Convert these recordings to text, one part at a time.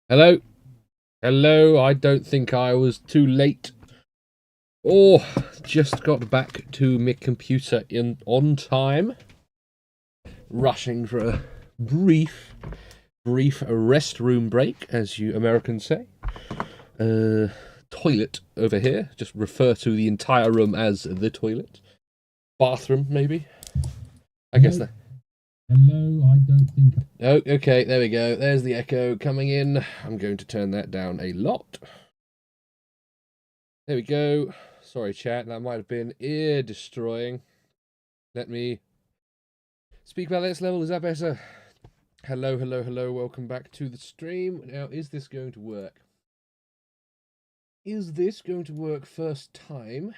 Hello? Hello, I don't think I was too late. Oh, just got back to my computer on time. Rushing for a brief restroom break, as you Americans say. Toilet over here. Just refer to the entire room as the toilet. Bathroom, maybe? I guess that. Hello, I don't think. Oh, okay, there we go. There's the echo coming in. I'm going to turn that down a lot. There we go. Sorry, chat, that might have been ear destroying. Let me speak about this level. Is that better? Hello, hello, hello. Welcome back to the stream. Now, is this going to work? Is this going to work first time?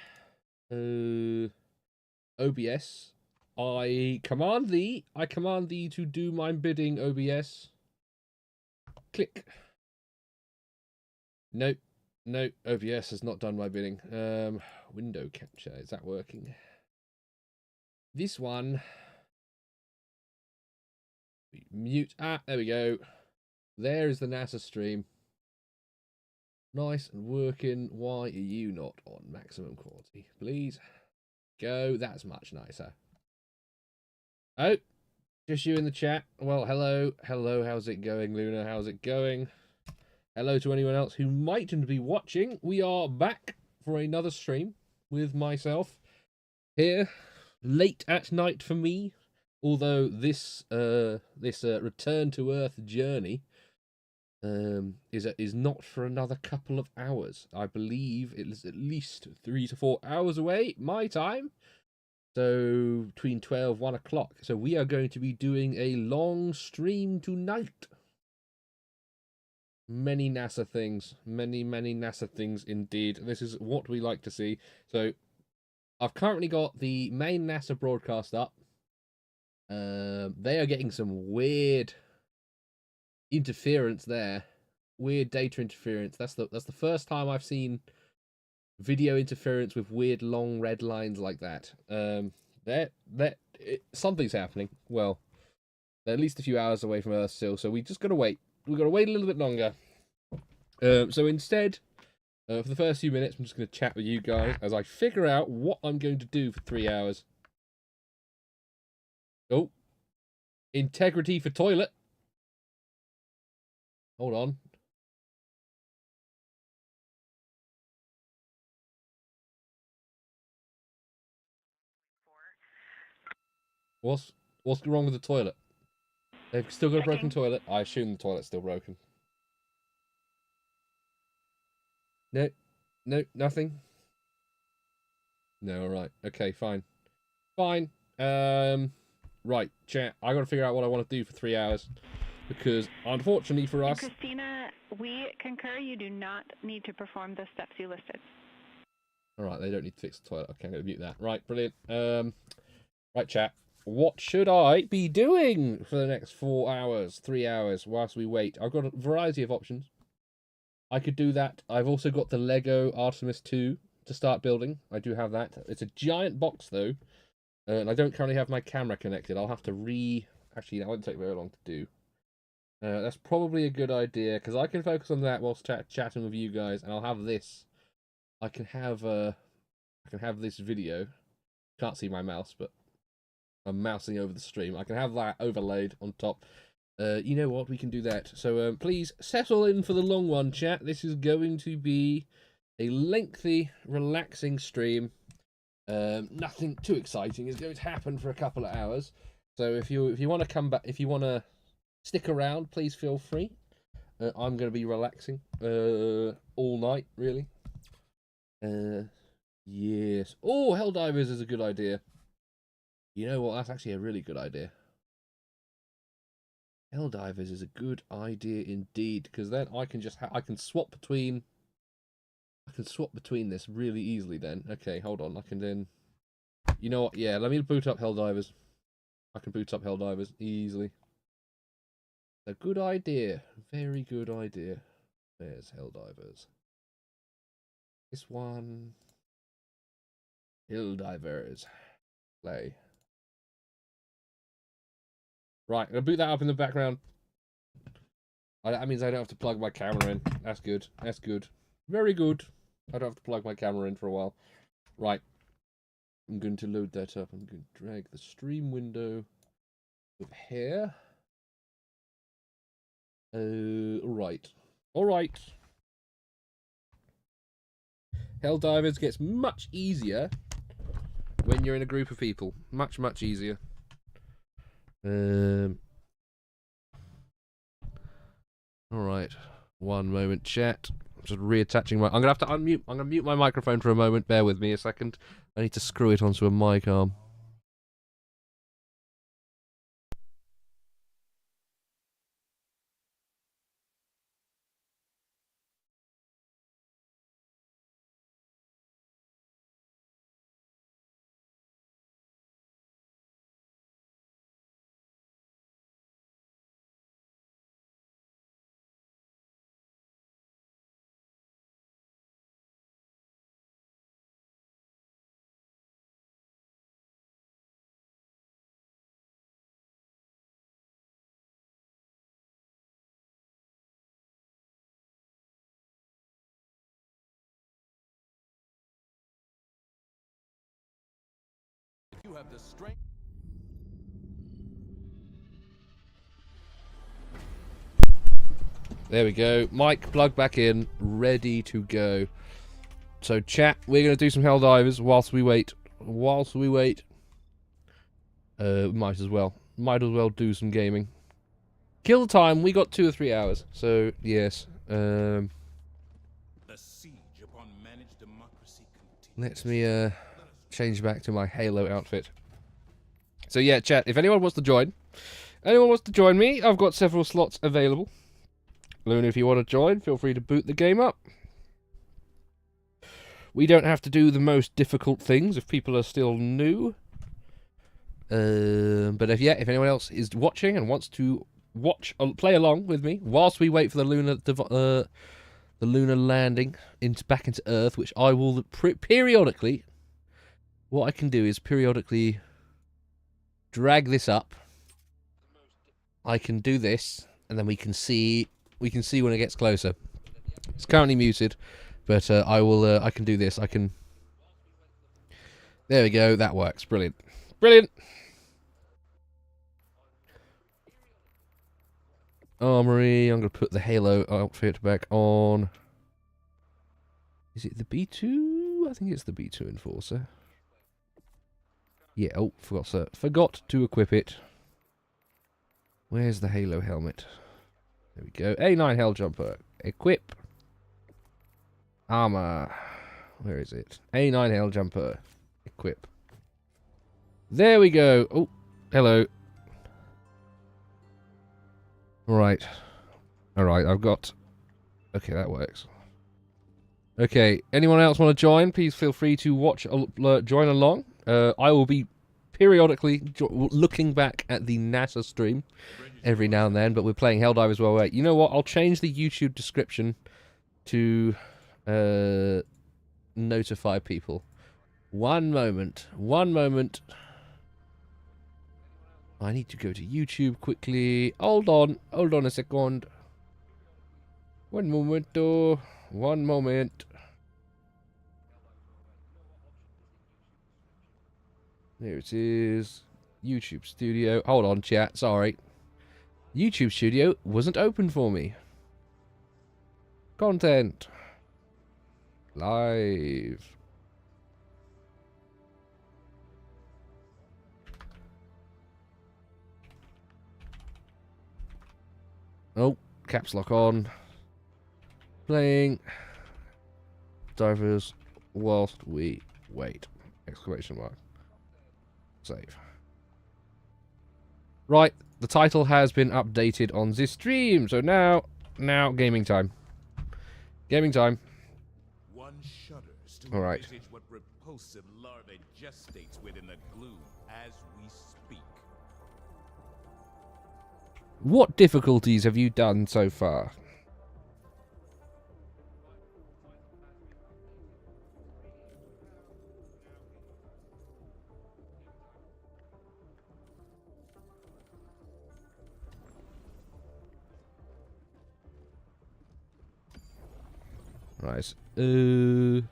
OBS. I command thee to do my bidding, OBS. Click. Nope. Nope. OBS has not done my bidding. Window capture. Is that working? This one. Mute. Ah, there we go. There is the NASA stream. Nice and working. Why are you not on maximum quality? Please. Go. That's much nicer. Oh, just you in the chat. Well, hello. Hello, how's it going, Luna? How's it going? Hello to anyone else who mightn't be watching. We are back for another stream with myself here. Late at night for me. Although this return to Earth journey is not for another couple of hours. I believe it is at least 3 to 4 hours away, my time. So between 12 1 o'clock. So we are going to be doing a long stream tonight. Many NASA things, many NASA things indeed. This is what we like to see. So I've currently got the main NASA broadcast up. They are getting some weird interference there. Weird data interference. That's the first time I've seen video interference with weird long red lines like that. Something's happening. Well, they're at least a few hours away from Earth still, so we just gotta wait. We've got to wait a little bit longer. So instead, for the first few minutes, I'm just going to chat with you guys as I figure out what I'm going to do for 3 hours. Oh, integrity for toilet. Hold on. What's wrong with the toilet? They've still got a broken toilet. I assume the toilet's still broken. No, no, nothing. No, all right. Okay, fine. Fine. Right, chat. I got to figure out what I want to do for 3 hours because, unfortunately for us, Christina, we concur. You do not need to perform the steps you listed. All right, they don't need to fix the toilet. Okay, I'm going to mute that. Right, brilliant. Right, chat. What should I be doing for the next 4 hours, 3 hours, whilst we wait? I've got a variety of options. I could do that. I've also got the Lego Artemis 2 to start building. I do have that. It's a giant box, though, and I don't currently have my camera connected. I'll have to Actually, that won't take very long to do. That's probably a good idea, because I can focus on that whilst chatting with you guys, and I'll have this. I can have this video. Can't see my mouse, but I'm mousing over the stream. I can have that overlaid on top. You know what? We can do that. So please settle in for the long one, chat. This is going to be a lengthy, relaxing stream. Nothing too exciting is going to happen for a couple of hours. So if you want to come back, if you want to stick around, please feel free. I'm going to be relaxing all night, really. Yes. Oh, Helldivers is a good idea. You know what? That's actually a really good idea. Helldivers is a good idea indeed, because then I can just I can swap between this really easily. Then okay, hold on. I can then. You know what? Yeah, let me boot up Helldivers. I can boot up Helldivers easily. A good idea. Very good idea. There's Helldivers. This one. Helldivers. Play. Right, I'm gonna boot that up in the background. That means I don't have to plug my camera in. That's good. That's good. Very good. I don't have to plug my camera in for a while. Right. I'm going to load that up. I'm going to drag the stream window over here. Alright. Alright. Helldivers gets much easier when you're in a group of people. Much, much easier. Alright. One moment, chat. I'm just reattaching my... I'm going to have to unmute... I'm going to mute my microphone for a moment. Bear with me a second. I need to screw it onto a mic arm. You have the strength. There we go. Mic plug back in, ready to go. So chat, we're going to do some Helldivers whilst we wait. Whilst we wait. Might as well do some gaming. Kill time, we got 2 or 3 hours. So, yes. The siege upon managed democracy continues. Let me change back to my Halo outfit. So yeah, chat, if anyone wants to join me, I've got several slots available. Luna, if you want to join, feel free to boot the game up. We don't have to do the most difficult things if people are still new. But if anyone else is watching and wants to play along with me whilst we wait for the lunar landing back into Earth, which I will periodically. What I can do is periodically drag this up. I can do this, and then we can see when it gets closer. It's currently muted, but I can do this. There we go. That works. Brilliant. Brilliant. Armory. I'm going to put the Halo outfit back on. Is it the B2? I think it's the B2 Enforcer. Yeah, oh, forgot to equip it. Where's the Halo helmet? There we go. A9 Hell Jumper. Equip. Armor. Where is it? A9 Hell Jumper. Equip. There we go. Oh, hello. Alright. Alright, I've got... Okay, that works. Okay, anyone else want to join? Please feel free to join along. I will be periodically looking back at the NASA stream every now and then, but we're playing Helldivers while we wait. You know what? I'll change the YouTube description to notify people. One moment. One moment. I need to go to YouTube quickly. Hold on. Hold on a second. One moment. One moment. There it is. YouTube Studio. Hold on, chat. Sorry. YouTube Studio wasn't open for me. Content. Live. Oh, caps lock on. Playing Divers whilst we wait. Exclamation mark. Save. Right, the title has been updated on this stream, so now gaming time. Gaming time. One shudders to Alright. envisage what repulsive larvae gestates within the gloom as we speak. What difficulties have you done so far? apologise. Can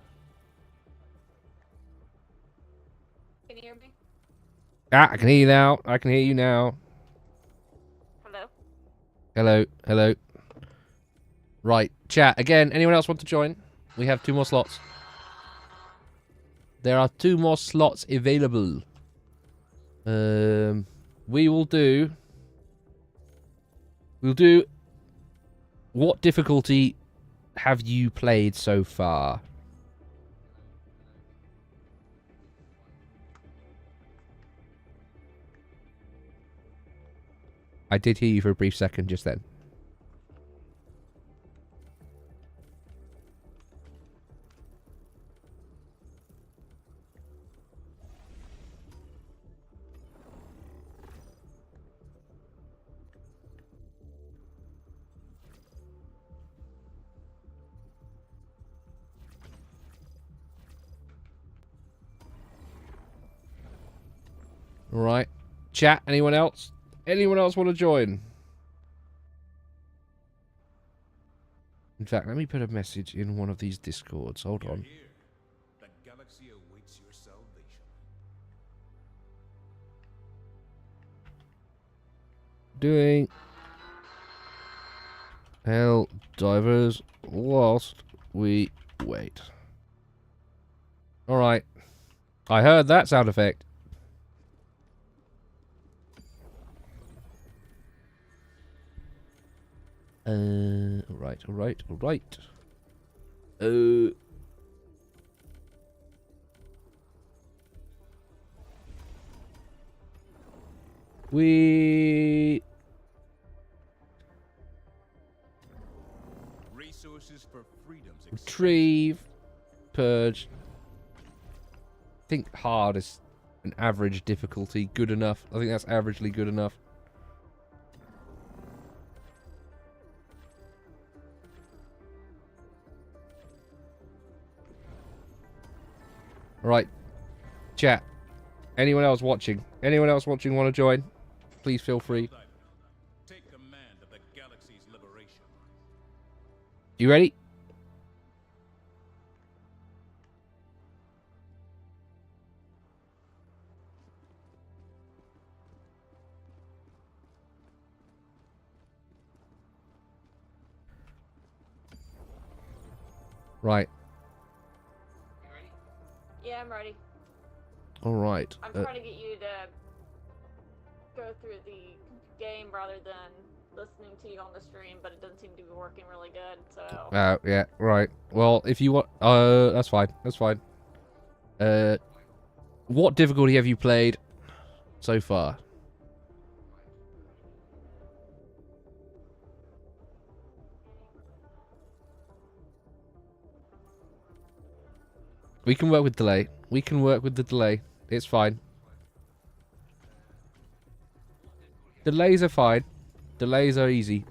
you hear me? I can hear you now. I can hear you now. Hello? Hello, hello. Right, chat. Again, anyone else want to join? We have 2 more slots. There are 2 more slots available. We will do... We'll do... What difficulty have you played so far? I did hear you for a brief second just then. Right. Chat, anyone else? Anyone else want to join? In fact, let me put a message in one of these discords. Hold on. Here, the galaxy awaits your salvation. Doing Hell Divers whilst we wait. Alright. I heard that sound effect. Alright. We... Resources for freedom's Retrieve. Purge. I think hard is an average difficulty. Good enough. I think that's averagely good enough. Right. Chat. Anyone else watching? Anyone else watching want to join? Please feel free. Take command of the galaxy's liberation. You ready? Right. Yeah, I'm ready. All right. I'm trying to get you to go through the game rather than listening to you on the stream, but it doesn't seem to be working really good, so... Yeah, right. Well, if you want... that's fine. That's fine. What difficulty have you played so far? We can work with delay. We can work with the delay. It's fine. Delays are fine. Delays are easy.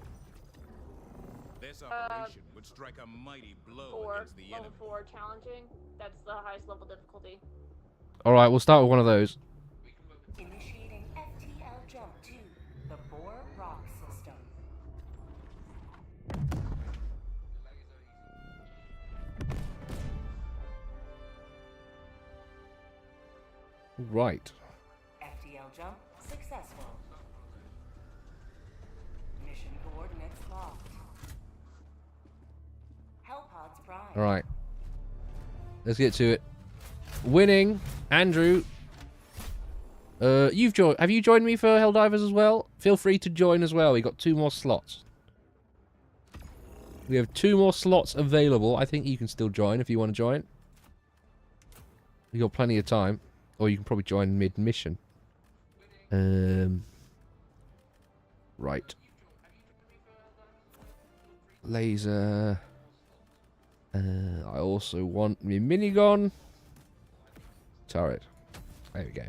This operation would strike a mighty blow 4, against the level enemy. 4 challenging. That's the highest level difficulty. Alright, we'll start with one of those. Initiating FTL jump to the Bohr Rock System. Right. FTL jump successful. Mission coordinates locked. Hellpods prime. Alright. Let's get to it. Winning, Andrew. You've joined. Have you joined me for Helldivers as well? Feel free to join as well. We got 2 more slots. We have 2 more slots available. I think you can still join if you want to join. You got plenty of time, or you can probably join mid-mission. Right. Laser. I also want my minigun. Turret. There we go.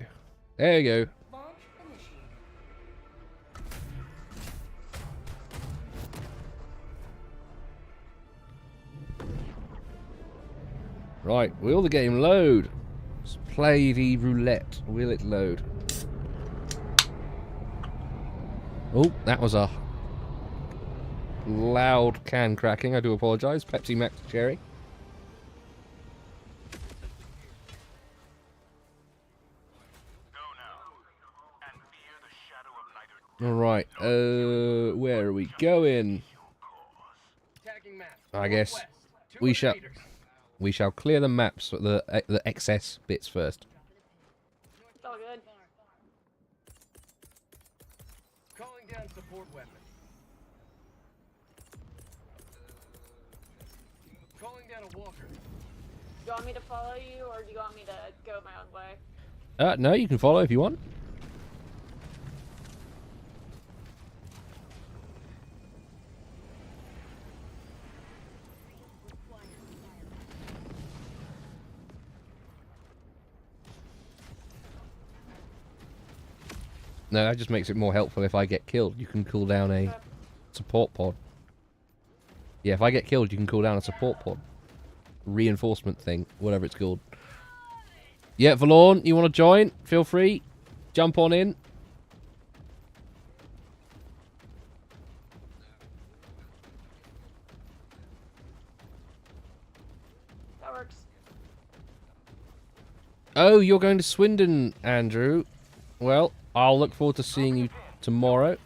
There we go. Launch initiated. Right, will the game load? Let's play the roulette. Will it load? Oh, that was a loud can cracking. I do apologise. Pepsi Max Cherry. Alright, where are we going? I guess we shall clear the maps, the excess bits first. It's all good. Calling down support weapon. Calling down a walker. Do you want me to follow you, or do you want me to go my own way? No, you can follow if you want. No, that just makes it more helpful if I get killed. You can cool down a support pod. Yeah, if I get killed, you can cool down a support pod. Reinforcement thing, whatever it's called. Yeah, Valorn, you want to join? Feel free. Jump on in. That works. Oh, you're going to Swindon, Andrew. Well, I'll look forward to seeing you tomorrow.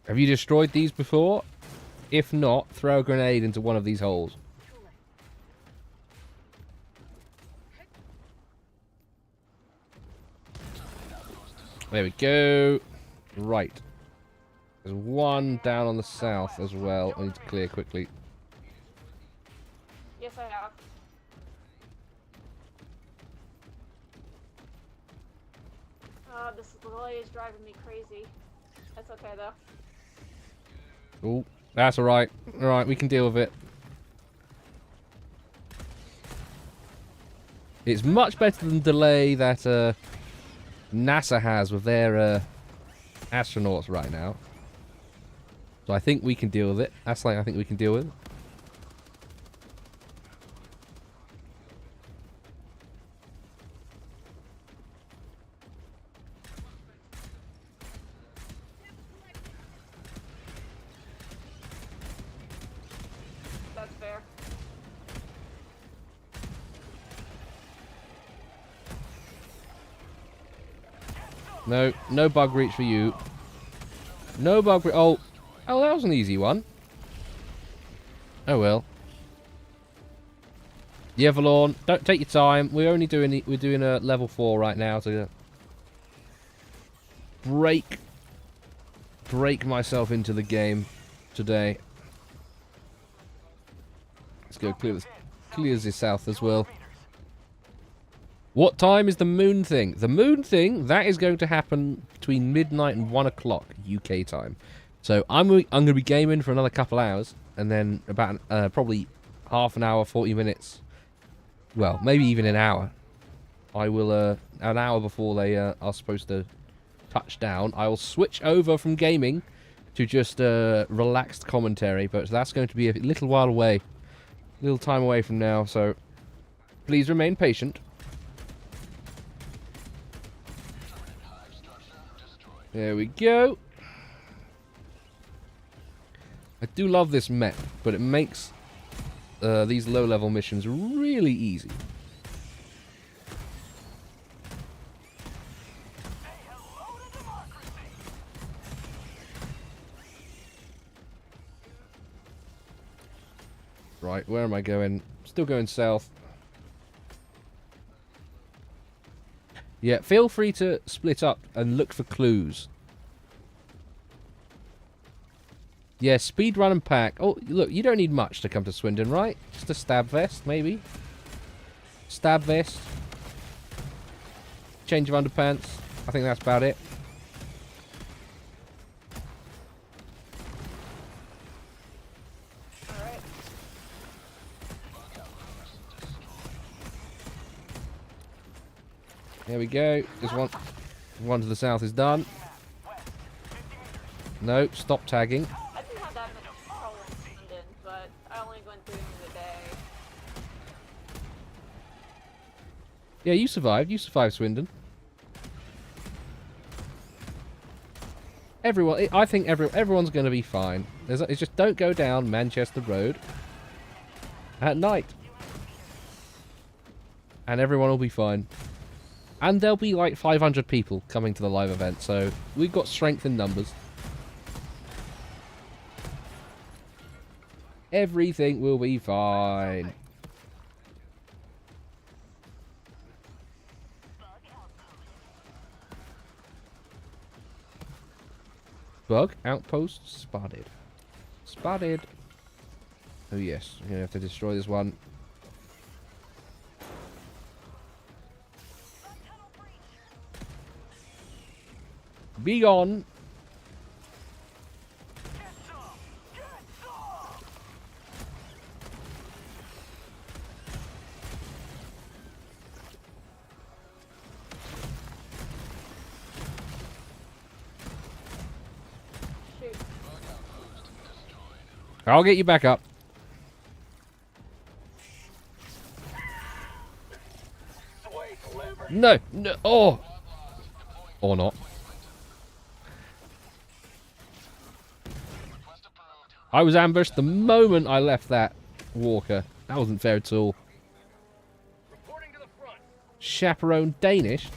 Have you destroyed these before? If not, throw a grenade into one of these holes. There we go. Right. There's one down on the south as well. I need to clear quickly. Yes, I have. This delay is driving me crazy. That's okay though. Oh, that's alright. Alright, we can deal with it. It's much better than delay that NASA has with their astronauts right now. So I think we can deal with it. That's something I think we can deal with. That's fair. No, no bug reach for you. No bug reach. Oh, that was an easy one. Oh well. Yeah, Valorn, don't take your time. We're doing a level 4 right now to break myself into the game today. Let's go clear the south as well. What time is the moon thing? The moon thing, that is going to happen between midnight and 1 o'clock UK time. So I'm going to be gaming for another couple hours, and then about probably half an hour, 40 minutes. Well, maybe even an hour. I will, an hour before they are supposed to touch down, I will switch over from gaming to just relaxed commentary, but that's going to be a little while away. A little time away from now, so please remain patient. There we go. I do love this map, but it makes these low-level missions really easy. Right, where am I going? Still going south. Yeah, feel free to split up and look for clues. Yeah, speedrun and pack. Oh, look, you don't need much to come to Swindon, right? Just a stab vest, maybe? Stab vest. Change of underpants. I think that's about it. Alright. There we go. This one to the south is done. No, stop tagging. I didn't have that much trouble in London, but I only went through them in a day. Yeah, you survived. You survived, Swindon. Everyone, I think everyone's going to be fine. It's just don't go down Manchester Road at night. And everyone will be fine. And there'll be like 500 people coming to the live event, so we've got strength in numbers. Everything will be fine. Bug outpost spotted. Spotted. Oh yes, I'm gonna have to destroy this one. Be gone. Shoot. I'll get you back up. No, no, oh. Or not. I was ambushed the moment I left that walker. That wasn't fair at all. Reporting to the front. Chaperone Danish?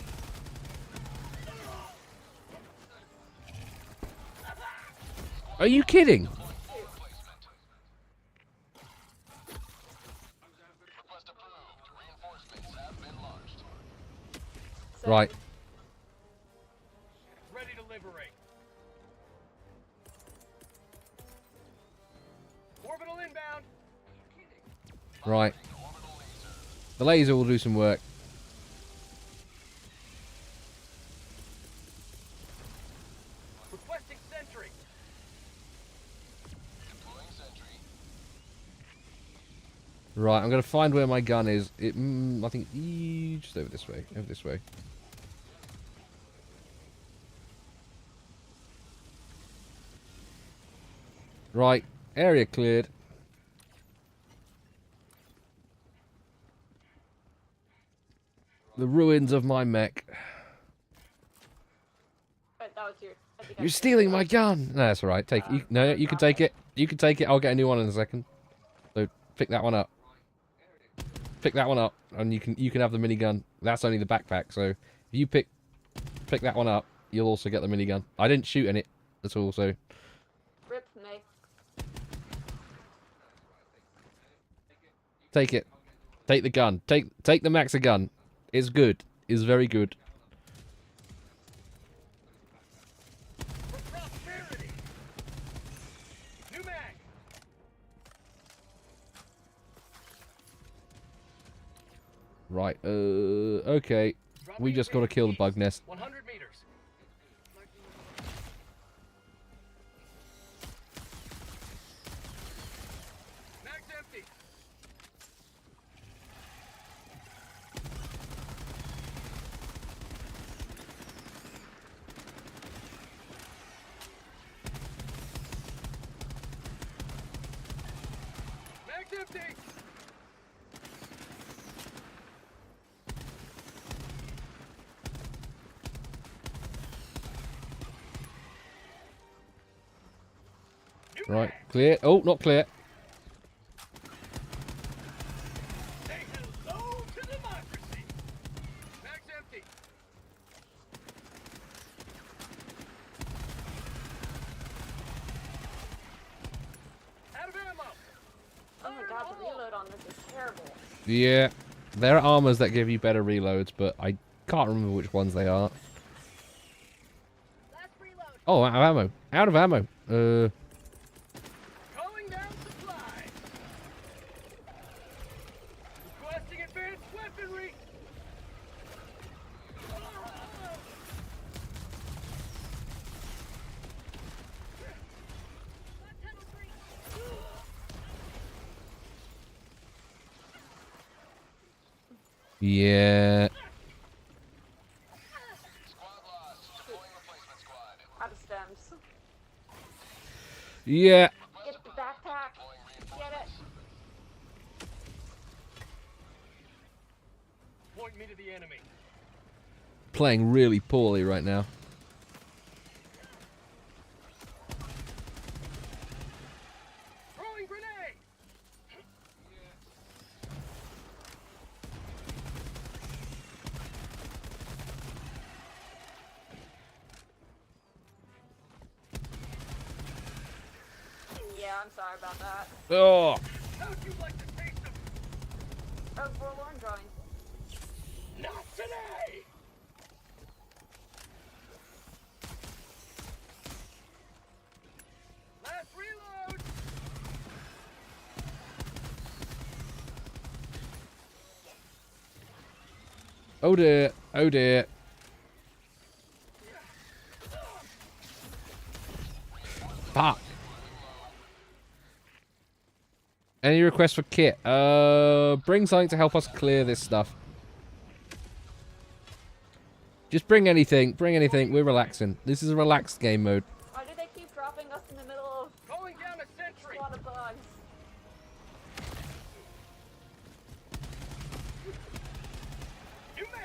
Are you kidding? So, Right. Ready to liberate. Orbital inbound. Right. The laser will do some work. Requesting sentry. Right, I'm going to find where my gun is. I think just over this way. Over this way. Right, area cleared. The ruins of my mech. But that was your. I think I You're took stealing it. my gun. No, that's all right. Take it. No, you can take it. You can take it. I'll get a new one in a second. So pick that one up. Pick that one up, and you can have the minigun. That's only the backpack. So if you pick that one up, you'll also get the minigun. I didn't shoot in it at all. So Rip me. take it. Take the gun. Take the Maxa gun. It's good. It's very good. For prosperity. New mag. Right. Okay. Dropping We just got to kill the bug nest. 100 meters. Mag's empty. Mag's empty. New Right. mag. Clear. Oh, not clear. Say hello to democracy. Mag's empty. Out of ammo. Oh my god, the reload on this is terrible. Yeah. There are armors that give you better reloads, but I can't remember which ones they are. Oh, out of ammo. Out of ammo. Calling down supply. Requesting advanced weaponry. Yeah. Out of stems. Yeah. Get the backpack. Get it. Point me to the enemy. Playing really poorly right now. Throwing grenade. Yeah, I'm sorry about that. Oh. How'd you like the taste of? Oh, forlorn drawing. Not today. Last reload. Oh dear. Oh dear. Fuck. Any requests for kit? Bring something to help us clear this stuff. Just bring anything. Bring anything. We're relaxing. This is a relaxed game mode. Why do they keep dropping us in the middle of Calling down a sentry. a lot of bugs? You man.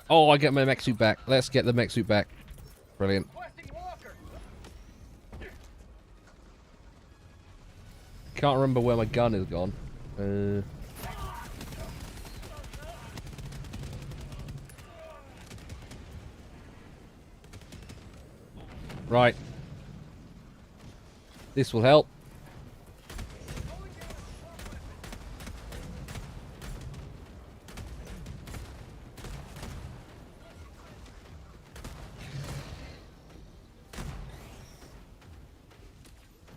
Oh, I get my mech suit back. Let's get the mech suit back. Brilliant. Requesting walker. Can't remember where my gun is gone. Right. This will help.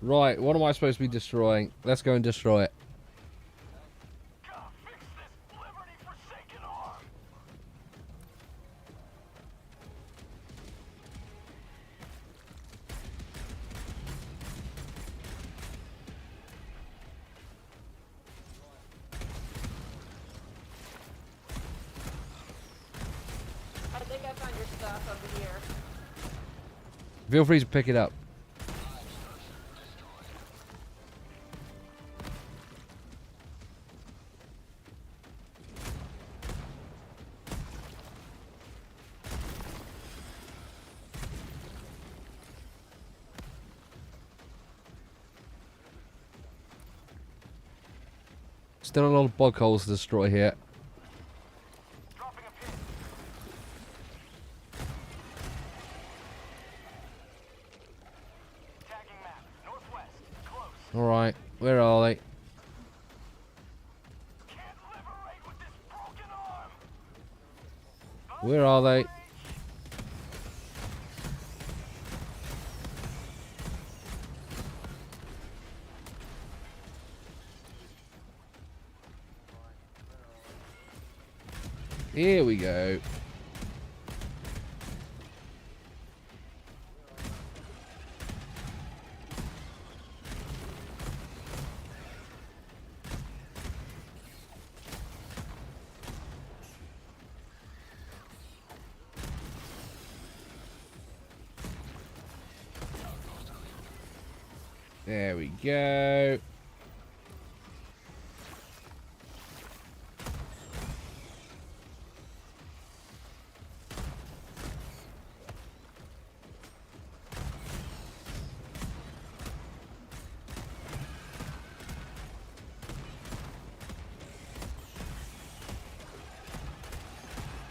Right, what am I supposed to be destroying? Let's go and destroy it. Fix this Liberty Forsaken arm. I think I found your stuff over here. Feel free to pick it up. Still a lot of bog holes to destroy here. Dropping a pin. Tagging map. Northwest. Close. Alright, where are they? Can't liberate with this broken arm. Where are they? Here we go. There we go.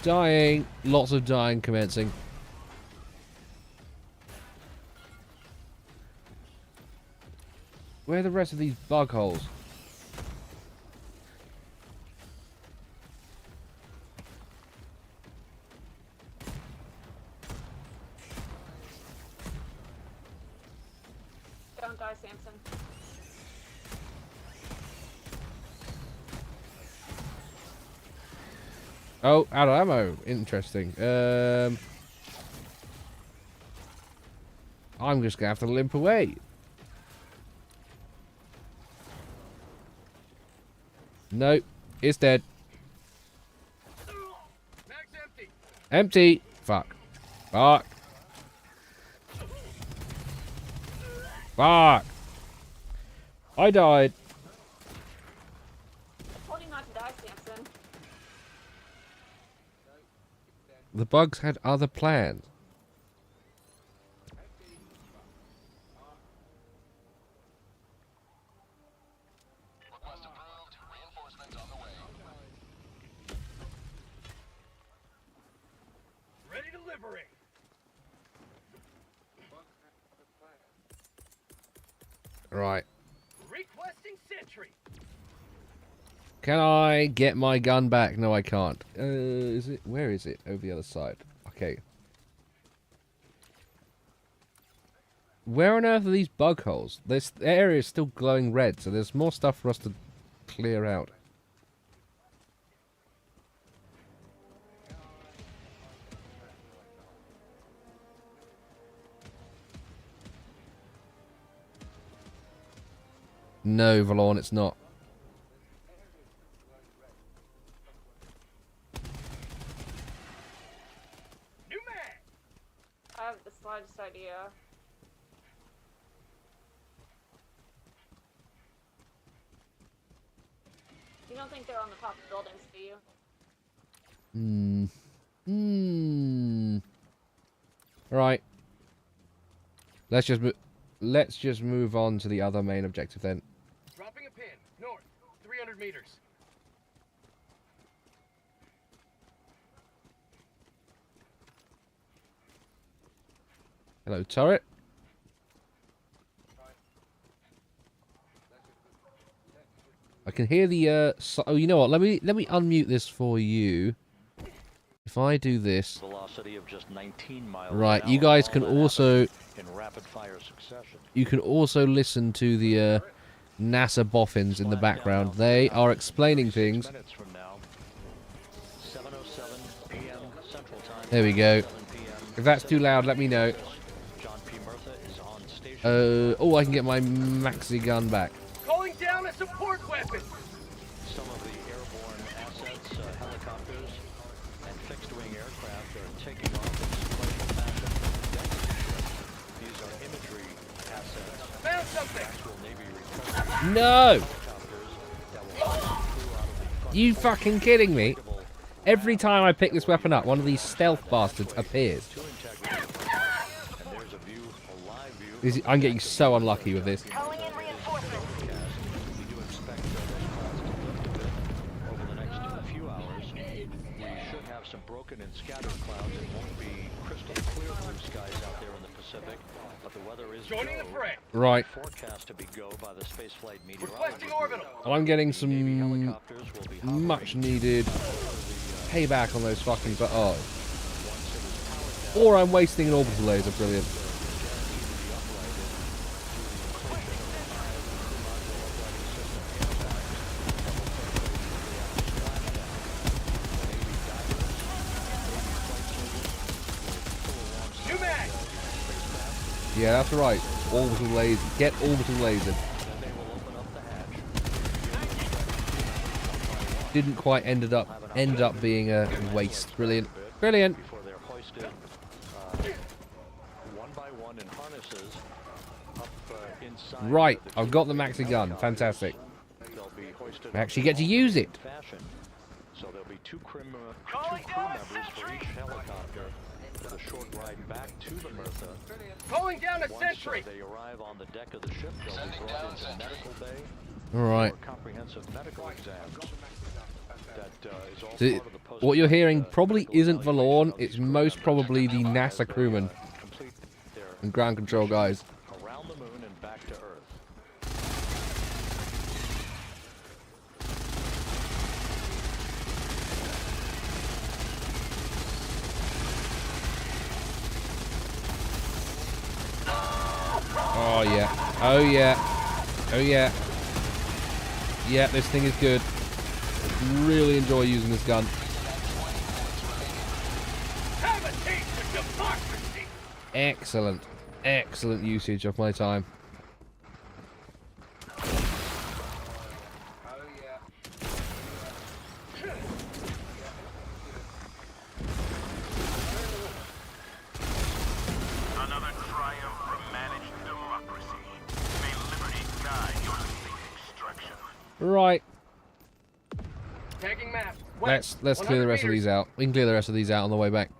Dying. Lots of dying commencing. Where are the rest of these bug holes? Don't die, Samson. Oh, out of ammo. Interesting. I'm just gonna have to limp away. Nope. It's dead. Mag's empty. Empty. Fuck. Fuck. Fuck. I died. I told you not to die, Samson. The bugs had other plans. Request approved. Reinforcements on the way. Ready to liberate. Right. Requesting sentry. Can I get my gun back? No, I can't. Is it? Where is it? Over the other side. Okay. Where on earth are these bug holes? This area is still glowing red, so there's more stuff for us to clear out. No, Valorn, it's not. New mag. I have the slightest idea. You don't think they're on the top of buildings, do you? Right. Let's just move on to the other main objective then. Dropping a pin. North. 300 meters. Hello, turret. I can hear the oh, you know what? Let me unmute this for you. If I do this, velocity of just 19 miles right, an you hour, guys all can that also in rapid fire succession. you can also listen to the NASA boffins in the background. They are explaining things. 6 minutes from now, 7:07 p.m. Central Time. There we go. 7 p.m. If that's too loud, let me know. John P. Murtha is on station. Oh, I can get my maxi gun back. Calling down a support weapon. Some of the airborne assets, helicopters, and fixed-wing aircraft are taking off in sequential fashion. These are imagery assets. Found something. Actual Navy recovery No! helicopters that will fly through out of the front You fucking kidding me? Every time I pick this weapon up, one of these stealth bastards appears. to integrity. And there's a view, a live view. I'm getting so unlucky with this. Calling in reinforcements. We do expect those clouds to lift a bit over the next few hours. We should have some broken and scattered clouds. It won't be crystal clear blue skies out there in the Pacific, but the weather is Joining the go. fray. Right. Forecast to be go by the spaceflight Requesting meteorologist. orbital. I'm getting Navy some helicopters will be hovering much needed over the, payback on those fucking but oh. once it is powered down. Or I'm wasting an orbital laser, brilliant. New mag. Yeah, that's right. Orbital laser. Get orbital laser. Didn't quite end up being a waste. Brilliant. Brilliant. Before they're hoisted one by one in harnesses up inside. Right, I've got the maxi gun. Fantastic. They'll be hoisted I actually get to use it. fashion. So there'll be two crew Calling down a members for sentry. each helicopter with a short ride back to the Murtha. Calling down a Once sentry. they arrive on the deck of the ship, they'll be brought into medical bay All right. for comprehensive medical exams. That is all So, part of the post- what you're hearing probably medical isn't evaluation Valorn. of these It's crew most members probably the as NASA they, crewmen complete their and ground control guys. around the moon and back to Earth. Oh yeah. Oh yeah. Oh yeah. Yeah, this thing is good. Really enjoy using this gun. Have a taste of democracy. Excellent. Excellent usage of my time. Right. Tagging map. Let's clear the rest of these out. We can clear the rest of these out on the way back.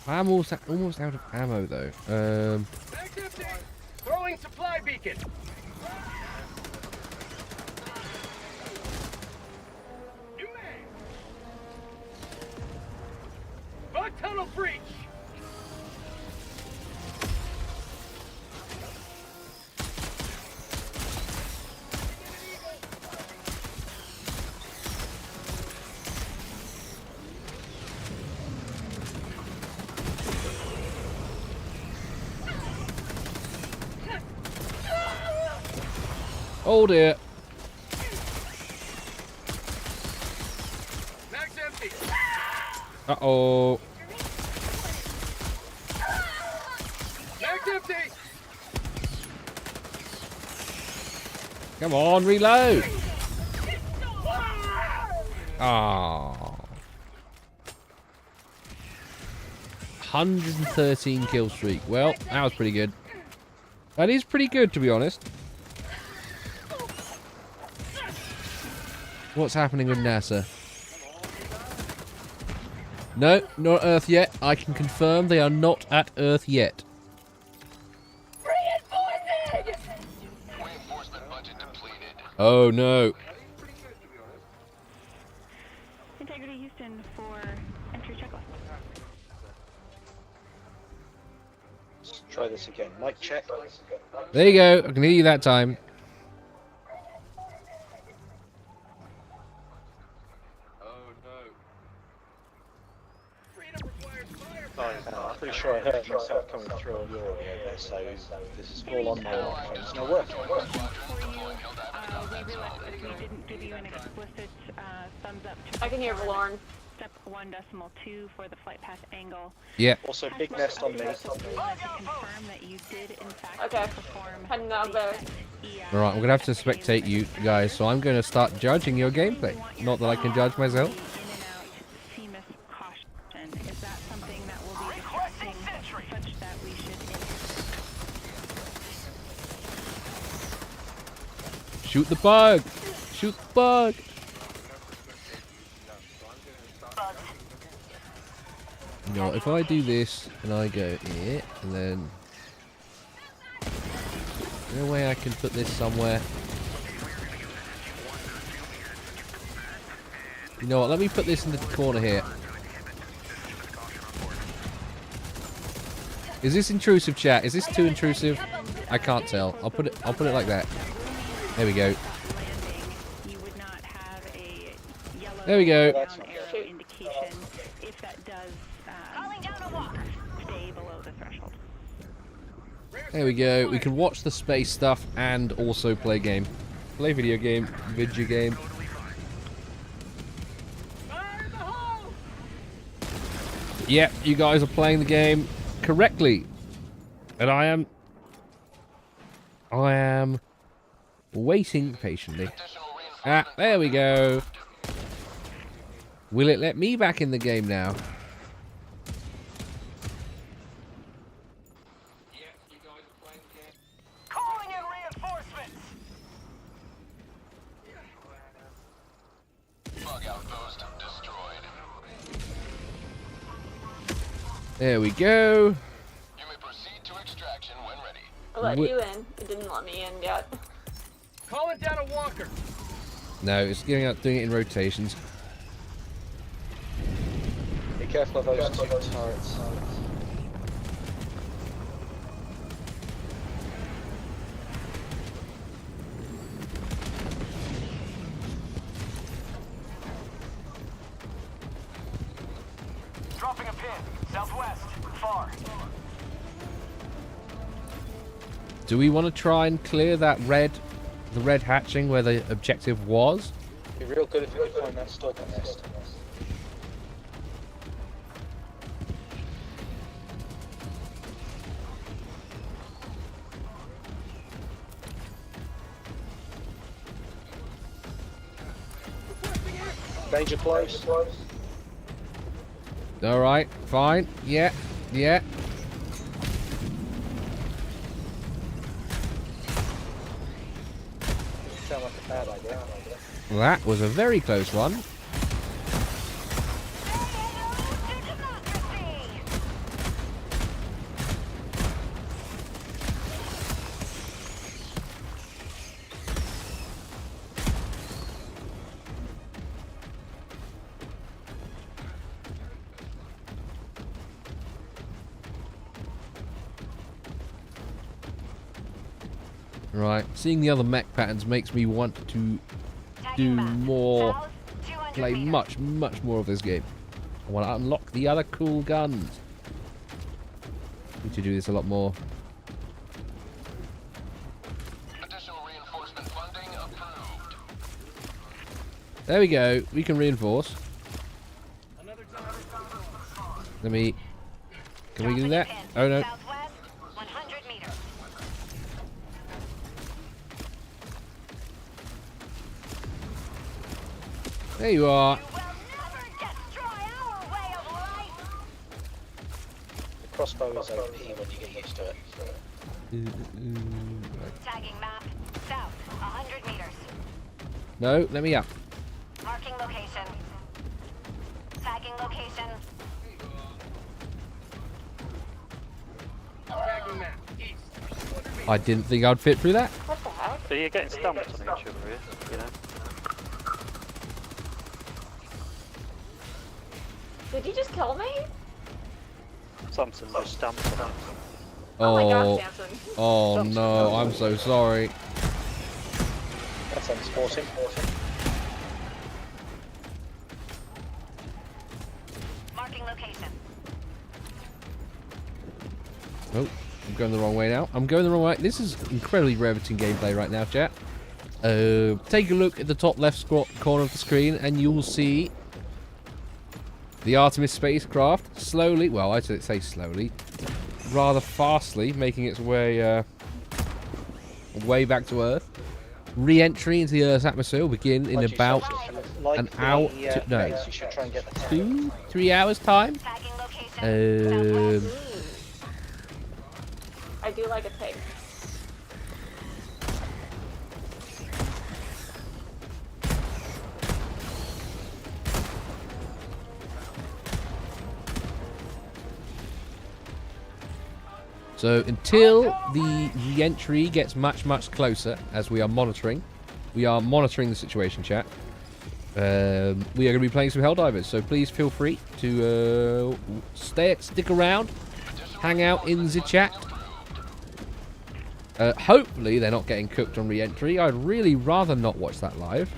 I'm almost out of ammo though. Back empty. Throwing supply beacon. New mag. Bug tunnel breach. Oh dear. Mag's empty. Uh-oh. Mag's empty. Come on, reload. Ah. 113 kill streak. Well, that was pretty good. That is pretty good, to be honest. What's happening with NASA? No, not Earth yet. I can confirm they are not at Earth yet. Reinforcement budget depleted. Oh no. Integrity Houston for entry checklist. Let's try this again. Mic check. There you go. I can hear you that time. I'm pretty sure I heard myself coming through on your audio there, so this is all on my microphone's not working. For you, we didn't give you an explicit thumbs up. I can hear Valorn. Step 1.2 for the flight path angle. Yeah. Also, big nest on me. To confirm that you did in fact Okay. perform. Heading out there. Alright, I'm going to have to spectate you guys, so I'm going to start judging your gameplay. Not that I can judge myself. In and out CMIS caution. Is that something that will be distracting such that we should Shoot the bug! Shoot the bug! You know, if I do this and I go here and then no way I can put this somewhere. You know what, let me put this in the corner here. Is this intrusive, chat? Is this too intrusive? I can't tell. I'll put it like that. There we go. you would not have a yellow There we go. down arrow indication if that does stay below the threshold. There we go. We can watch the space stuff and also play game. Play video game. Video game. Yep, you guys are playing the game correctly. And I am waiting patiently. Ah, there we go. Will it let me back in the game now? Calling in reinforcements. Bug outpost destroyed. There we go. You may proceed to extraction when ready. I let you in. It didn't let me in yet. Calling down a walker. No, it's getting out, doing it in rotations. Be careful of those two turrets. Dropping a pin. Southwest. Far. Do we want to try and clear that the red hatching where the objective was? Be real good if you could find that stalker nest. Danger close. All right, fine. Yeah, yeah. Sound like a bad idea. That was a very close one. Right, seeing the other mech patterns makes me want to do more, play much more of this game. I want to unlock the other cool guns. Need to do this a lot more. Additional reinforcement funding approved. There we go. We can reinforce. Let me. Can we do that? Oh no. Southwest, 100 meters. There you are. You will never destroy our way of life. The crossbow is OP when you get used to it. Tagging map. South, 100 meters. No, let me up. Marking location. Tagging location. Tagging map. East. I didn't think I'd fit through that. What the heck? So you're getting stumped on each other here, you know? Did you just kill me? Samson just stamped on it. Oh my Oh, gosh, Samson. oh no, I'm so sorry. That's unsporting. Marking location. Oh, I'm going the wrong way now. I'm going the wrong way. This is incredibly riveting gameplay right now, chat. Take a look at the top left corner of the screen and you'll see the Artemis spacecraft slowly, well, I'd say slowly, rather fastly, making its way way back to Earth. Re-entry into the Earth's atmosphere will begin in about an hour, no, 2-3 hours time. Tagging location. I do like a pig. So until the re-entry gets much closer, as we are monitoring the situation, chat. We are going to be playing some Helldivers, so please feel free to stick around, hang out in the chat. Hopefully they're not getting cooked on re-entry. I'd really rather not watch that live,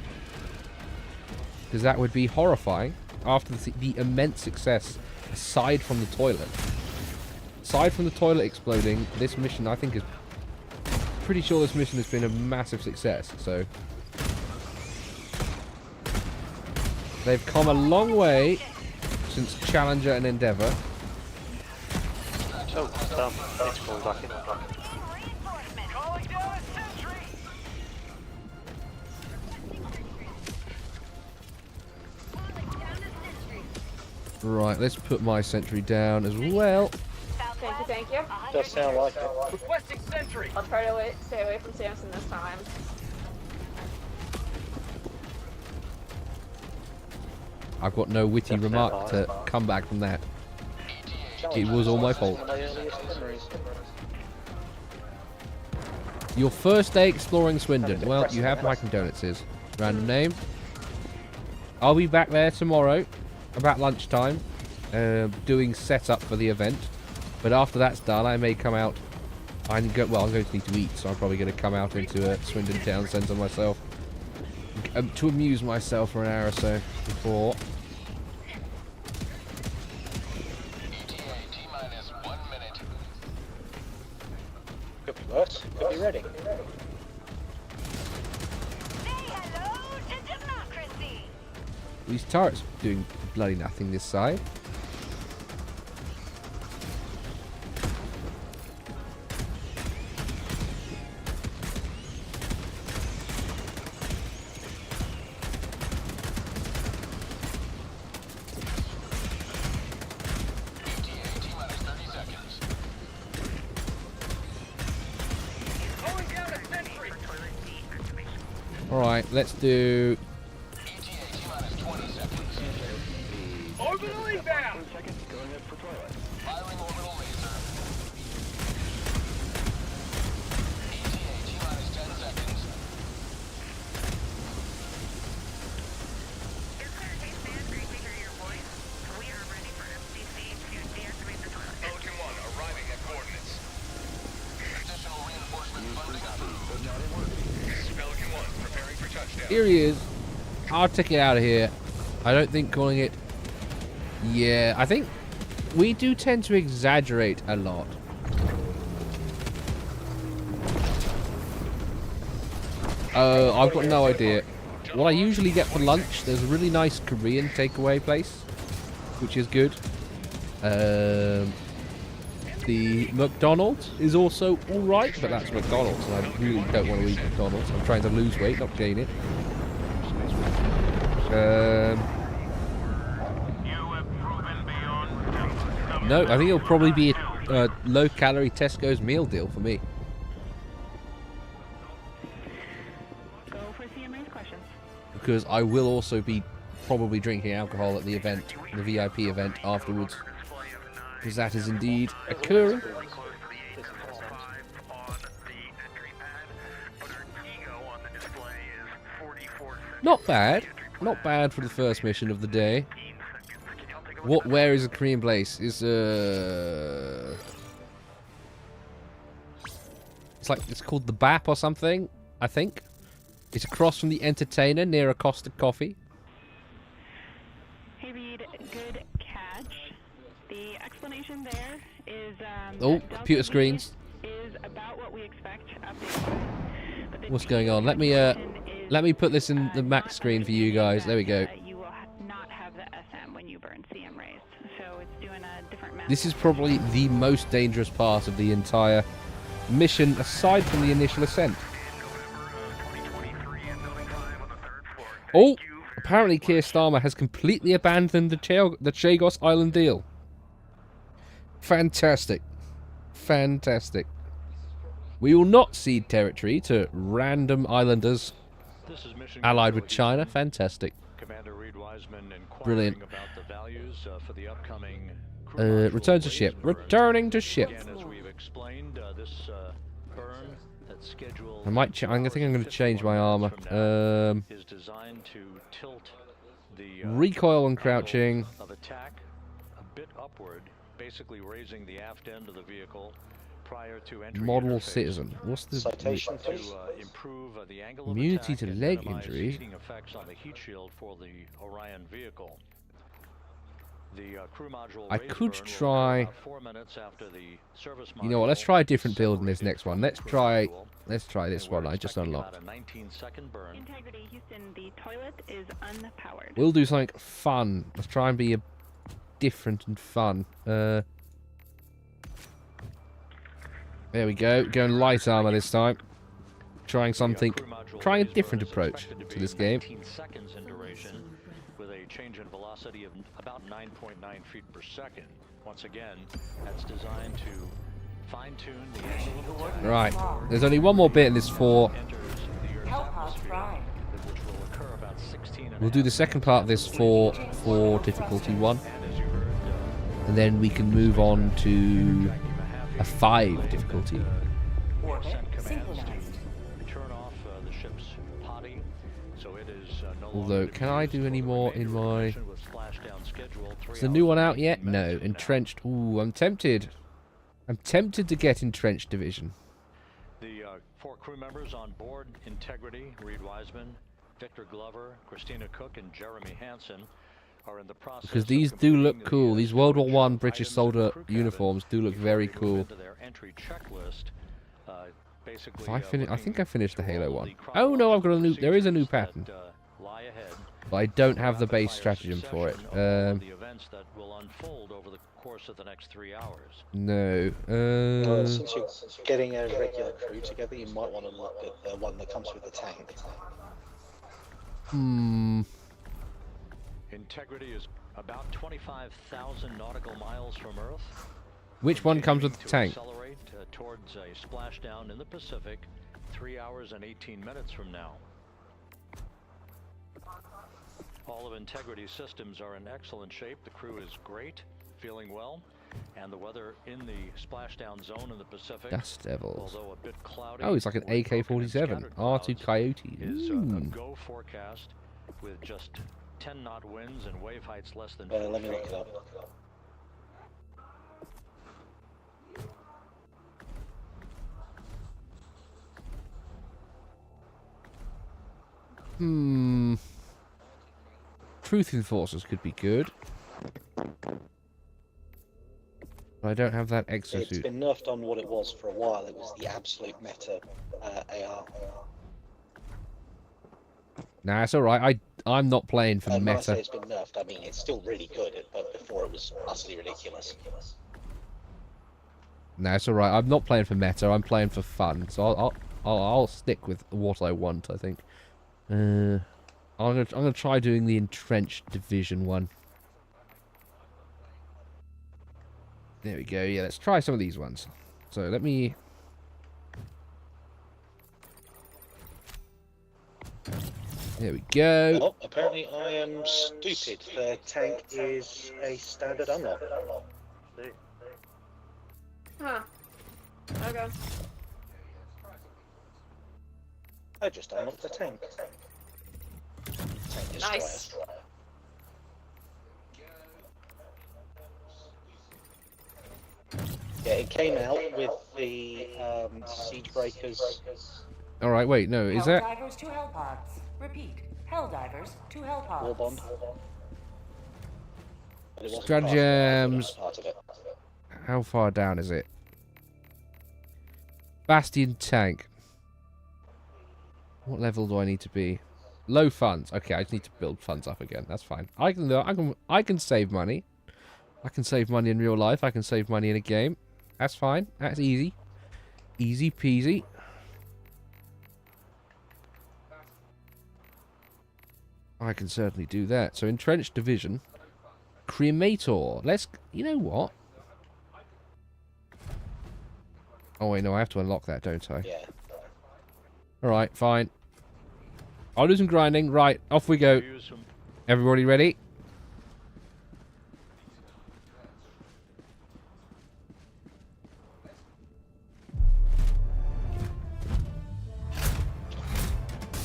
because that would be horrifying after the immense success aside from the toilet. Aside from the toilet exploding, this mission, I think, is pretty sure this mission has been a massive success. So they've come a long way since Challenger and Endeavour. Oh, damn. It's pulled back in. Calling down a sentry. Right, let's put my sentry down as well. Thank you. Does sound like it. Requesting sentry. I'll try to stay away from Samson this time. I've got no witty remark to come back from that. It was all my fault. Your first day exploring Swindon. Well, you have my condolences. Random name. I'll be back there tomorrow, about lunchtime, doing setup for the event. But after that's done, I may come out. I'm going to need to eat, so I'm probably going to come out into Swindon Town Centre myself to amuse myself for an hour or so before. T-minus 1 minute. Could be worse. Could be ready. Say hello to democracy. These turrets doing bloody nothing this side. Right, let's do... Orbital inbound! Firing orbital laser. ETA T-minus 10 seconds. Pelican 1 arriving at coordinates. Additional reinforcement funding. Pelican 1 preparing for touchdown. Here he is. I'll take it out of here. I don't think calling it... Yeah, I think we do tend to exaggerate a lot. Oh, I've got no idea. What I usually get for lunch, there's a really nice Korean takeaway place, which is good. The McDonald's is also alright, but that's McDonald's, and I really don't want to eat McDonald's. I'm trying to lose weight, not gain it. No, I think it'll probably be a low-calorie Tesco's meal deal for me. Go for CMA's questions. Because I will also be probably drinking alcohol at the event, the VIP event afterwards. Because that is indeed occurring. Not bad. Not bad for the first mission of the day. Where is a Korean place? It's it's called the BAP or something, I think. It's across from the Entertainer near Acosta Coffee. Hey Reed, good catch. The explanation there is Oh, that computer Delta screens. V is about what we expect update. But the What's going on? Let me put this in the max screen for you guys. There we go. You will not have the SM when you burn CM raised, so it's doing a different method. This is probably the most dangerous part of the entire mission, aside from the initial ascent. Oh, apparently Keir Starmer has completely abandoned the Chagos Island deal. Fantastic. Fantastic. We will not cede territory to random islanders allied with China. Fantastic. Commander Reed Wiseman inquiring Brilliant. about the values for the upcoming Return to ship. Returning to ship. Again, as we've explained, this burn that's scheduled. I think I'm going to change my armor. Is designed to tilt the Recoil and crouching. of attack a bit upward, basically raising the aft end of the vehicle prior to entry Model interface. citizen. What's the Citation, To please. improve the angle of Immunity attack to and leg minimize injury. heating effects on the heat shield for the Orion vehicle. The crew module I raise could burn will try- occur about 4 minutes after the service You know what? Let's module try a different is build in this separated next one. from Let's the try. module. Let's try this And we're one I just expecting unlocked. about a 19-second burn. Integrity Houston, the toilet is unpowered. We'll do something fun. Let's try and be a different and fun. There we go. Going light armor this time. Trying something. The, crew module Trying a raise different burn is approach expected to be this game. 19 seconds in duration, with a change in velocity of about 9.9 feet per second. Once again, that's designed to fine-tune the angle of attack. Right. There's only one more bit in this 4. Enters the Earth's Help us atmosphere, prime. which will occur about 16 and We'll do the second part of this for difficulty 1. And as you heard, And then we can move on to a 5 difficulty. Orbit sent commands synchronized. to turn off the ship's potty, so it is no Although, longer to can be I used do for any the more in remainder of the my... mission with splashdown schedule 3 Is the new hours one and out 18 yet? No. minutes from now. Entrenched. Ooh, I'm tempted. I'm tempted to get Entrenched Division. The 4 crew members on board Integrity, Reed Wiseman, Victor Glover, Christina Cook, and Jeremy Hansen, are in the process Because of these do completing look cool. the These World War storage I of British items in soldier the crew cabin uniforms do look before very they move cool. into their entry checklist. Basically, I think I finished the looking Halo through all one. the Oh no, I've got a new. There is a new procedures pattern, that, lie ahead. but I don't have the base Rapid-fire stratagem for it. succession of all of the events that will unfold over the course of the next 3 hours. No. Well, since you're getting a regular crew together, you might want to look at the one that comes with the tank. Integrity is about 25,000 nautical miles from Earth. Which one comes with the Continuing tank? to accelerate towards a splashdown in the Pacific 3 hours and 18 minutes from now. All of Integrity Systems are in excellent shape. The crew is great, feeling well, and the weather in the splashdown zone in the Pacific, Dust Devils. although a bit cloudy, Oh, it's like an with broken and AK-47. scattered R2 clouds, Coyote. is a Ooh. go forecast with just 10 knot winds and wave heights less than Let 4 me feet. look it up. Truth Enforcers could be good. But I don't have that It's exosuit. been nerfed on what it was for a while. It was the absolute meta AR. Nah, it's alright. I'm not playing for And when I say meta. it's been nerfed, I mean it's still really good, but before it was utterly ridiculous. Nah, it's alright. I'm not playing for meta. I'm playing for fun. So I'll stick with what I want, I think. I'm gonna try doing the entrenched division one. There we go. Yeah, let's try some of these ones. So let me. There we go. Oh, apparently I am stupid. The tank is a standard unlock. Huh. Okay. I just unlocked the tank. Tank destroyer. Nice. Yeah, it came out with the siege breakers. All right. Wait. No. Is that? Helldivers to Hellpods. Repeat. Helldivers to Hellpods. War bond. But it wasn't Stratagems. part of it. How far down is it? Bastion tank. What level do I need to be? Low funds. Okay, I just need to build funds up again. That's fine. I can save money. I can save money in real life. I can save money in a game. That's fine. That's easy. Easy peasy. I can certainly do that. So entrenched division. Cremator. Let's. You know what? Oh wait, no, I have to unlock that, don't I? Yeah. Alright, fine. I'll do some grinding. Right, off we go. Use some Everybody ready?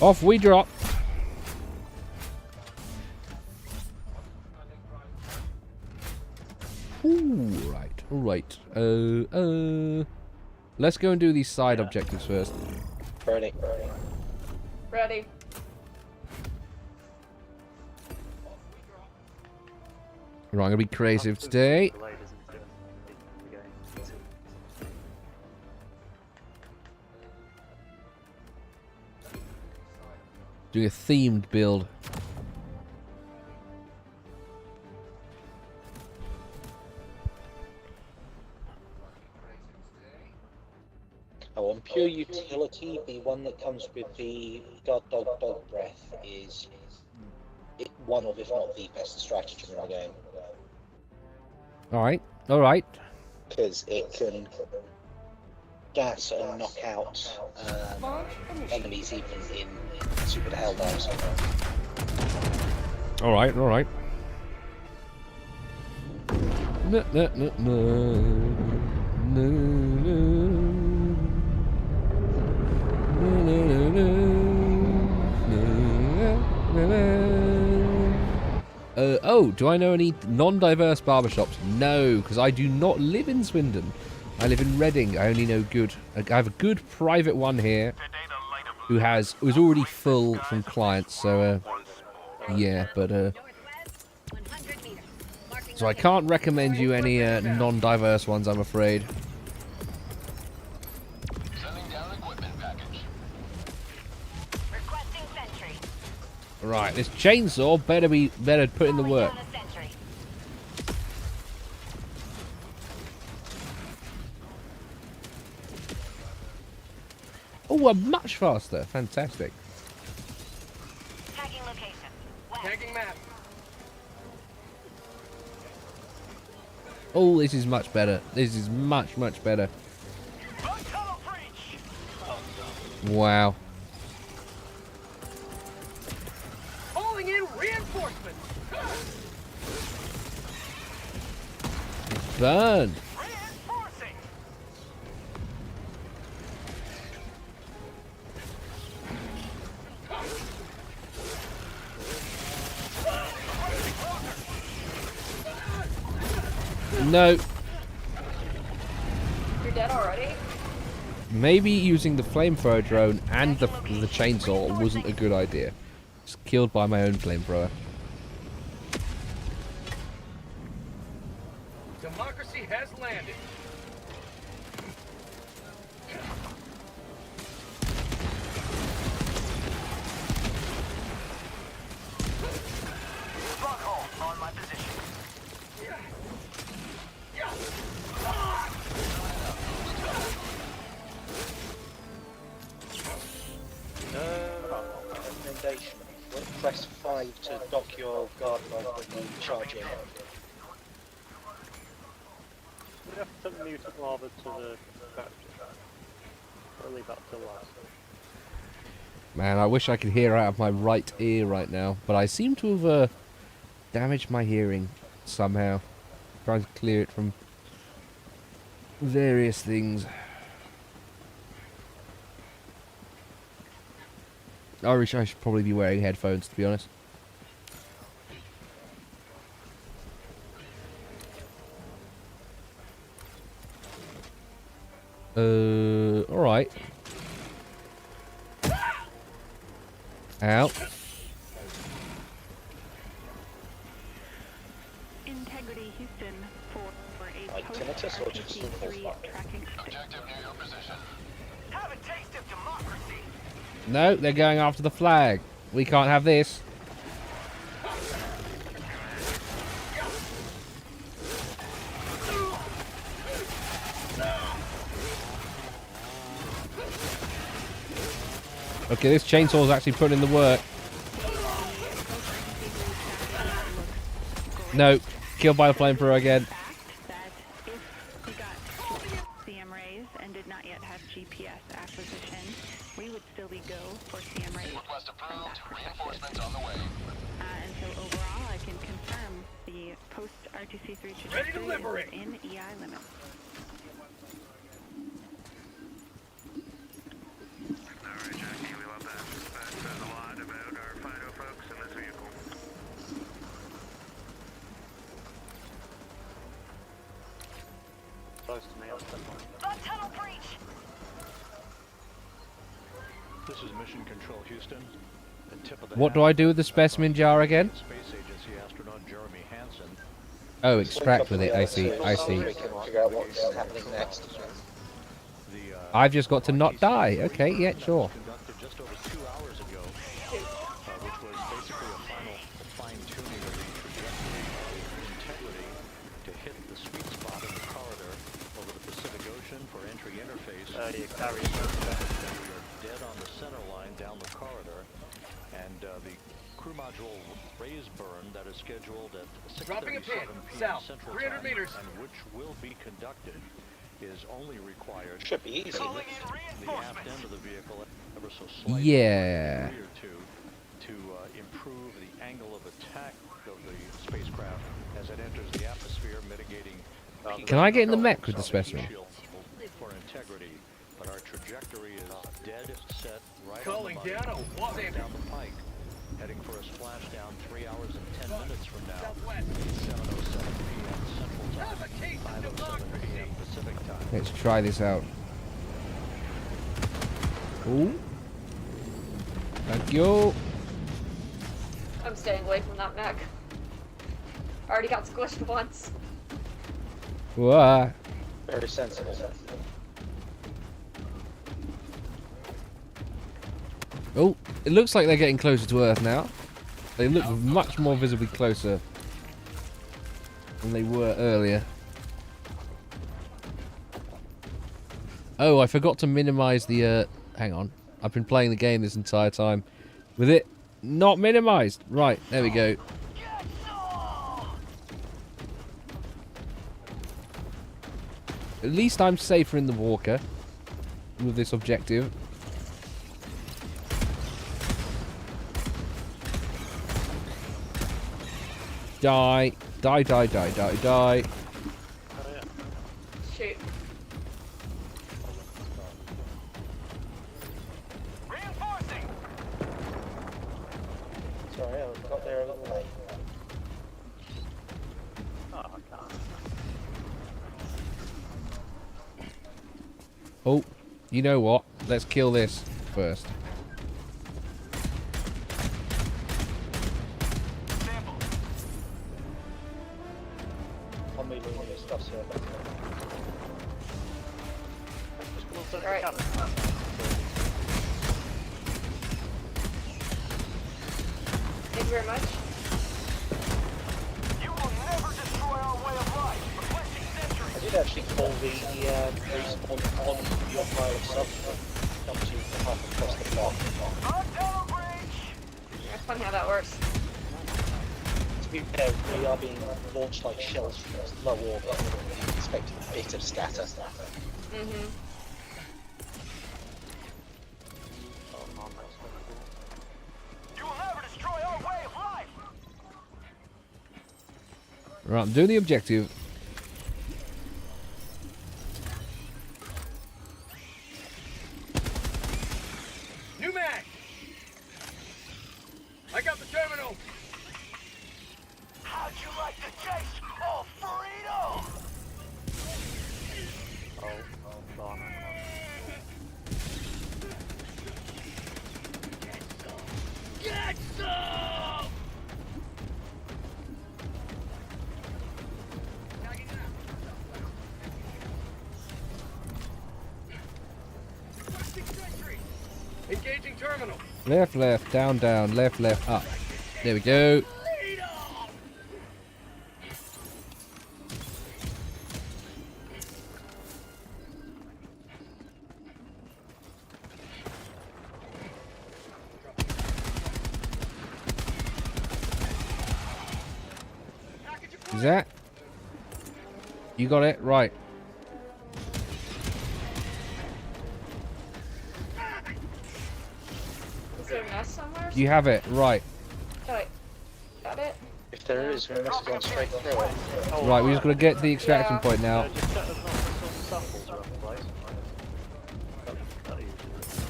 Off we drop. Ooh, right, alright. Let's go and do these side objectives first. Ready. Ready. Right, I'm gonna be creative today. Doing a themed build. Oh, on pure utility, the one that comes with the guard dog breath is one of, if not the best stratagem in the game. Alright, alright. Because it can gas and knock out enemies even in Super Hell Dives. Alright, alright. No, no, no, no. No, no. No, no, no, no. No, no. Oh, do I know any non-diverse barbershops? No, because I do not live in Swindon. I live in Reading. I only know good. I have a good private one here who's already full from clients. So yeah, but so I can't recommend you any non-diverse ones, I'm afraid. Sending down equipment package. Requesting sentry. Right, this chainsaw better put in the work. Calling down a sentry. Oh, I'm much faster. Fantastic. Tagging location. West. Tagging map. Oh, this is much better. This is much, much better. Wow. Calling in reinforcements. Reinforcements! Burn! Reinforcing! No. You're dead already? Maybe using the flamethrower drone and the chainsaw wasn't a good idea. Just killed by my own flamethrower. Democracy has landed. Buckhole on my position. Recommendation. Press 5 to dock your guard log when you charge in. We have to mute it rather to the factory. I'll leave that till last. Man, I wish I could hear out of my right ear right now, but I seem to have damaged my hearing somehow. Trying to clear it from various things. I wish I should probably be wearing headphones, to be honest. Alright. Out. Integrity Houston for a Like post tinnitus or just RTC-3 tracking. Objective near your position. Have a taste of democracy. No, they're going after the flag. We can't have this. Okay, this chainsaw's actually putting in the work. No, killed by the flamethrower again. That if we got CM rays and did not yet have GPS acquisition, we would still be go for CM rays. Request from approved. that perspective. Reinforcements on the way. And so overall, I can confirm the post RTC-3 Ready to trajectory liberate. is in EI limits. Alright, Jackie, we love that. That says a lot about our Fido folks in this vehicle. Close to me, I'll step on. The tunnel breach! This is Mission Control Houston. The tip of the What do I do with the specimen jar again? Space Agency astronaut Jeremy Hansen. Oh, extract with it. I see. I see. We can figure out what's happening next. The, I've just got to not die. Okay, yeah, sure. conducted just over 2 hours ago, which was basically a final fine-tuning of the trajectory of integrity to hit the sweet spot in the corridor over the Pacific Ocean for entry interface. You carry we are dead on the center line down the corridor, and the crew module raise burn that is scheduled at 6:37 Dropping a pin, p.m. south, Central 300 Time, meters. and which will be conducted, is only required Should be easy. Calling in the aft reinforcements. end of the vehicle ever so slightly, Yeah. a degree or two, to improve the angle of attack of the spacecraft as it enters the atmosphere, mitigating. Can I get in the mech with the specimen? For integrity, but our trajectory is dead set right Calling on the down money, a Los down the pike, heading for a splashdown 3 hours and 10 minutes from now. Southwest. 7:07 p.m. Central Time, Have a taste of 5:07 democracy. p.m. Pacific Time. Let's try this out. Ooh. Thank you. I'm staying away from that mech. I already got squished once. Wah. Very sensible. Oh, it looks like they're getting closer to Earth now. They look much more visibly closer than they were earlier. Oh, I forgot to minimize the, hang on. I've been playing the game this entire time with it not minimized. Right, there we go. At least I'm safer in the Walker with this objective. Die. Die, die, die, die, die. Oh, yeah. Shoot. Reinforcing! Sorry, I got there a little late. Oh, I can't. Oh, you know what? Let's kill this first. Sample. I'm moving all this stuff here. Right. Thank you very much. You will never destroy our way of life. Requesting sentry. I did actually call the respawn on your pile of subs. Come to half across the block. On tunnel breach. Yeah, it's funny how that works. To be fair, we are being launched like shells from low orbit. Expecting a bit of scatter. Mm-hmm. You will never destroy our way of life. Right, I'm doing the objective. New mag. I got the terminal. How'd you like the chase? Oh, Frito! Get some! Engaging terminal. Left, left, down, down, left, left, up. There we go. Is that? You got it? Right. Is there a nest somewhere? You have it. Right. Got it? If there is, we must have gone straight through it. Right, we just got to get to the extraction Yeah. point now. Just check there's not some samples around the place. That usually is.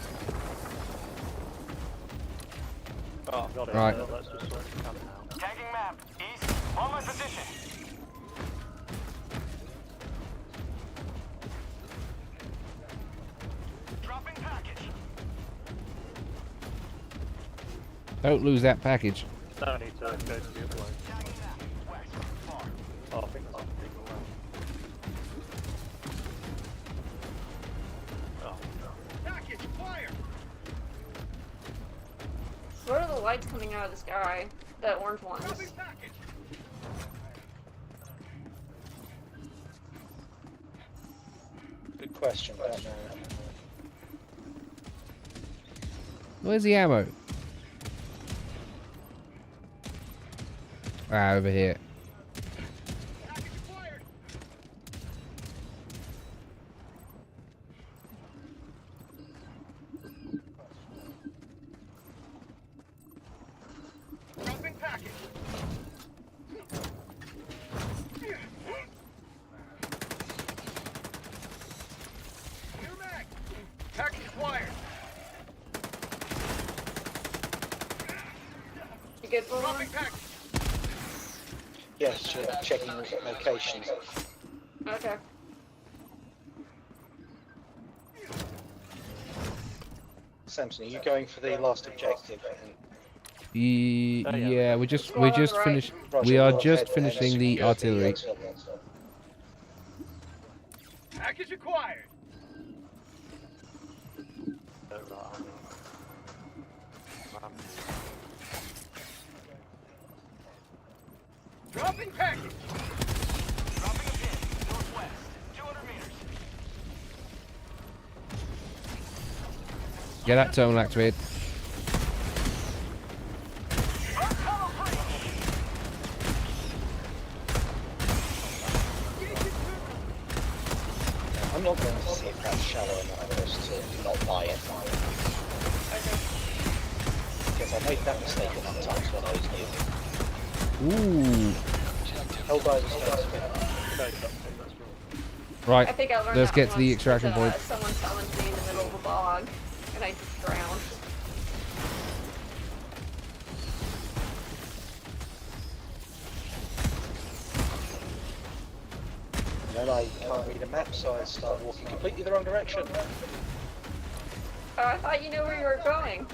Oh, got it. Right. Let's just sort of come now. Tagging map. East. On my position. Dropping package. Don't lose that package. No need to go to the other way. Tagging map. West. Far. Oh, I think that's a big one. Oh, no. Package. Fire. What are the lights coming out of the sky? The orange ones. Dropping package. Good question, don't know. Where's the ammo? Ah, over here. Package acquired. Dropping package. New mag. Package acquired. You good for Dropping one? package. Yes, sure. Checking locations. Okay. Samson, are you going for the last objective? Yeah, we're just Squad on the right. finished. Roger, We are go just ahead and finishing the secure artillery. Package acquired. Oh, right, I mean. Dropping package. Dropping a pin. Northwest. 200 meters. Get that terminal activated. I'm not going to see if that's shallow enough for us to not buy it. Because I made that mistake enough times when I was new. Ooh. Helldiver's Right. I think I learned Let's that get to the once extraction because, point. Someone challenged me in the middle of a bog, and I just drowned. And then I can't read a map, so I start walking completely the wrong direction. Oh, I thought you knew where you were going.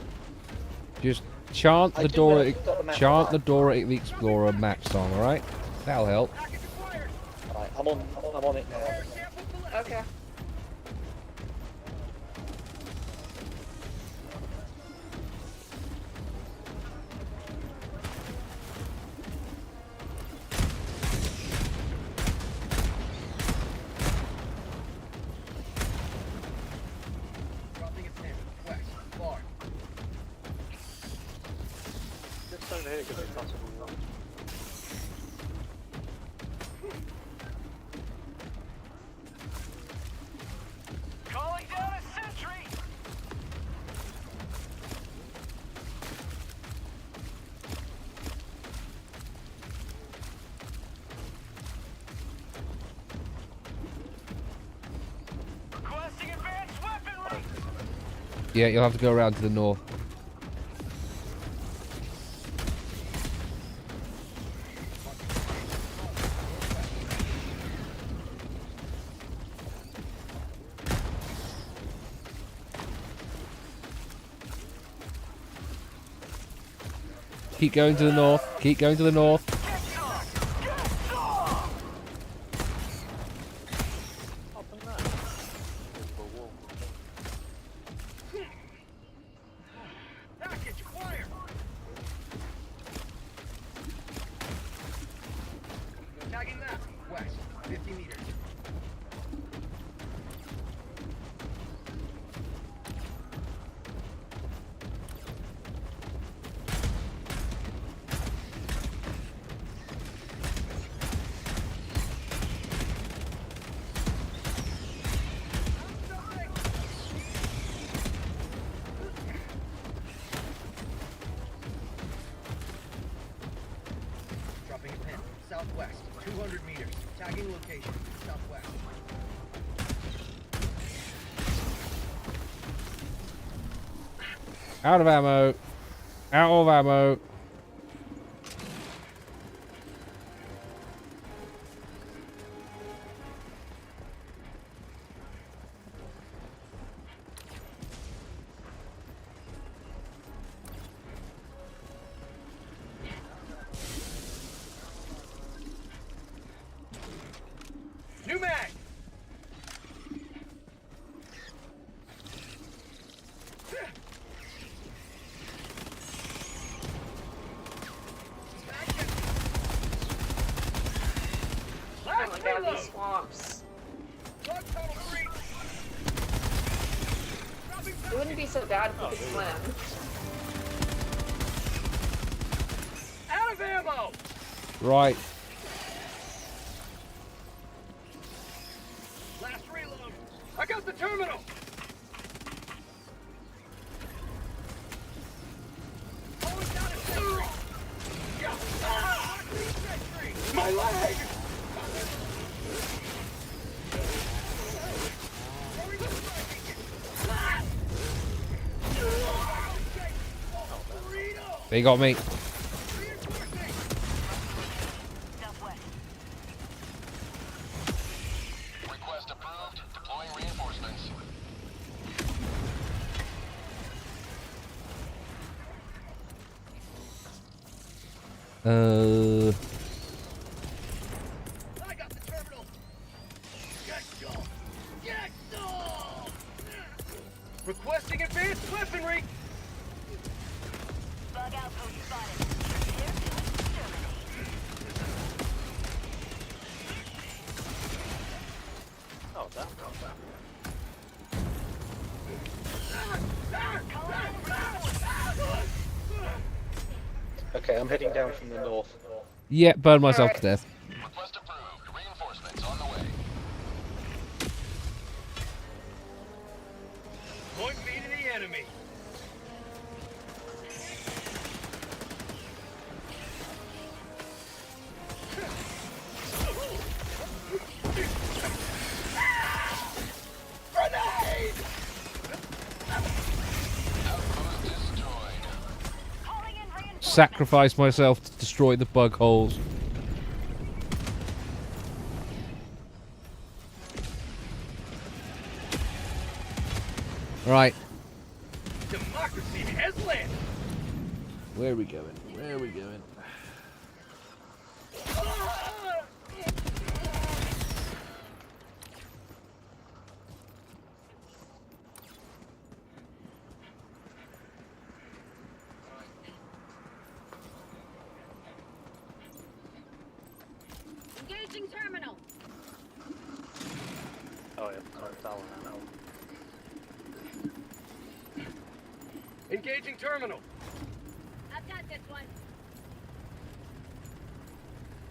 Just chant I the do know Dora, you've got the map chant on the that. Dora the Explorer map song. All right, that'll help. Right, I'm on it now. Okay. Dropping a 10. West. Far. Just down here could be possible. Calling down a sentry! Requesting advanced weaponry! Yeah, you'll have to go around to the north. Keep going to the north. Keep going to the north. Package acquired! Tagging map. West. 50 meters. Dropping a pin. Southwest. 200 meters. Tagging location. Southwest. Out of ammo. Out of ammo. New mag! Oh my god, these swamps. Log total 3! It wouldn't be so bad if we could swim. Out of ammo! Right. Last reload! I got the terminal! Pulling down a sentry! My leg! They got me. Request approved. Deploying reinforcements. I got the terminal. Get some! Requesting advanced weaponry. Bug outpost spotted. Prepare to exterminate. Oh, that not bad. Okay, I'm heading down from the north. Yeah, burned myself to death. Request approved. Reinforcements on the way. Point me to the enemy. sacrifice myself to destroy the bug holes. Right. Democracy has landed. Where are we going? Where are we going? Engaging terminal. Oh yeah, tower now. Engaging terminal. I've got this one.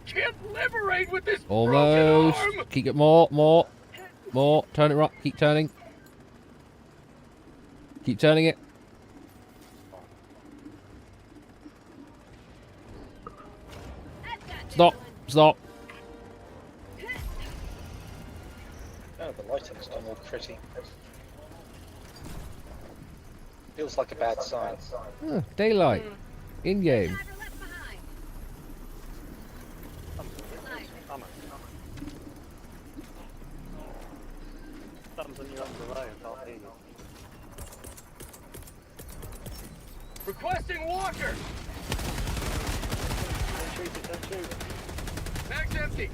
Can't liberate with this Almost. broken arm. Keep it more. Turn it right. Keep turning. Keep turning it. Stop. Oh, the lighting's gone all pretty. Feels like a bad sign. Oh, daylight. In game. Requesting walker. Don't shoot. Mag's empty.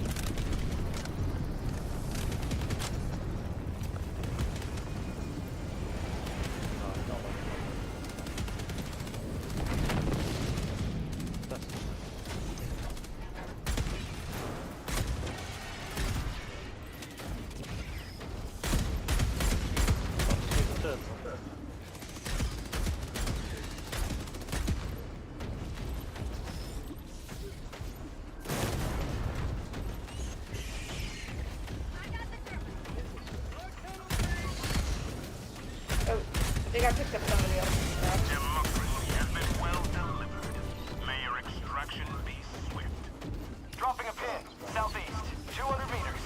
Oh, I think I picked up somebody else's stuff. Democracy has been well delivered. May your extraction be swift. Dropping a pin, southeast, 200 meters.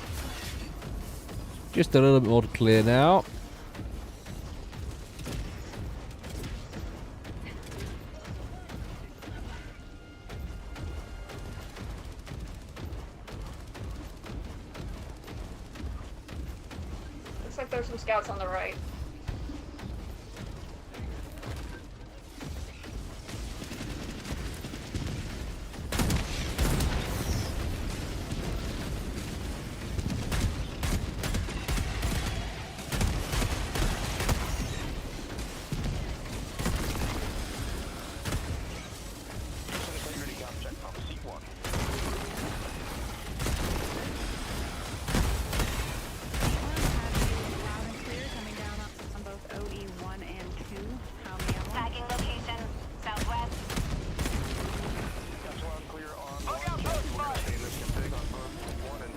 Just a little bit more to clear now. Looks like there's some scouts on the right.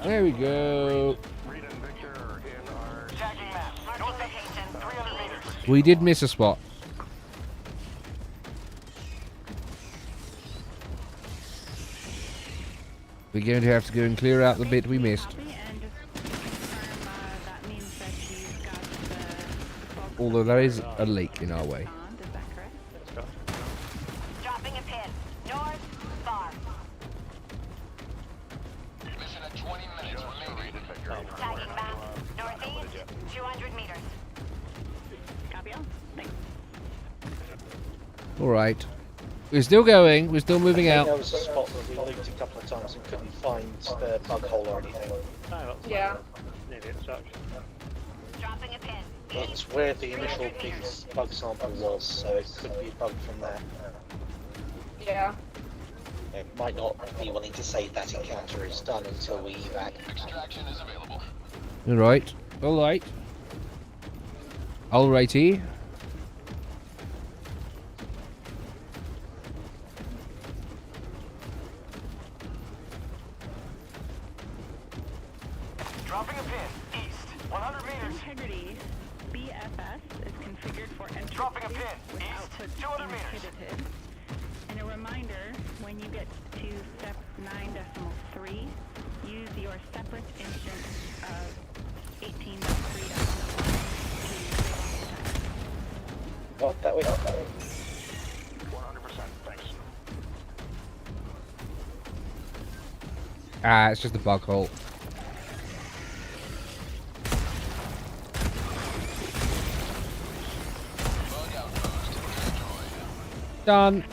There we go. We did miss a spot. We're going to have to go and clear out the bit we missed. Although there is a lake in our way. Dropping a pin. North, far. Mission at 20 minutes remaining. Tagging map. Northeast, 200 meters. Copy all. Thanks. Alright. We're still going. We're still moving There out. was a spot that we looked a couple of times and couldn't find the bug hole or anything. Yeah. Dropping a pin. That's where the initial big bug sample was, so it could be a bug from there. Yeah. It might not be willing to say that encounter is done until we evac. Extraction is available. Alright. Alright. Alrighty. Dropping a pin, east, 100 meters. Integrity BFS is configured for entry Dropping a pin, with east, outputs 200 meters. inhibited. And a reminder, when you get to step 9.3, use your separate instance of 18.3.1 to Oh, that way. 100%, thanks. Ah, it's just a bug hole. Done.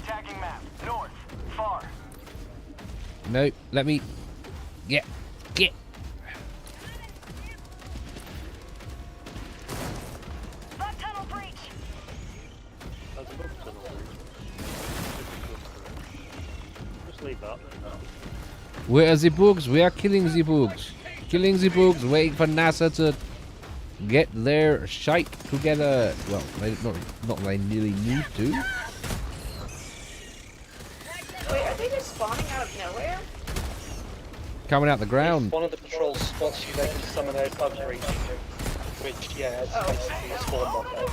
Tagging map. North. Far. No, let me... Get. Bug tunnel breach. Just leave that. Where are the bugs? We are killing the bugs. Killing the bugs, waiting for NASA to get their shite together. Well, they, not they nearly need to. Wait, are they just spawning out of nowhere? Coming out the ground. One of the patrols spots you, they can summon a bug breach. Which, yeah, it's basically a spawn mod there.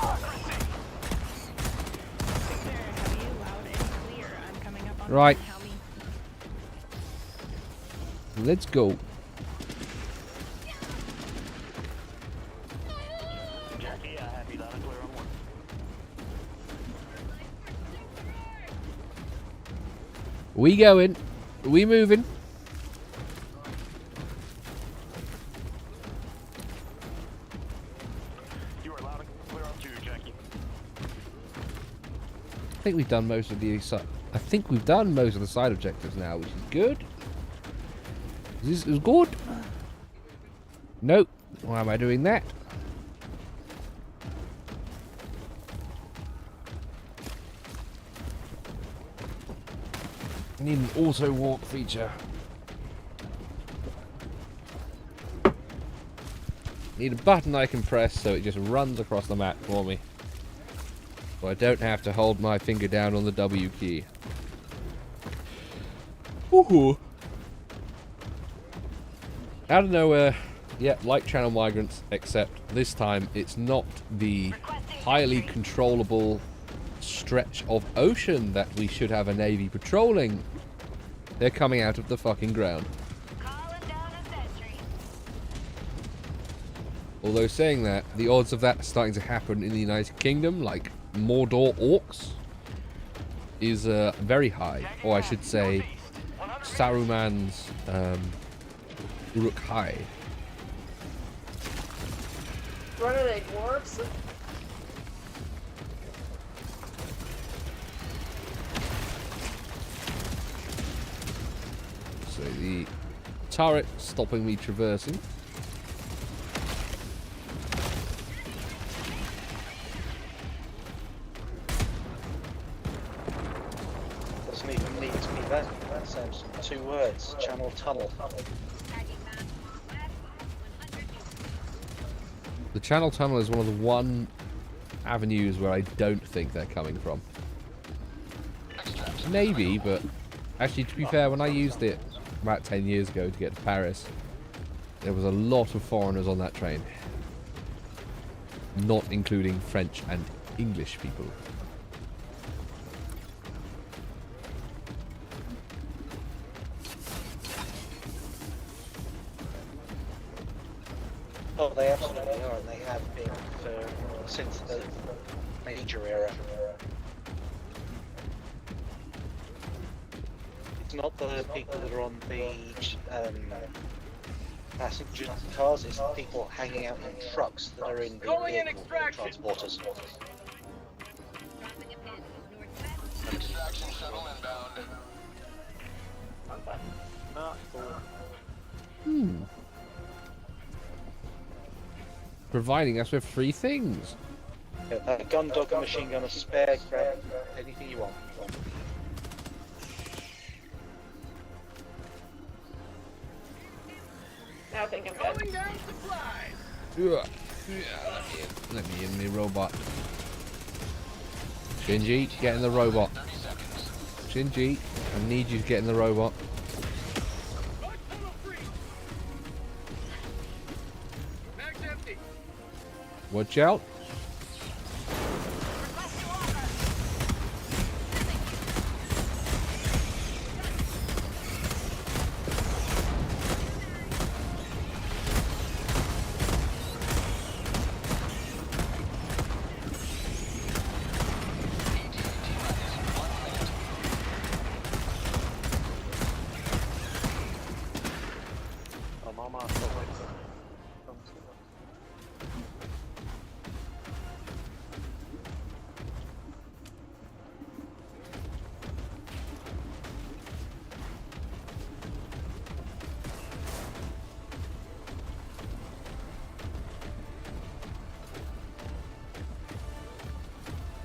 Victor, have you loud and clear? I'm coming up on Right. Help me. Let's go. Jackie, I have you loud and clear on one. We going. We moving. You are loud and clear on 2, Jackie. I think we've done most of the side objectives now, which is good. This is good. Nope. Why am I doing that? I need an auto walk feature. Need a button I can press so it just runs across the map for me. So I don't have to hold my finger down on the W key. Woohoo! Out of nowhere, yeah, like Channel Migrants, except this time it's not the highly controllable stretch of ocean that we should have a navy patrolling. They're coming out of the fucking ground. Calling down a sentry. Although saying that, the odds of that starting to happen in the United Kingdom, like Mordor orcs, is very high. Or I should say, Saruman's Uruk-hai. What are they, dwarves? So the turret stopping me traversing. Doesn't even need to be that. That sounds 2 words. Channel tunnel. Tagging map. West, 100 meters. The Channel Tunnel is one of the one avenues where I don't think they're coming from. Maybe, but actually, to be fair, when I used it about 10 years ago to get to Paris, there was a lot of foreigners on that train. Not including French and English people. Oh, they absolutely are, and they have been since the Major era. It's not the people that are on the passenger cars, it's the people hanging out in trucks that are in the vehicle transporters. Dropping a pin. Northwest. Extraction shuttle inbound. Providing us with 3 things. A gun dog, a machine gun, a spare, grab anything you want. Now I think I'm good. Let me in the robot. Shinji, get in the robot. Shinji, I need you to get in the robot. Watch out.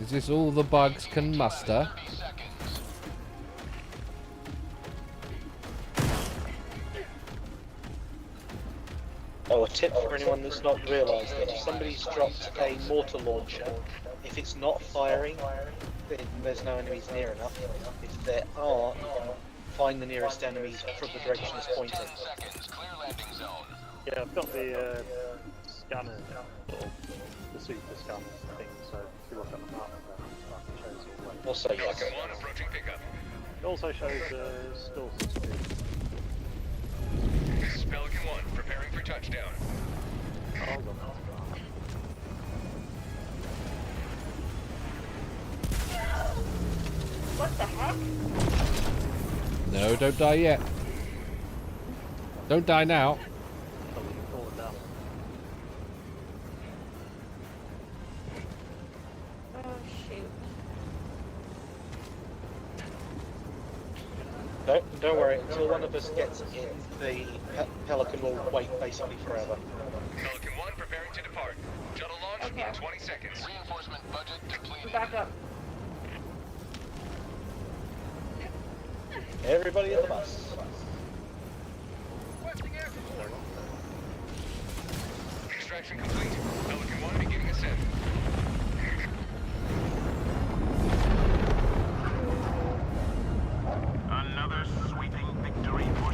Is this all the bugs can muster? Oh, a tip for anyone that's not realised it. If somebody's dropped a mortar launcher, if it's not firing, then there's no enemies near enough. If there are, you can find the nearest enemies from the direction it's pointing. Yeah, I've got the scanner, the super scanner thing, so if you look at the map, that shows all that. Also, yes. It also shows still 60. This is Pelican 1, preparing for touchdown. Hold on. What the heck? No, don't die yet. Don't die now. Falling down. Oh shoot. Don't worry, until one of us gets in, the Pelican will wait basically forever. Pelican 1, preparing to depart. Shuttle launch in 20 seconds. Reinforcement budget depleted. Back up. Everybody in the bus. Extraction complete. Pelican 1 beginning ascent. Another sweeping victory for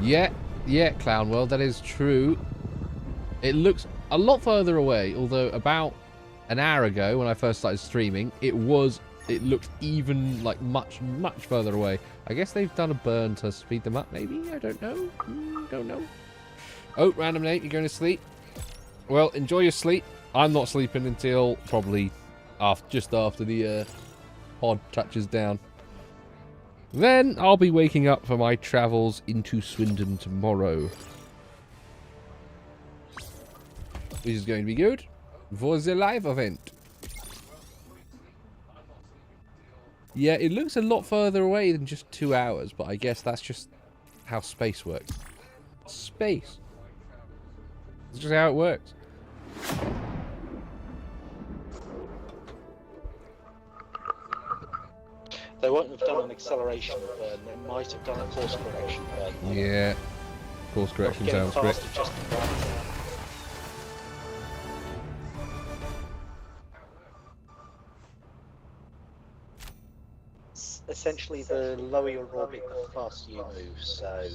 Superbird. Yeah, Clown World, that is true. It looks a lot further away, although about an hour ago when I first started streaming, it looked even like much further away. I guess they've done a burn to speed them up, maybe? I don't know. Don't know. Oh, Random Nate, you're going to sleep? Well, enjoy your sleep. I'm not sleeping until probably just after the pod touches down. Then I'll be waking up for my travels into Swindon tomorrow. Which is going to be good for the live event. Yeah, it looks a lot further away than just 2 hours, but I guess that's just how space works. Space. It's just how it works. They won't have done an acceleration burn, they might have done a course correction burn. Yeah. Course correction Getting sounds great. faster just around. Essentially, the lower your orbit, the faster you move, so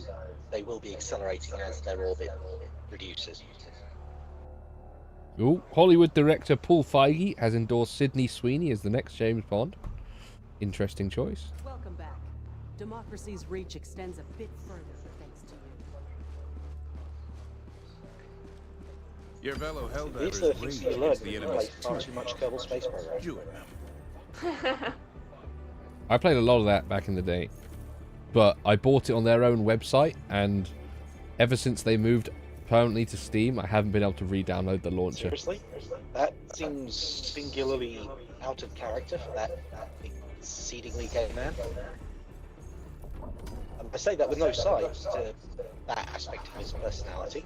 they will be accelerating as their orbit reduces. Ooh, Hollywood director Paul Feige has endorsed Sydney Sweeney as the next James Bond. Interesting choice. Welcome back. Democracy's reach extends a bit further thanks to you. Your fellow These are the things you learn when you play far too much Kerbal Space Program. I played a lot of that back in the day, but I bought it on their own website, and ever since they moved permanently to Steam, I haven't been able to re-download the launcher. Seriously? That seems singularly out of character for that exceedingly gay man. And I say that with no sides to that aspect of his personality.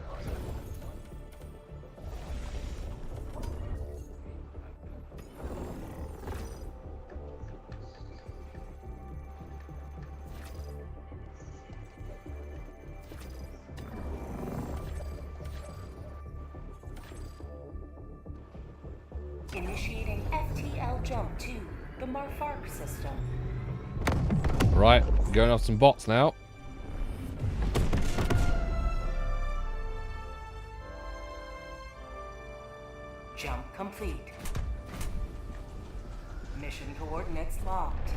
Initiating FTL jump to the Marfark system. Right, going off some bots now. Jump complete. Mission coordinates locked.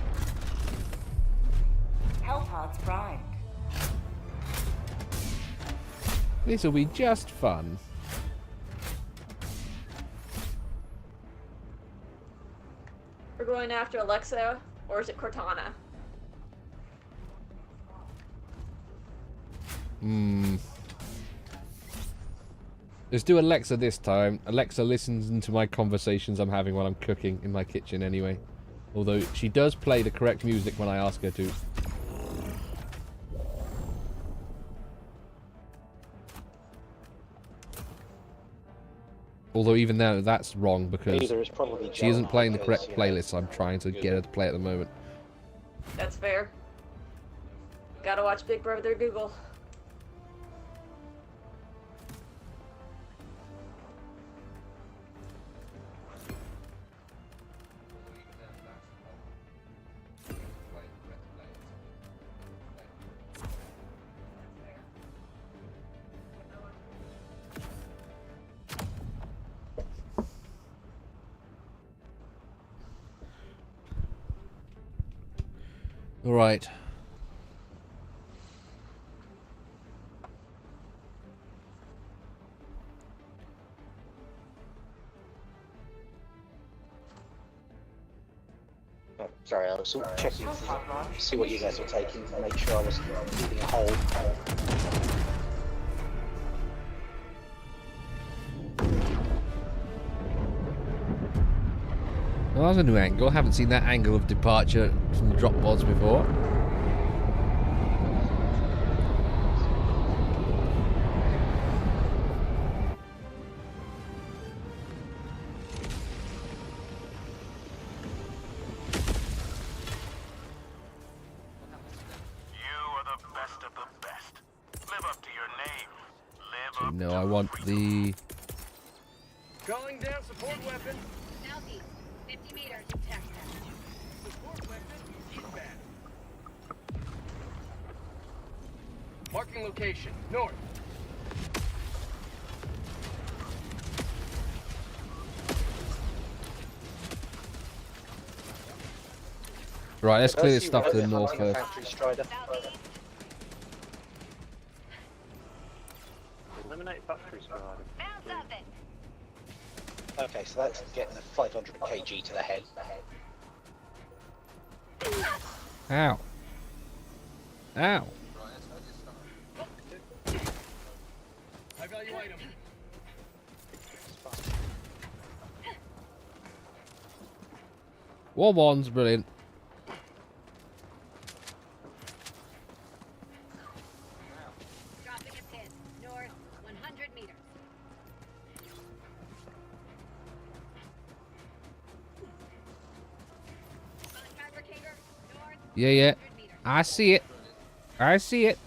Hellpods primed. This will be just fun. We're going after Alexa, or is it Cortana? Let's do Alexa this time. Alexa listens into my conversations I'm having while I'm cooking in my kitchen anyway. Although she does play the correct music when I ask her to. Although even now that's wrong because Neither is probably she isn't John, playing the because, correct you know, playlist I'm trying to get her to play at the moment. That's fair. Gotta watch Big Brother Google. All right. Oh, sorry, I was sort of checking to see what you guys were taking to make sure I wasn't leaving a hole. Well, that was a new angle. Haven't seen that angle of departure from the drop pods before. So, no, I want the... Calling down support weapon. Southeast, 50 meters. Support weapon inbound. Marking location. North. Right, let's clear this stuff to the north first. Eliminate factory strider. Okay, so that's getting a 500 kg to the head. Ow. Ow. High value item. War-bonds, brilliant. Dropping a pin. North, 100 meters. Fabricator, north. Yeah, yeah. I see it. I see it.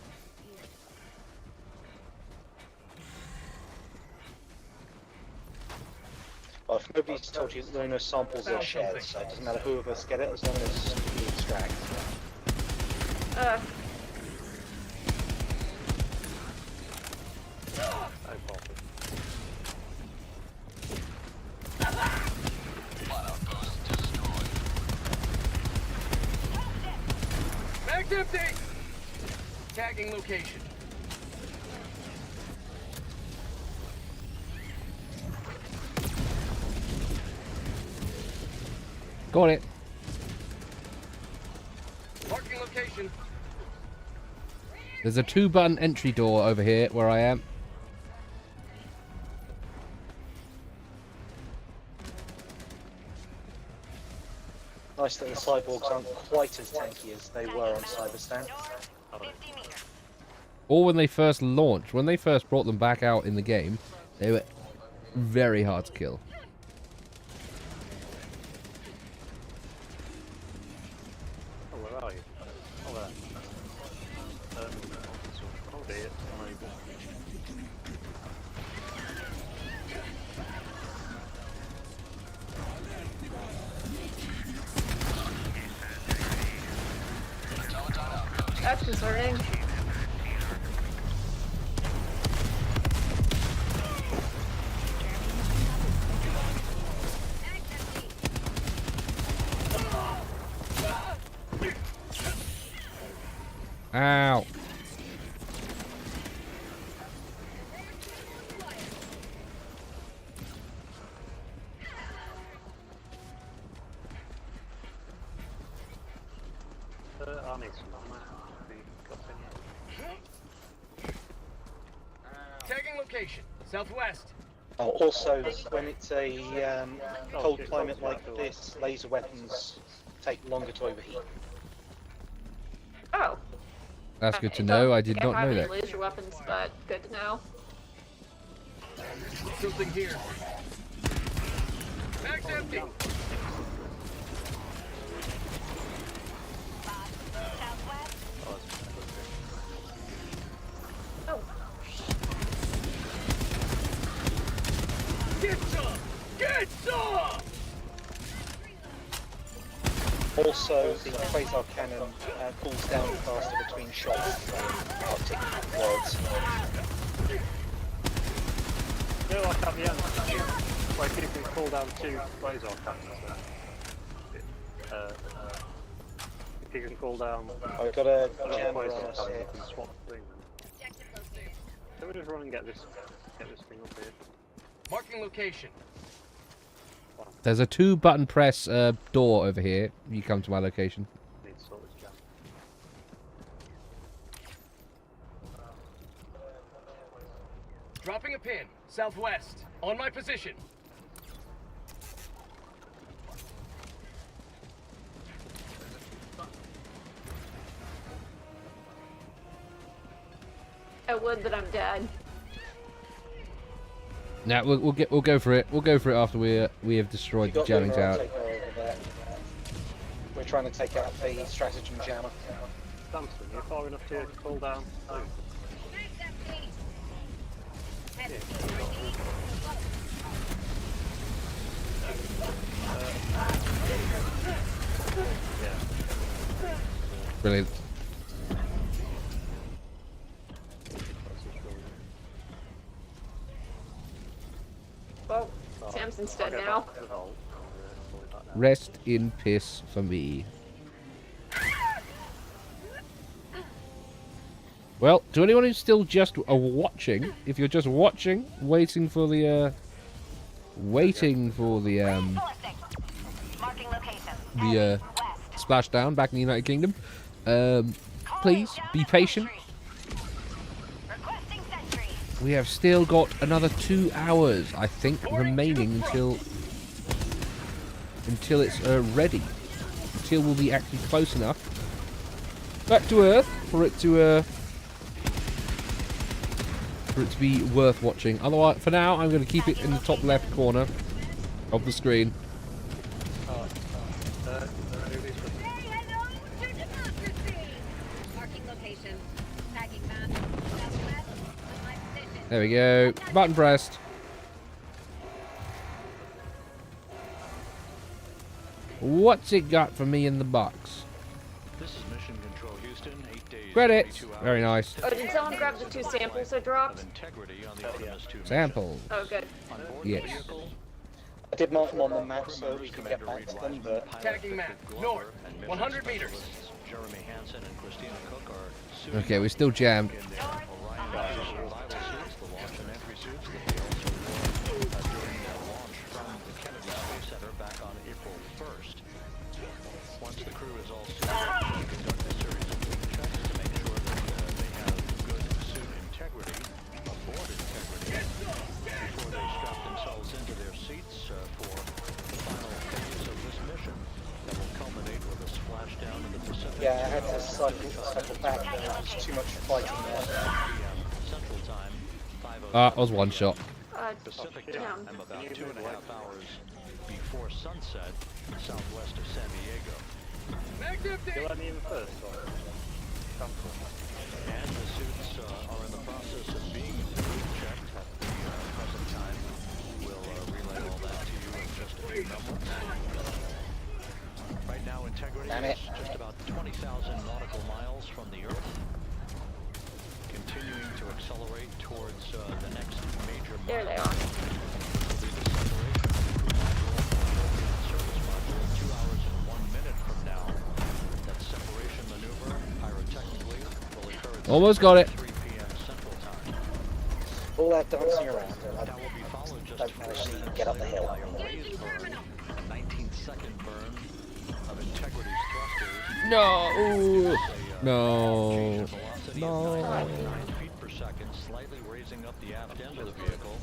Well, if nobody's told you that there are no samples or shares, so it doesn't matter who of us get it as long as we extract. Mag's empty. Tagging location. Got it. Marking location. There's a 2-button entry door over here where I am. Nice that the cyborgs aren't quite as tanky as they were on Cyberstan. Or when they first launched. When they first brought them back out in the game, they were very hard to kill. Oh, where are you? Oh, there. Oh dear, unable. That's concerning. Ow. I need some ammo. Got any? Tagging location. Southwest. Oh, also, when it's a cold climate like this, laser weapons take longer to overheat. Oh. That's good to know. I did not know that. Laser weapons, but good to know. Something here. Mag's empty. Oh. Get some! Get some! Also, the Quasar cannon cools down faster between shots than Arctic worlds. You know, like at the end, like you can pull down 2 Quasar cannons. If you can pull down... I've got a another jammer Quasar on us cannon, here. you can swap between them. Can we just run and get this thing up here? Marking location. There's a 2-button press door over here. You come to my location. Need to sort this jam. Dropping a pin. Southwest. On my position. I would, but I'm dead. Now we'll go for it. We'll go for it after we have destroyed the jamming tower. We're trying to take out the stratagem jammer. Dunstan, you're far enough to pull down. Oh. Brilliant. Well, Samson's dead now. Rest in piss for me. Well, to anyone who's still just watching, if you're just watching, waiting for the splashdown back in the United Kingdom, please be patient. We have still got another 2 hours, I think, remaining until it's ready. Until we'll be actually close enough back to Earth for it to be worth watching. Otherwise, for now, I'm going to keep it in the top left corner of the screen. There we go. Button pressed. What's it got for me in the box? This is Mission Control Houston, 8 days. Credits. Very nice. Oh, did someone grab the 2 samples I dropped? Samples. Oh, good. Yes. I did mark them on the map so we could get back to them, but... Tagging map. North. 100 meters. Jeremy Hansen and Christina Cook are Okay, we're still jammed. Yeah, I had to cycle back, there was too much fighting there. That was one shot. Pacific time, about 2.5 hours before sunset, southwest of San Diego. You let me in first, or? And the suits are in the process of being checked at the present time. We'll relay all that to you in just a few moments. Right now, Integrity is just about 20,000 nautical miles from the Earth, continuing to accelerate towards the next major milestone. There they are. Service module 2 hours and 1 minute from now. That separation maneuver, pyrotechnically, will occur at Almost got it. 3 p.m. Central Time. All that dancing around, That will be followed just don't manage to get up the hill. a 19-second burn of Integrity's thrusters. No. Ooh. No. No. 9 feet per second, slightly raising up the aft end of the vehicle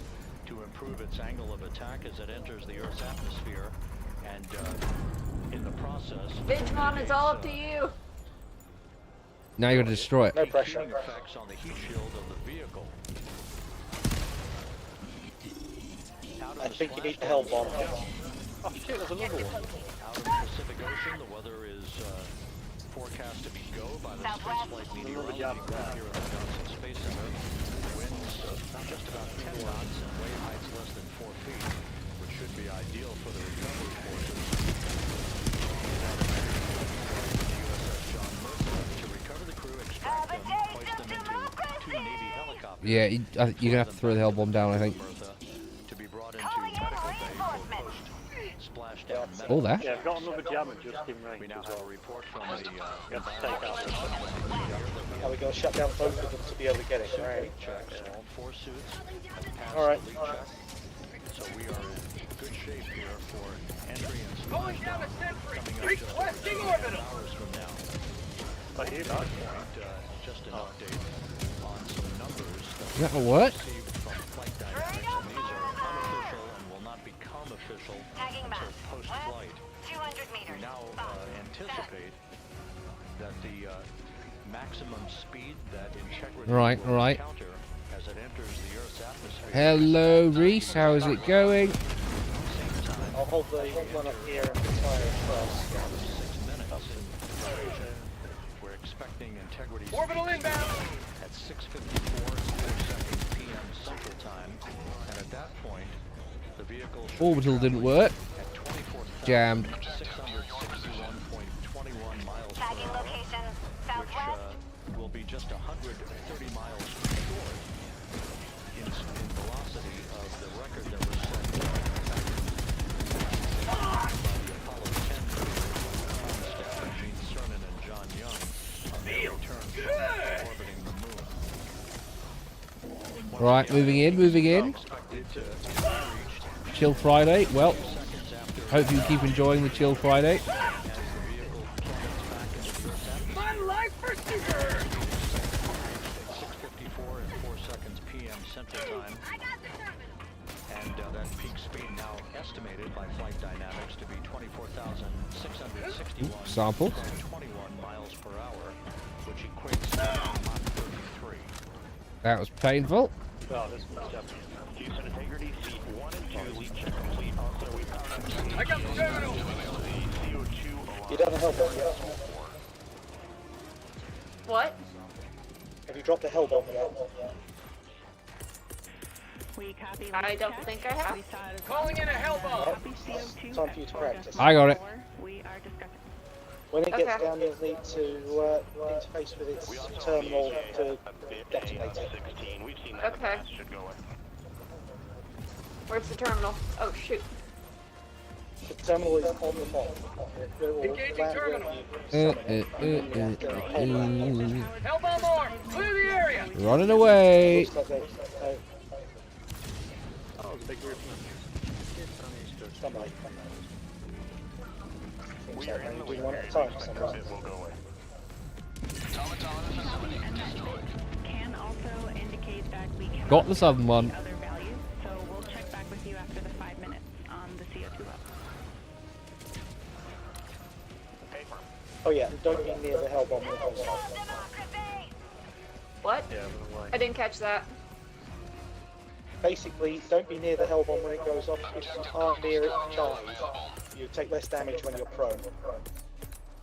to improve its angle of attack as it enters the Earth's atmosphere, and in the process, Vigmon, it's all up to you. Now you're going to destroy it. No pressure. heating effects on the heat shield of the vehicle. I think you need the hell bomb. Oh shit, there's another one. Out of the Pacific Ocean, the weather is forecast to be go by the spaceflight meteorology group here at the Johnson Space Center. Winds just about 10 knots and wave heights less than 4 feet, which should be ideal for the recovery forces. USS John Mercer to recover the crew, extract them, hoist them into 2 Navy helicopters. Yeah, you're gonna have to throw the Hellbomb down, I think. To be brought into medical bay for post-splashdown medical. All that. Yeah, I've got another jammer just in range. We now as have a well. report from the You have to take out the Are we going to shut down both of them to be able to get it? Right. checks. All 4 suits have passed All right. the leak check. So we are in good shape here for entry and splashdown coming up just 7 hours from now. But here, At this point, just an update on some numbers Is that a what? received from Flight Dynamics, and these are unofficial and will not become official until post-flight. 200 meters. We now anticipate that the maximum speed that Integrity Right, will right. encounter as it enters the Earth's atmosphere. Hello, Reese. How is it going? I'll hold the one up here and fire across. 6 minutes. We're expecting Integrity Orbital inbound! at 6:54 p.m. Central Time, and at that point, the vehicle should Orbital didn't work. at 24,661.21 Jammed. miles per Tagging hour, location, which southwest. will be just 130 miles short in velocity of the record that was set by the Apollo 10 crew, Thomas Stafford, Gene Cernan, and John Young on their return from orbiting the moon. Right, moving in, moving in. Expected to be reached Chill Friday. Well, seconds after hope you keep enjoying the Chill Friday. as the vehicle plummets back into the Earth's atmosphere. My life pursuer! 6:54 and 4 seconds p.m. Central Time. And that peak speed now estimated by Flight Dynamics to be 24,661.21 Sample. miles per hour, which equates to Mach 33. That was painful. Oh, this one's jammer. Houston Integrity, seat 1 and 2, leak check complete. Also, we found I got the terminal! CO2 You don't have a Hellbomb yet? What? Have you dropped a Hellbomb yet? We copy. I leak don't check. think I have. We saw it as Calling in a Hellbomb! copy CO2 Time for you at to 4 practice. I got it. We are discussing. When it gets Okay. down, you'll need to interface with its terminal to detonate it. 16. We've seen that in the Okay. past. Should go away. Where's the terminal? Oh shoot. The terminal is on the mod. It will Engaging land where terminal. you summon it, and then you have to hold that. Hellbomb more! Clear the area! Running away. Looks like they- Oh, big group. somebody. We are in the Doing weak one at a area. time, Expect somebody. it will go away. Can also indicate that we can Got the southern one. other values, so we'll check back with you after the 5 minutes on the CO2 level. Paper. Oh yeah, don't be near the Hellbomb when it goes off. What? Yeah, but like, I didn't catch that. Basically, don't be near the Hellbomb when it goes off. If you are near it, dive. You take less damage when you're prone.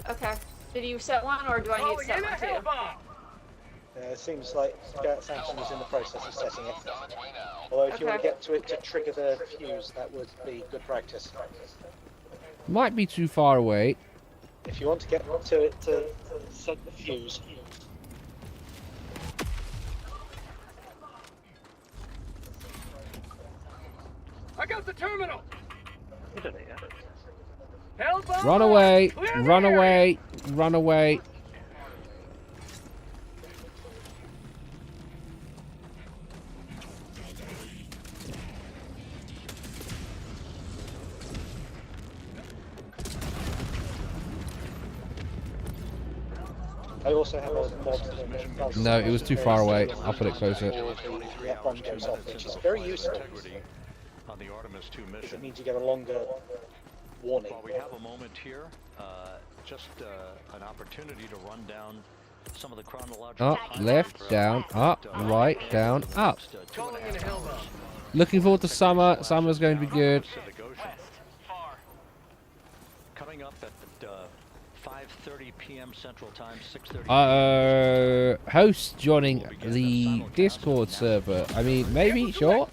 Okay. Did you set one or do I need to Calling set in a one too? Hellbomb! It seems like Samson is in the process of setting it. Although if you want to Okay. get to it to trigger the fuse, that would be good practice. Might be too far away. If you want to get to it to set the fuse, I got the terminal! you did it, yeah. Hellbomb! Run away. Clear the Run area! away. Run away. I also have a mod that does. No, it was too far away. I'll put it closer. That bomb goes off, which is very useful. Integrity on the Artemis 2 Because it mission. means you get a longer warning. While we have a moment here, just an opportunity to run down some of the chronological Up, timelines left, for down, up, right, down, up. next, 2.5 Calling in a hours. Hellbomb! Looking forward to summer. Summer's going to be good. Pacific Ocean. Coming up at 5:30 p.m. Central Time, 6:30. Host joining the Discord server. I mean, maybe, sure.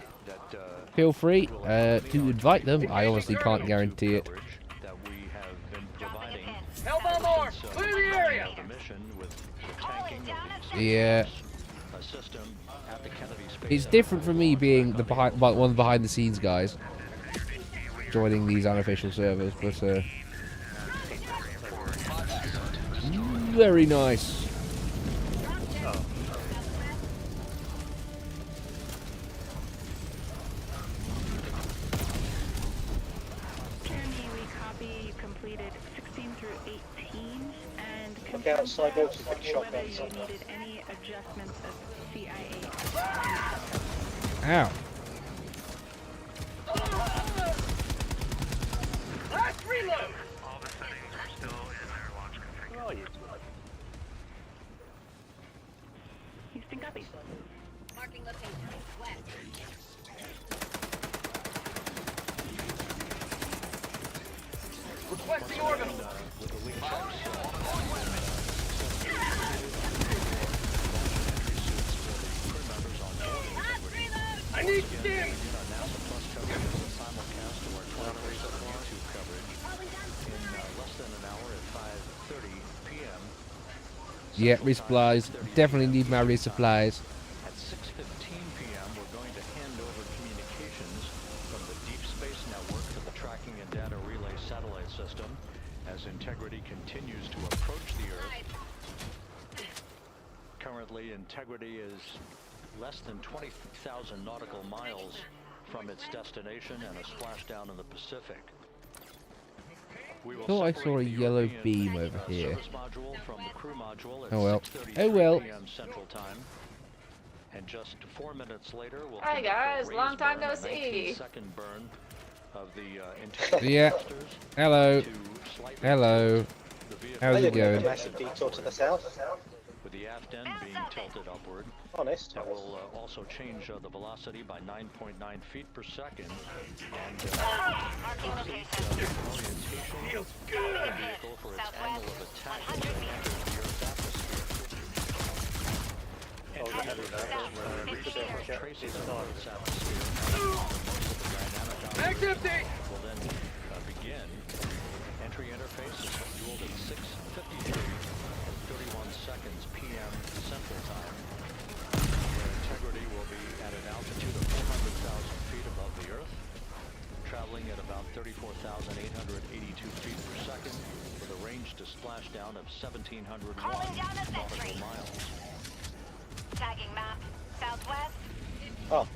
Feel free to invite them. I obviously can't guarantee it. That we have been providing. Hellbound more! Clear the area! The mission with the tanking of these Yeah. a system at the Kennedy Space It's Center. different from me being the one of the behind the scenes guys joining these unofficial servers, but very nice. Jeremy, we copy you completed 16 through 18 and Look out, Cyborgs with big whether shotguns. you needed any adjustments of CIA. Ow. Last reload! All the settings are still in their launch configuration. Where are you? Houston, copy. Marking location. West. Requesting orbital! I need stim! Yeah, resupplies. Definitely need my resupplies. At 6:15 p.m., we're going to hand over communications from the Deep Space Network to the Tracking and Data Relay Satellite System as Integrity continues to approach the Earth. Currently, Integrity is less than 20,000 nautical miles from its destination and a splashdown in the Pacific. We will Thought I separate saw a the yellow European, beam over here. service module from the crew module at Oh well. 6:33 Oh well. p.m. Central Time. And just 4 minutes later, we'll Hi, conduct a guys. raise Long time burn, no a see. 19-second burn of the Integrity Yeah. thrusters Hello. to slightly Hello. the vehicle How's I it didn't make a going? massive detour to the south. with the aft end being tilted upward. Honest. That will also change the velocity by 9.9 feet per second. And complete orientation of the vehicle for its angle of attack as it enters the Earth's atmosphere. Oh, the heavy vessel. Traces of Earth's atmosphere. Most of the dynamic Mag's empty! will then begin. Entry interface is scheduled at 6:53 and 31 seconds p.m. Central Time. Where Integrity will be at an altitude of 400,000 feet above the Earth, traveling at about 34,882 feet per second, with a range to splashdown of 1,701 nautical miles. Tagging map. Southwest. Oh,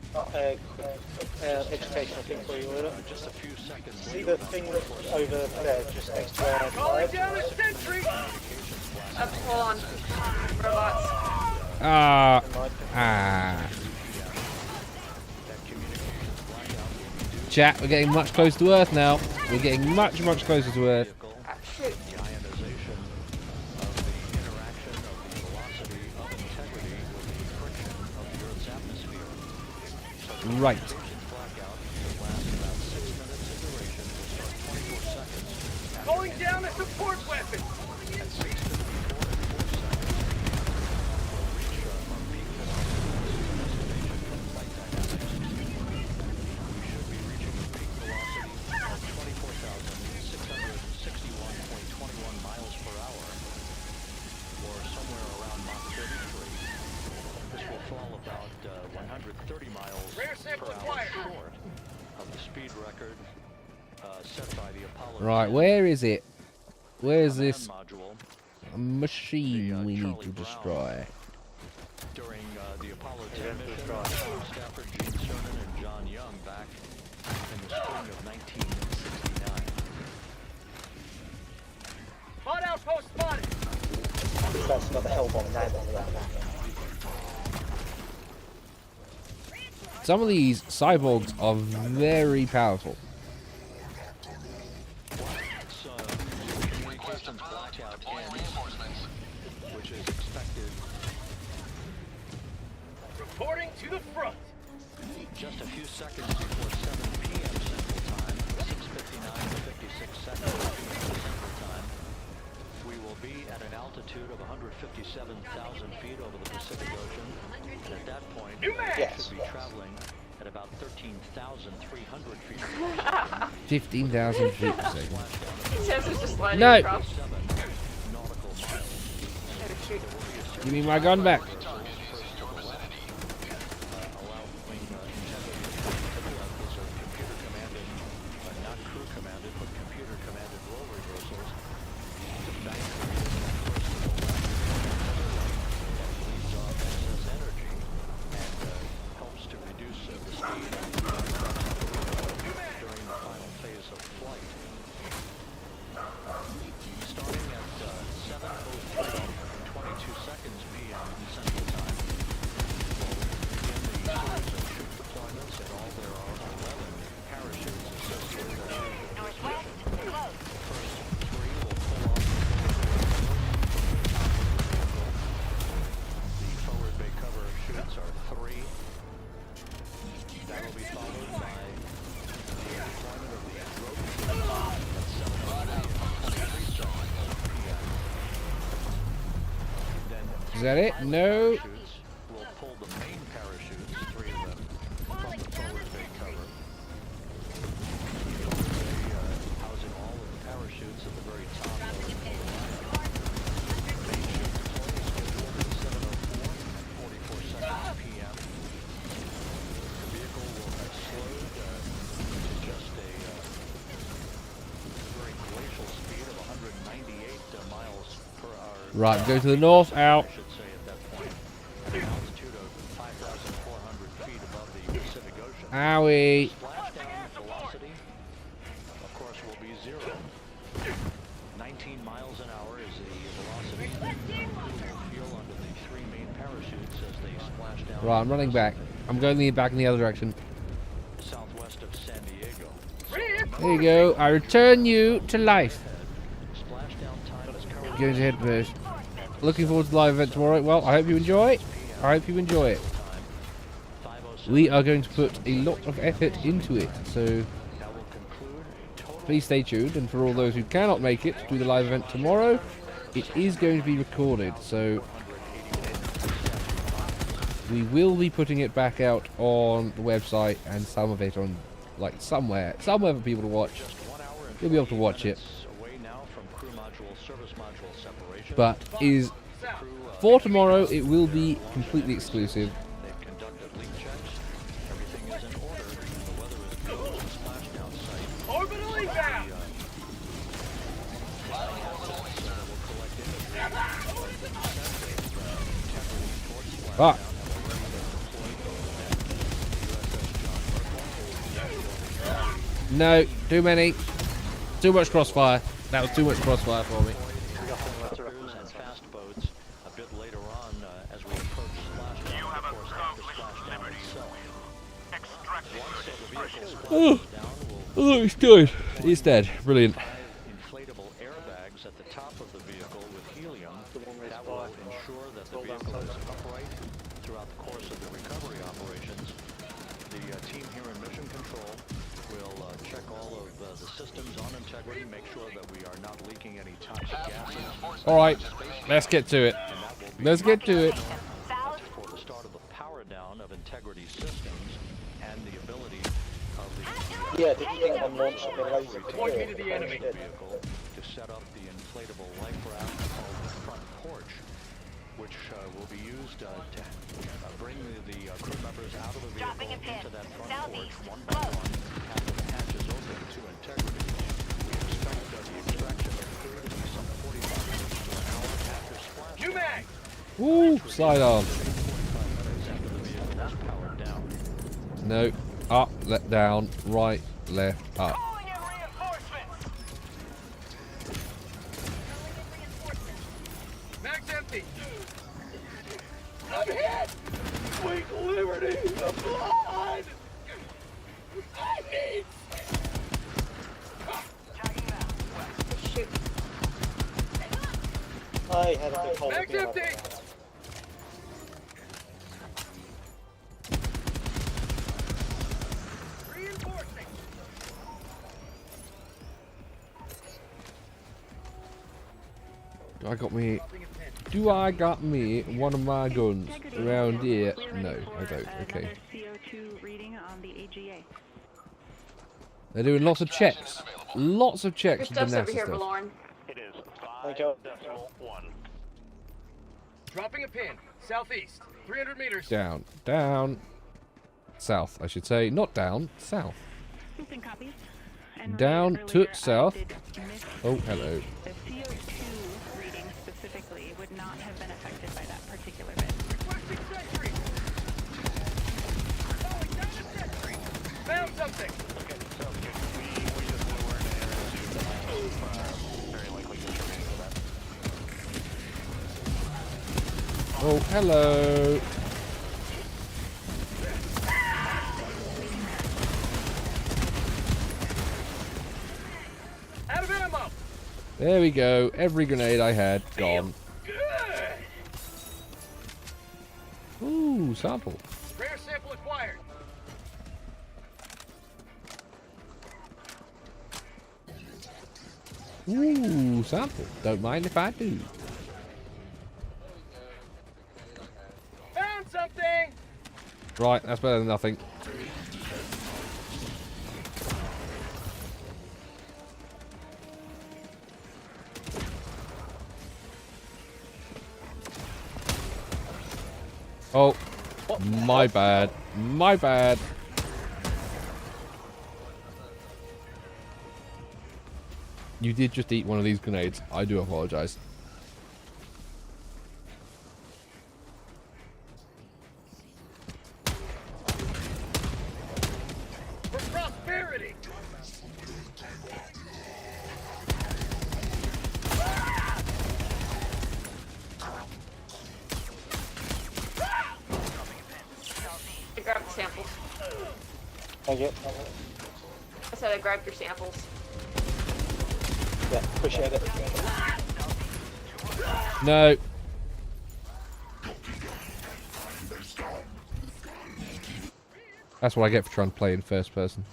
educational thing for you, Order. Just a few seconds See later, the thing over there, just next to where I Calling fired? down a sentry! Hold on. Robots. Ah. Chat, we're getting much closer to Earth now. We're getting much, much closer to Earth. the ionization of the interaction of the velocity of Integrity with the friction of the Earth's atmosphere. So the Right. blackout will last about 6 minutes in duration, will start 24 seconds. Calling down a support weapon! At 6:54 and 4 seconds, will reach our peak velocity destination from flight dynamics. We should be reaching a peak velocity of 24,661.21 miles per hour, or somewhere around Mach 33. This will fall about 130 miles Rare per sample hour acquired. short of the speed record set by the Apollo Right, 10 where is it? Where's command this module. machine we need Charlie to Brown. destroy? During the Apollo 10 mission, Tom Stafford, Gene Cernan, and John Young back in the spring of 1969. Mod outpost spotted! That's another Hellbomb now. Some of these cyborgs are very powerful. So, communications blackout ends, which is expected Reporting to the front! just a few seconds before 7 p.m. Central Time, 6:59 9:56 Central Time. We will be at an altitude of 157,000 feet over the Pacific Ocean, and at that point, we should be traveling at about 13,300 feet. 15,000 feet per second. Chance is just sliding No! across. Give me my gun back. Is that it? No. We'll pull the main parachutes, 3 of them, from the forward bay cover. The forward bay housing all of the parachutes at the very top of the line. Main chute deploy is scheduled at 7:04 p.m. The vehicle will have slowed to just a very glacial speed of 198 miles per hour. Right, go to the north, out. Owie. Splashdown velocity, of course, will be 0. 19 miles an hour is the velocity that you will feel under the 3 main parachutes as they splash down. Right, I'm running back. I'm going back in the other direction. Southwest of San Diego. There you go. I return you to life. Splashdown time is currently Going to head first. Looking forward to the live event tomorrow. Well, I hope you enjoy it. I hope you enjoy it. We are going to put a lot of effort into it, so please stay tuned. And for all those who cannot make it to the live event tomorrow, it is going to be recorded, so we will be putting it back out on the website and some of it on, like, somewhere for people to watch. You'll be able to watch it. But is for tomorrow, it will be completely exclusive. Ah. No, too many. Too much crossfire. That was too much crossfire for me. And fast boats a bit later on as we approach splashdown. You have accomplished liberty. Once the vehicle splashes down, Oh, it's dead. It's dead. Brilliant. inflatable airbags at the top of the vehicle with helium that will ensure that the vehicle is upright throughout the course of the recovery operations. The team here in Mission Control will check all of the systems on integrity, make sure that we are not leaking any toxic gases. All right, let's get to it. Let's get to it. For the start of the power down of integrity systems and the ability of the Yeah, did you think I'm launching the laser vehicle to set up the inflatable life raft called the front porch, which will be used to bring the crew members out of the vehicle into that front porch one by one after the hatches open to integrity. We expect the extraction of crew to be some 45 minutes to an hour after splash. Woo, slide on. 45 minutes after the vehicle is powered down. No, up, let down, right, left, up. Mag's empty. I'm hit. Weak liberty. The blood. I need. Shoot. I had a big hole in Mag's the empty. Do I got me one of my guns around here? No, I don't. Okay. Another CO2 reading on the AGA. They're doing lots of checks. Lots of checks Your with the stuff's over NASA here, stuff. Valorn. It is Thank you. 5.1. Dropping a pin. Southeast. 300 meters. Down, down. South, I should say. Not down, south. Instant copies. And Down earlier, to I south. did miss Oh, hello. the CO2 reading specifically would not have been affected by that particular bit. Requesting sentry. Calling down a sentry. Found something. Okay, sounds good. We just know we're in an area to very likely contributing to that. Oh, hello. Out of ammo. There we go. Every grenade I had gone. Ooh, sample. Rare sample acquired. Ooh, sample. Don't mind if I do. Found something. Right, that's better than nothing. Oh, my bad. My bad. You did just eat one of these grenades. I do apologize. For prosperity. I grabbed the samples. Thank you. I said I grabbed your samples. Yeah, appreciate it. No. That's what I get for trying to play in first person.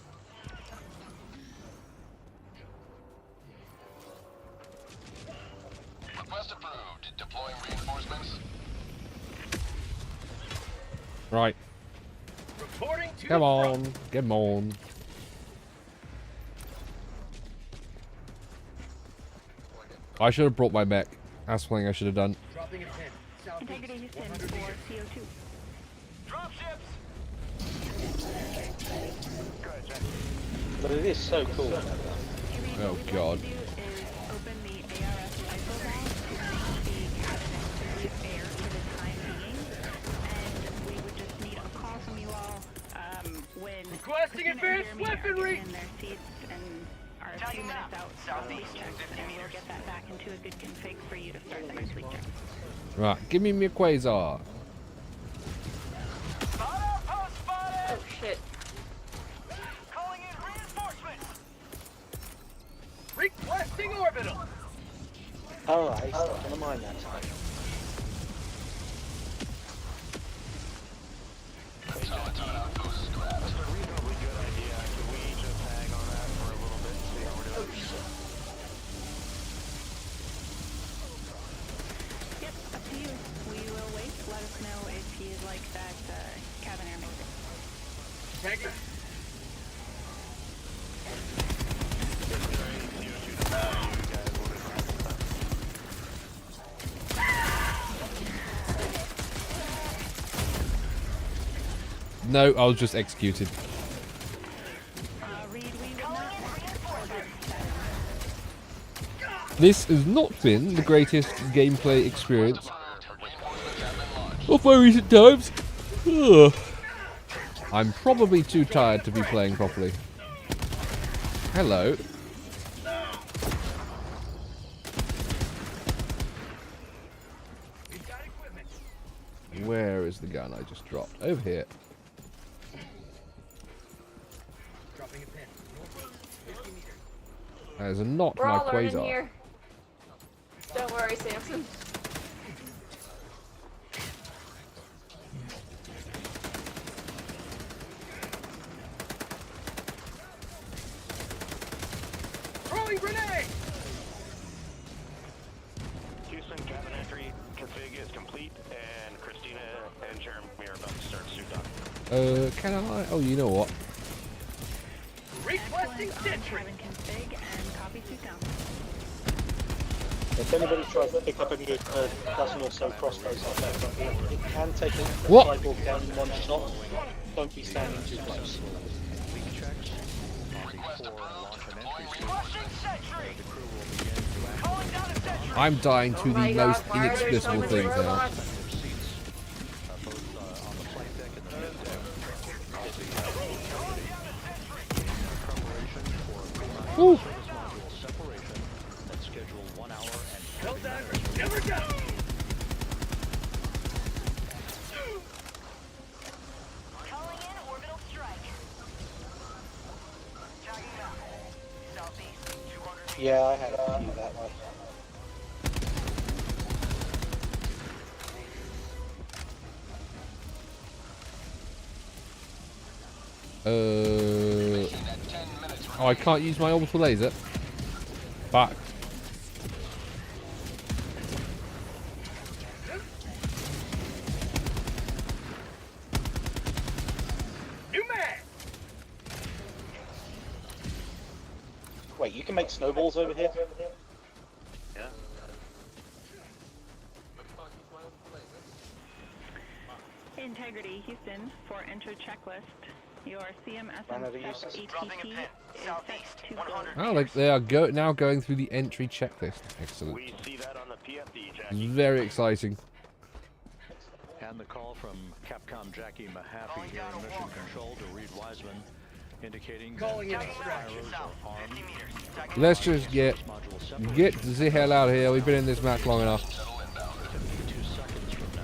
Request approved. Deploying reinforcements. Right. Reporting to Come the on. front. Come on. I should have brought my mech. That's something I should have done. Dropping a pin. Southeast. Integrity Houston 100 for meters. CO2. Dropships. Go ahead, Jack. But it is so cool. Oh god. What we like to do is open the ARS ISO valve to make the cabin breathe air for the time being, and we would just need a call from you all when Requesting Christina and advanced Jeremy are weaponry. getting in their seats and are a few minutes out from sleep checks, and we'll get that back into a good config for you to start the next sleep check. Right, give me my quasar. Oh shit. Calling in reinforcements. Requesting orbital. Alright, he's not gonna mind that. Automaton outpost scrapped. That's a reasonably good idea. Can we just hang on that for a little bit and see how we're doing? Yep, up to you. We will wait. Let us know if you'd like that cabin air moving. Thank you. No, I was just executed. Reed, we would not This has not been the greatest gameplay experience of my recent times. Ugh. I'm probably too tired to be playing properly. Hello. Where is the gun I just dropped? Over here. Dropping a pin. Northeast, 50 meters. That is not We're my all learning quasar. here. Don't worry, Samson. Throwing grenade. Do you Wilson, cabin entry config is complete, and Christina and Jeremy are about to start suit dock. Can I? Oh, you know what? Requesting sentry. Cabin config and copy suit down. If anybody tries to pick up any doesn't also crossbows like that, it can take a What? cyborg down in one shot. Don't be standing too close. Leak checks before launch and entry suit. Requesting sentry. The crew will begin to activate Calling down a sentry. I'm dying to the most inexplicable things now. respective seats, both on the flight deck and the mid deck. Preparation for Woo. service module separation that's scheduled 1 hour and 50 Helldiver, minutes. never down. Calling in orbital strike. Tagging up. Southeast, 200 meters. Yeah, I had a few that way. Oh, I can't use my orbital laser. Fuck. New mag. Wait, you can make snowballs over here? Yeah. Integrity, Houston, for enter checklist. Your CMS Run out of and uses. ATP is set to go. Oh, they are now going through the entry checklist. Excellent. We see that on the PFD, Jackie. Very exciting. And the call from Capcom Jackie Mahaffey here in Mission Control to Reed Wiseman, indicating Calling in that extraction. firers are armed. 50 meters. Let's just get the hell out of here. We've been in this match long enough. 52 seconds from now.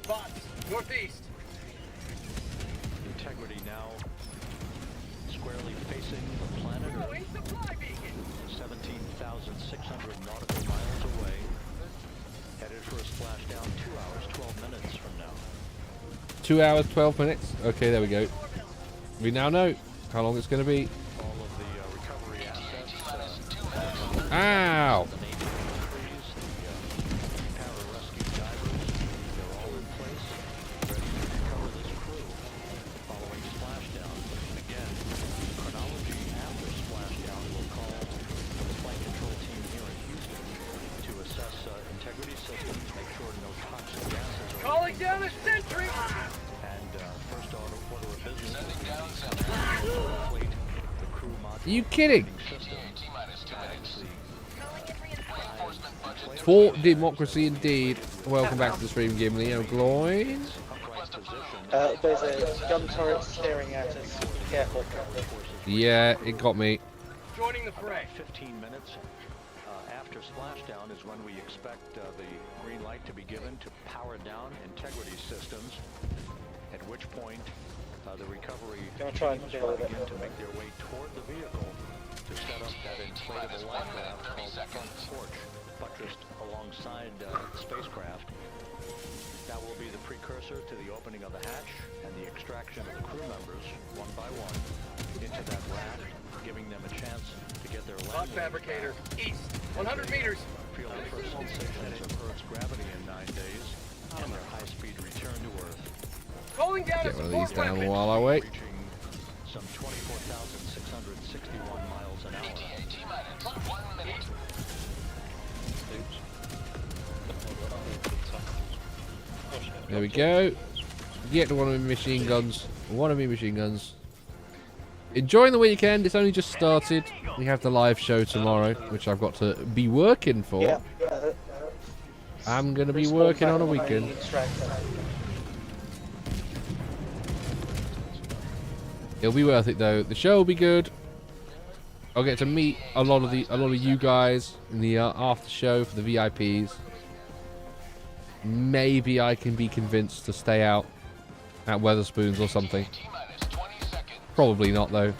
Bots, northeast. Integrity now squarely facing the planet Throwing supply beacon. 17,600 nautical miles away. Headed for a splashdown 2 hours, 12 minutes from now. 2 hours, 12 minutes. Okay, there we go. We now know how long it's going to be. All of the recovery assets. Ow! The Navy crews, the pararescue divers, they're all in place, ready to recover this crew. Following splashdown, again, chronology after splashdown will call the flight control team here in Houston to assess integrity systems, make sure no toxic gases are Calling down a sentry. and first order of business is to inflate the crew module Are you kidding? system. For democracy indeed. Welcome back to the stream, Gimli. I'm Gloin. There's a gun turret staring at us. Careful. Yeah, it got me. Joining the fray. 15 minutes after splashdown is when we expect the green light to be given to power down integrity systems, at which point the recovery Gonna try and teams deal will with it. begin to make their way toward the vehicle to set up that inflatable life raft called the front porch, buttressed alongside the spacecraft. That will be the precursor to the opening of the hatch and the extraction of the crew members, one by one, into that raft, giving them a chance to get their Bot landing. fabricator, east, 100 meters. Feel the first sensations of Earth's gravity in 9 days, and their high-speed return to Earth, Calling down Get a one of support these down weapon. while I wait. reaching some 24,661 miles an hour. There we go. Get one of my machine guns. One of my machine guns. Enjoying the weekend. It's only just started. We have the live show tomorrow, which I've got to be working for. Yeah. I'm going to be Respawn working back on a my weekend. extractor. It'll be worth it though. The show will be good. I'll get to meet a lot of you guys in the after show for the VIPs. Maybe I can be convinced to stay out at Weatherspoons or something. Probably not though.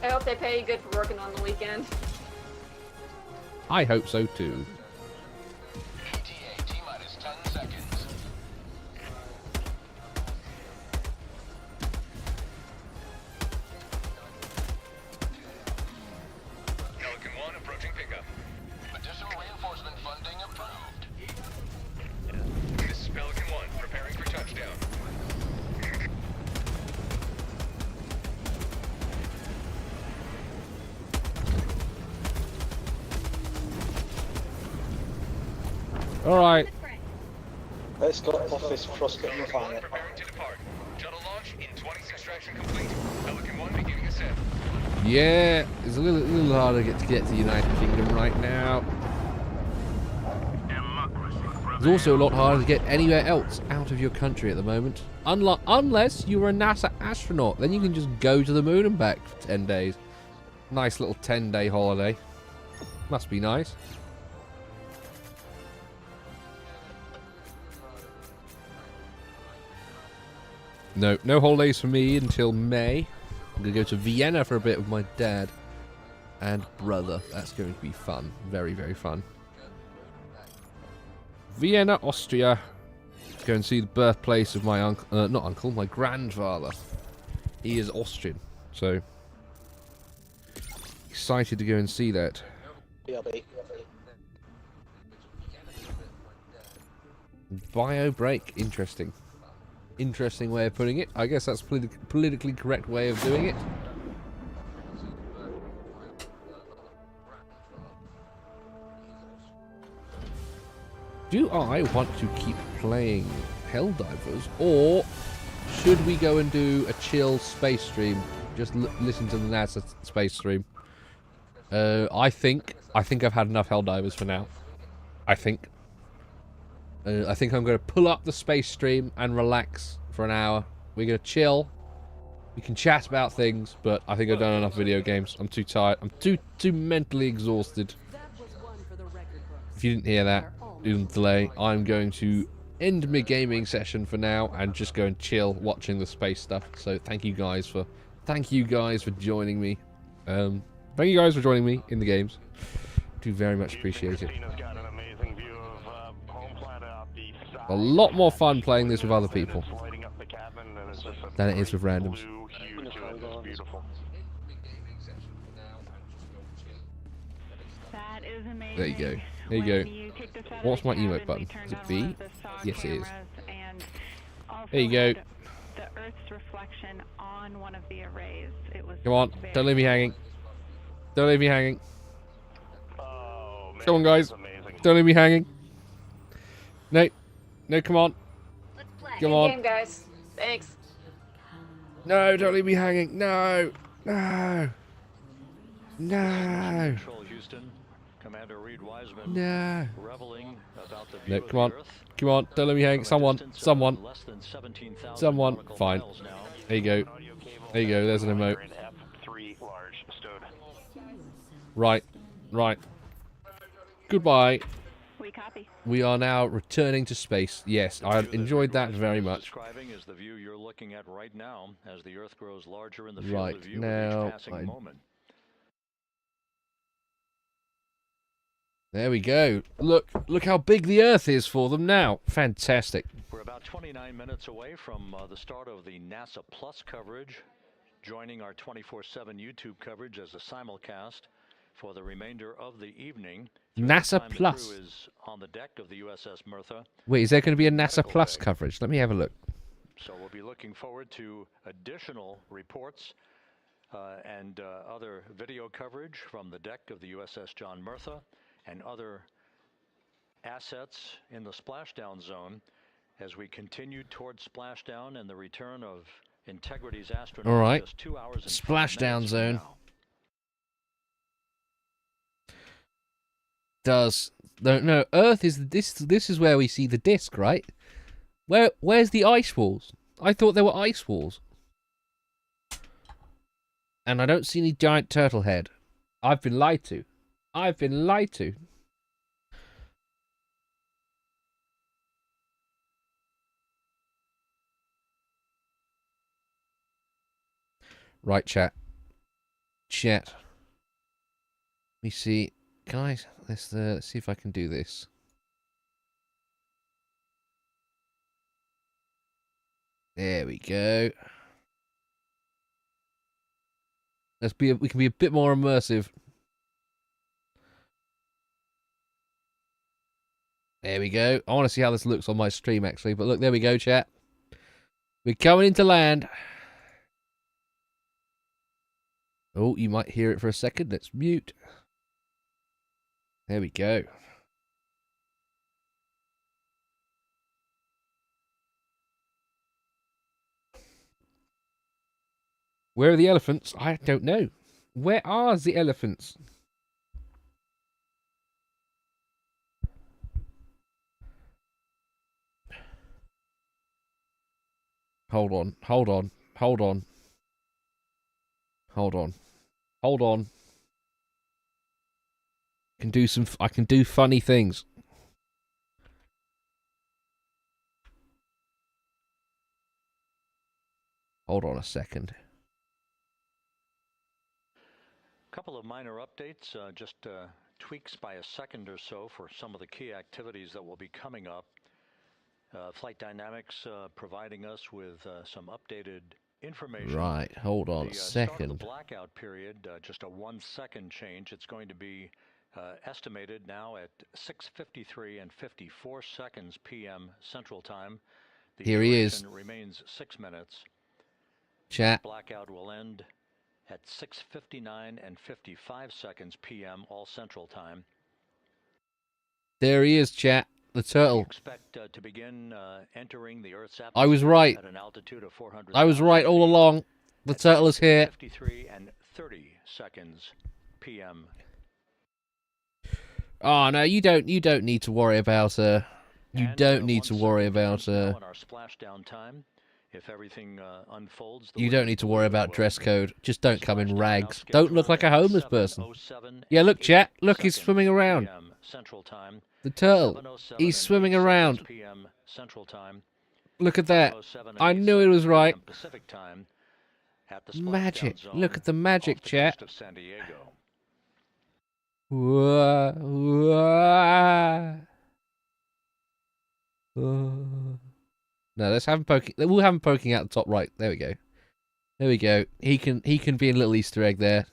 I hope they pay you good for working on the weekend. I hope so too. Pelican 1 approaching All right. Let's go off this frostbitten planet. Shuttle launch in 20 extraction complete. Pelican 1 beginning ascent. Yeah, it's a little harder to get to the United Kingdom right now. It's also a lot harder to get anywhere else out of your country at the moment. Unless you're a NASA astronaut, then you can just go to the moon and back for 10 days. Nice little 10-day holiday. Must be nice. No holidays for me until May. I'm going to go to Vienna for a bit with my dad and brother. That's going to be fun. Very, very fun. Vienna, Austria. Go and see the birthplace of my uncle, not uncle, my grandfather. He is Austrian, so excited to go and see that. Bio break, interesting. Interesting way of putting it. I guess that's politically correct way of doing it. Do I want to keep playing Helldivers, or should we go and do a chill space stream? Just listen to the NASA space stream. I think I've had enough Helldivers for now. I think I'm going to pull up the space stream and relax for an hour. We're going to chill. We can chat about things, but I think I've done enough video games. I'm too tired. I'm too mentally exhausted. If you didn't hear that, didn't delay, I'm going to end my gaming session for now and just go and chill watching the space stuff. So thank you guys for joining me. Thank you guys for joining me in the games. Do very much appreciate it. A lot more fun playing this with other people than it is with randoms. That is amazing. There you go. There you go. What's my emote button? Is it B? Yes, it is. There you go. The Earth's reflection on one of the arrays. It was Come on, don't leave me hanging. Don't leave me hanging. Come on, guys. Don't leave me hanging. No. No, come on. Come on. Game, guys. Thanks. No, don't leave me hanging. No. No. No. No. No, come on. Come on, don't let me hang. Someone. Fine. There you go. There you go, there's an emote. Right. Goodbye. We are now returning to space. Yes, I enjoyed that very much. Is the view you're looking at right now as the Earth grows larger in the field of view now, with each passing moment. There we go. Look how big the Earth is for them now. Fantastic. We're about 29 minutes away from the start of the NASA Plus coverage, joining our 24/7 YouTube coverage as a simulcast for the remainder of the evening. NASA Plus. The crew is on the deck of the USS Merthyr. Wait, is there going to be a NASA Plus coverage? Let me have a look. So we'll be looking forward to additional reports and other video coverage from the deck of the USS John Merthyr and other assets in the splashdown zone as we continue towards splashdown and the return of Integrity's astronauts. All right. Just 2 hours and splashdown zone. No, Earth is this is where we see the disk, right? Where's the ice walls? I thought there were ice walls. And I don't see any giant turtle head. I've been lied to. Right, chat. Let me see. Guys, let's see if I can do this. There we go. We can be a bit more immersive. There we go. I want to see how this looks on my stream, actually. But look, there we go, chat. We're coming into land. Oh, you might hear it for a second. Let's mute. There we go. Where are the elephants? I don't know. Where are the elephants? Hold on. Hold on. Hold on. Hold on. Hold on. I can do funny things. Hold on a second. Couple of minor updates, just tweaks by a second or so for some of the key activities that will be coming up. Flight Dynamics providing us with some updated information. Right, hold on a Start of second. the blackout period, just a 1 second change. It's going to be estimated now at 6:53 and 54 seconds p.m. Central Time. The Here he is. duration remains 6 minutes. Chat. Blackout will end at 6:59 and 55 seconds p.m. all Central Time. There he is, chat. The turtle. Expect to begin entering the Earth's atmosphere I was right. at an altitude of 400. I was right all along. The turtle is here. 53 and 30 seconds p.m. Oh no, you don't need to worry about you don't need to worry about In our splashdown time, if everything unfolds, you don't need to worry about dress code. Just don't come in rags. Don't look like a homeless person. Yeah, look, chat. Look, he's swimming around. Central Time. The turtle. He's swimming around. PM Central Time. Look at that. I knew it was right. Pacific Time at the Magic. splashdown zone Look at the magic, off the chat. coast of San Diego. Wah, wah. No, let's have him poking. We'll have him poking out the top right. There we go. There we go. He can be a little Easter egg there,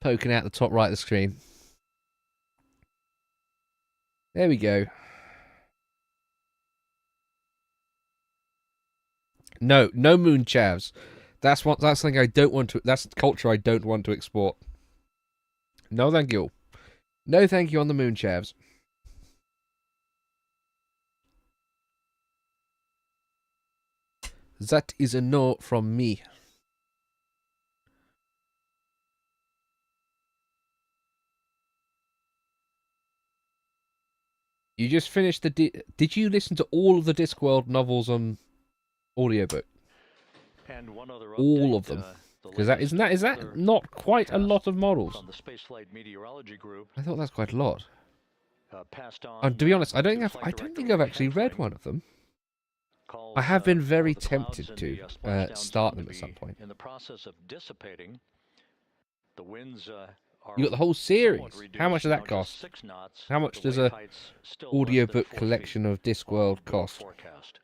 poking out the top right of the screen. There we go. No moon chavs. That's something I don't want to. That's culture I don't want to export. No, thank you. No, thank you on the moon chavs. That is a no from me. You just finished the... Did you listen to all of the Discworld novels on audiobook? And one other update, all of them. Because is that not quite a lot of models? From the Spaceflight Meteorology Group, I thought that's quite a lot. passed on, And to be honest, I don't think I've actually read one of them. I have been very tempted to start them at some point. in the process of dissipating. The winds are You got the whole series. somewhat How much does reduced, that now cost? just 6 knots, How but much the does wave a height's still less than audiobook 4 collection feet of Discworld on cost? forecast.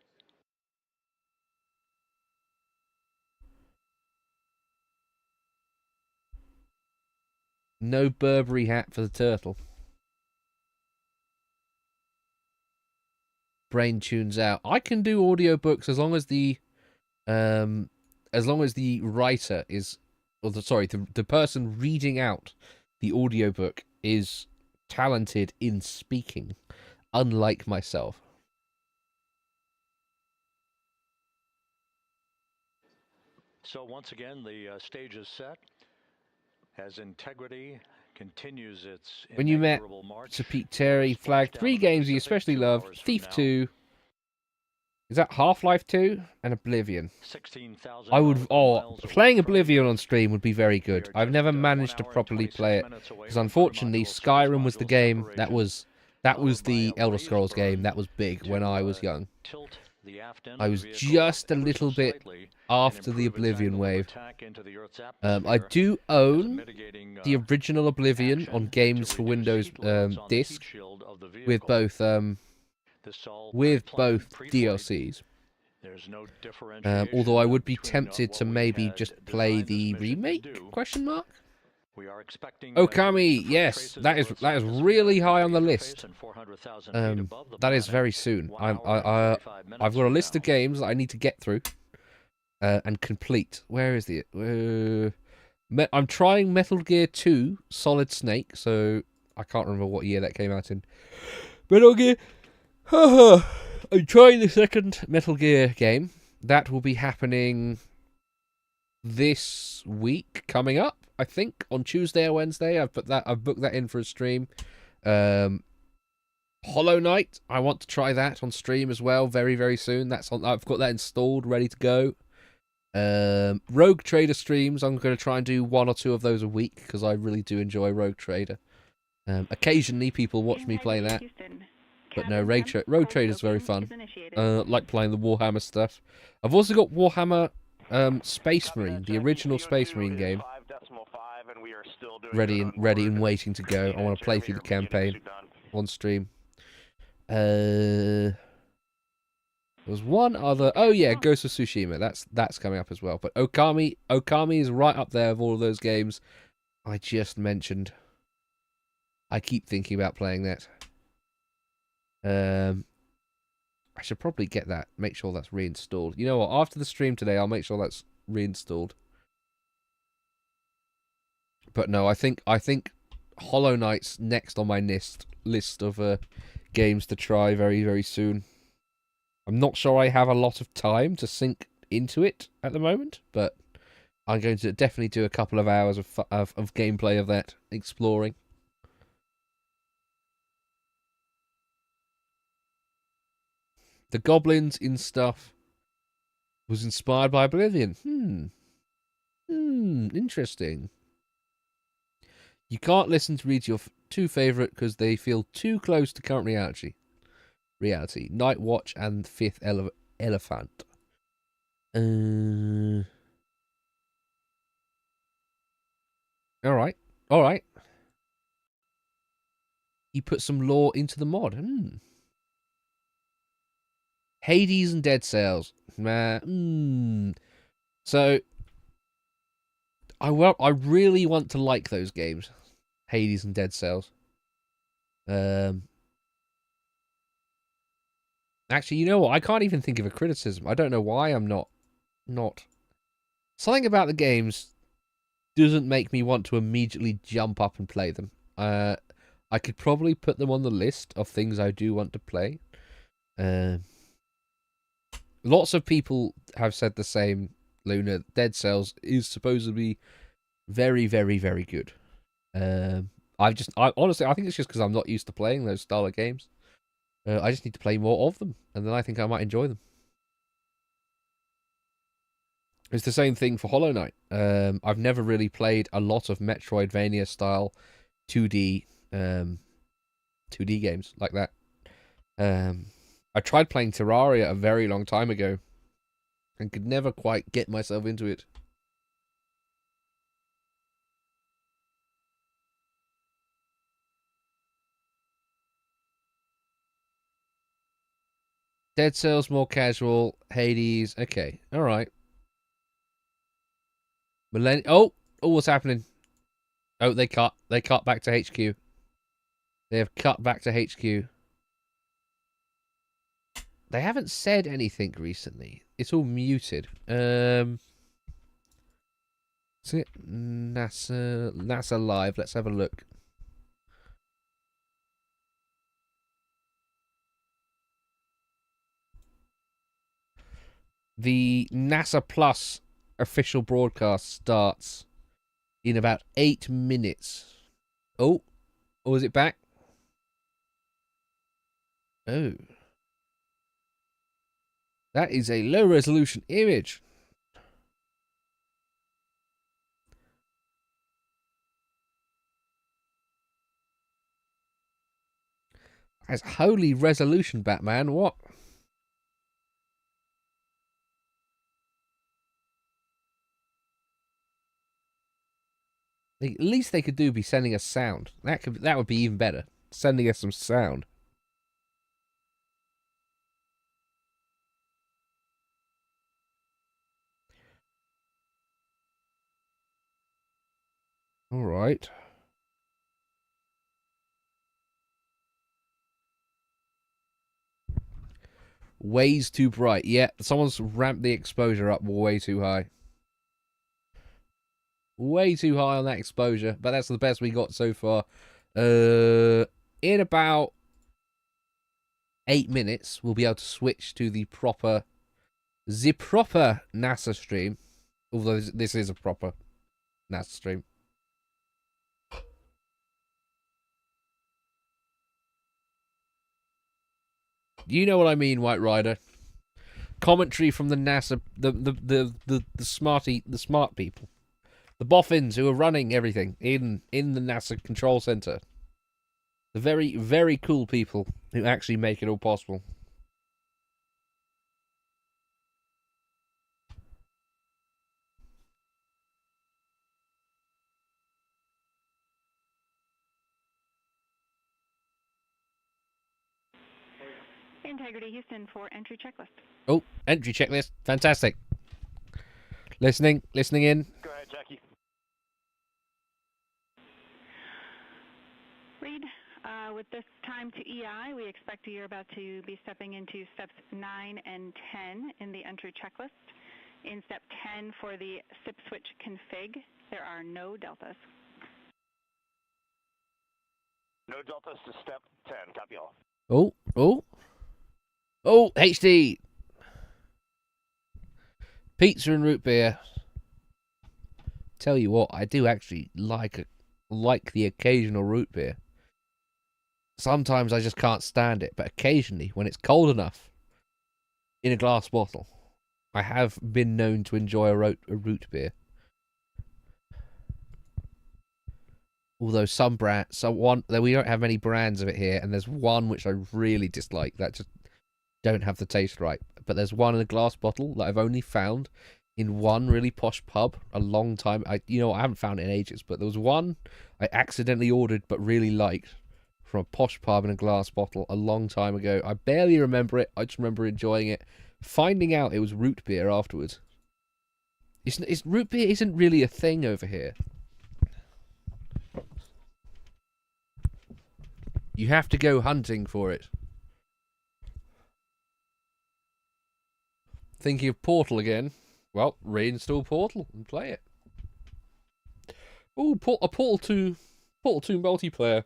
No Burberry hat for the turtle. Brain tunes out. I can do audiobooks as long as the writer is, or the person reading out the audiobook is talented in speaking, unlike myself. So once again, the stage is set as Integrity continues its When you met inexorable march. Sir Pete Terry, flagged 3 games you especially love: Thief 2. Is that Half-Life 2 and Oblivion? I would. Oh, playing Oblivion on stream would be very good. I've never managed to properly play it because unfortunately Skyrim was the game that was the Elder Scrolls game that was big when I was young. I was just a little bit after the Oblivion wave. I do own the original Oblivion on Games for Windows disc with both DLCs. Although I would be tempted to maybe just play the remake? Question mark. Okami, yes, that is really high on the list. That is very soon. I've got a list of games that I need to get through and complete. Where is the? I'm trying Metal Gear 2 Solid Snake, so I can't remember what year that came out in. Metal Gear. I'm trying the second Metal Gear game. That will be happening this week coming up. I think on Tuesday or Wednesday. I've booked that in for a stream. Hollow Knight. I want to try that on stream as well very, very soon. I've got that installed, ready to go. Rogue Trader streams. I'm going to try and do 1 or 2 of those a week because I really do enjoy Rogue Trader. Occasionally people watch me play that. But no, Rogue Trader is very fun. Like playing the Warhammer stuff. I've also got Warhammer Space Marine, the original Space Marine game. Ready and waiting to go. I want to play through the campaign on stream. There was one other. Oh yeah, Ghost of Tsushima. That's coming up as well. But Okami is right up there of all of those games I just mentioned. I keep thinking about playing that. I should probably get that. Make sure that's reinstalled. You know what? After the stream today, I'll make sure that's reinstalled. But no, I think Hollow Knight's next on my list of games to try very, very soon. I'm not sure I have a lot of time to sink into it at the moment, but I'm going to definitely do a couple of hours of gameplay of that, exploring. The goblins in stuff was inspired by Oblivion. Interesting. You can't listen to read your 2 favourite because they feel too close to current reality. Night Watch and Fifth Elephant. Alright. You put some lore into the mod. Hades and Dead Cells. So, I really want to like those games. Hades and Dead Cells. Actually, you know what? I can't even think of a criticism. I don't know why I'm not. Something about the games doesn't make me want to immediately jump up and play them. I could probably put them on the list of things I do want to play. Lots of people have said the same, Luna. Dead Cells is supposedly very, very, very good. Honestly, I think it's just because I'm not used to playing those style of games. I just need to play more of them, and then I think I might enjoy them. It's the same thing for Hollow Knight. I've never really played a lot of Metroidvania style 2D games like that. I tried playing Terraria a very long time ago and could never quite get myself into it. Dead Cells more casual. Hades. Okay. All right. Oh, what's happening? Oh, they cut back to HQ. They have cut back to HQ. They haven't said anything recently. It's all muted. Is it NASA Live? Let's have a look. The NASA Plus official broadcast starts in about 8 minutes. Oh, is it back? Oh. That is a low resolution image. That's holy resolution, Batman. What? At least they could be sending us sound. That would be even better. Sending us some sound. All right. Way's too bright. Yeah, someone's ramped the exposure up way too high. Way too high on that exposure, but that's the best we got so far. In about 8 minutes, we'll be able to switch to the proper NASA stream. Although this is a proper NASA stream. You know what I mean, White Rider. Commentary from the NASA, the smart people, the boffins who are running everything in the NASA control center. The very, very cool people who actually make it all possible. Integrity Houston for entry checklist. Oh, entry checklist. Fantastic. Listening in. Go ahead, Jackie. Read. With this time to EI, we expect you're about to be stepping into steps 9 and 10 in the entry checklist. In step 10 for the SIP switch config, there are no deltas. No deltas to step 10. Copy all. Oh, HD. Pizza and root beer. Tell you what, I do actually like the occasional root beer. Sometimes I just can't stand it, but occasionally, when it's cold enough, in a glass bottle, I have been known to enjoy a root beer. Although we don't have many brands of it here, and there's one which I really dislike that just don't have the taste right. But there's one in a glass bottle that I've only found in one really posh pub a long time. I haven't found it in ages, but there was one I accidentally ordered but really liked from a posh pub in a glass bottle a long time ago. I barely remember it. I just remember enjoying it. Finding out it was root beer afterwards. Root beer isn't really a thing over here. You have to go hunting for it. Thinking of Portal again? Well, reinstall Portal and play it. Oh, a Portal 2 multiplayer.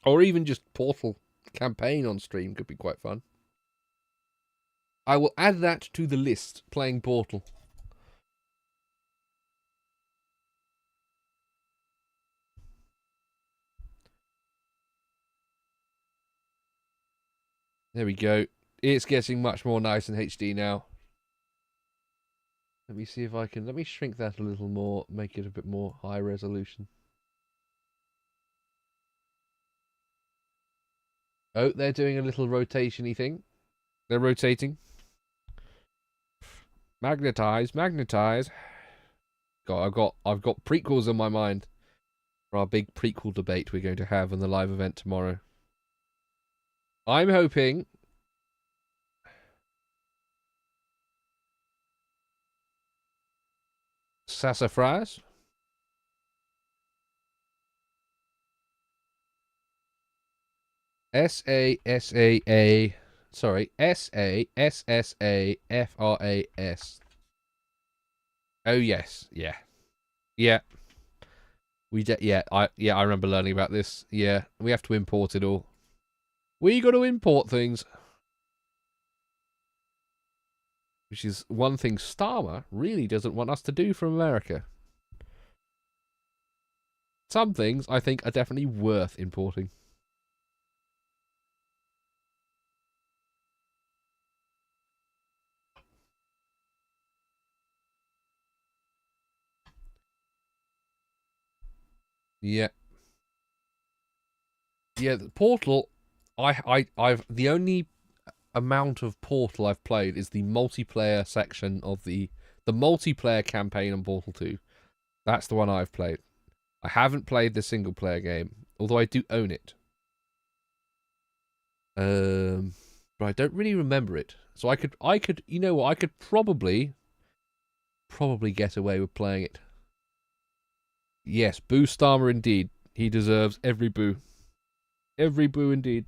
Or even just Portal campaign on stream could be quite fun. I will add that to the list, playing Portal. There we go. It's getting much more nice in HD now. Let me see if I can... Let me shrink that a little more, make it a bit more high resolution. Oh, they're doing a little rotation-y thing. They're rotating. Magnetize. God, I've got prequels in my mind for our big prequel debate we're going to have in the live event tomorrow. I'm hoping... Sassafras. S-A-S-S-A-F-R-A-S. Oh, yes. Yeah. Yeah. I remember learning about this. Yeah. We have to import it all. We got to import things. Which is one thing Starmer really doesn't want us to do from America. Some things I think are definitely worth importing. Yeah. Yeah, the Portal, I've the only amount of Portal I've played is the multiplayer section of the multiplayer campaign on Portal 2. That's the one I've played. I haven't played the single player game, although I do own it. But I don't really remember it. So I could, you know what, I could probably get away with playing it. Yes, Boo Starmer indeed. He deserves every boo. Every boo indeed.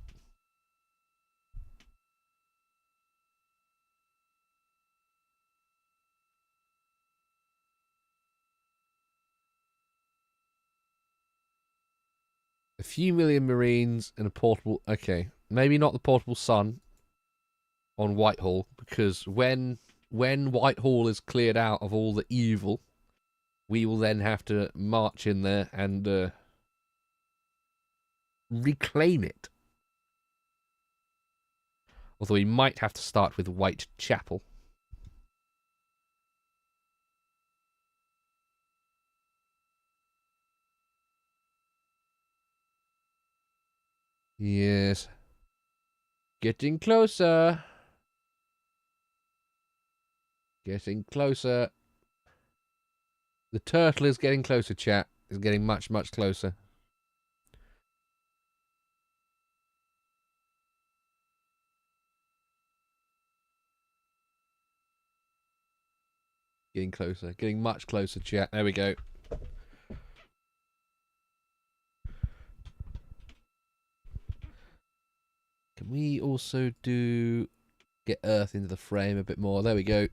A few million Marines and a portable... Okay, maybe not the portable sun on Whitehall, because when when Whitehall is cleared out of all the evil, we will then have to march in there and reclaim it. Although we might have to start with Whitechapel. Yes. Getting closer. Getting closer. The turtle is getting closer, chat. It's getting much, much closer. Getting closer. Getting much closer, chat. There we go. Can we also get Earth into the frame a bit more? There we go.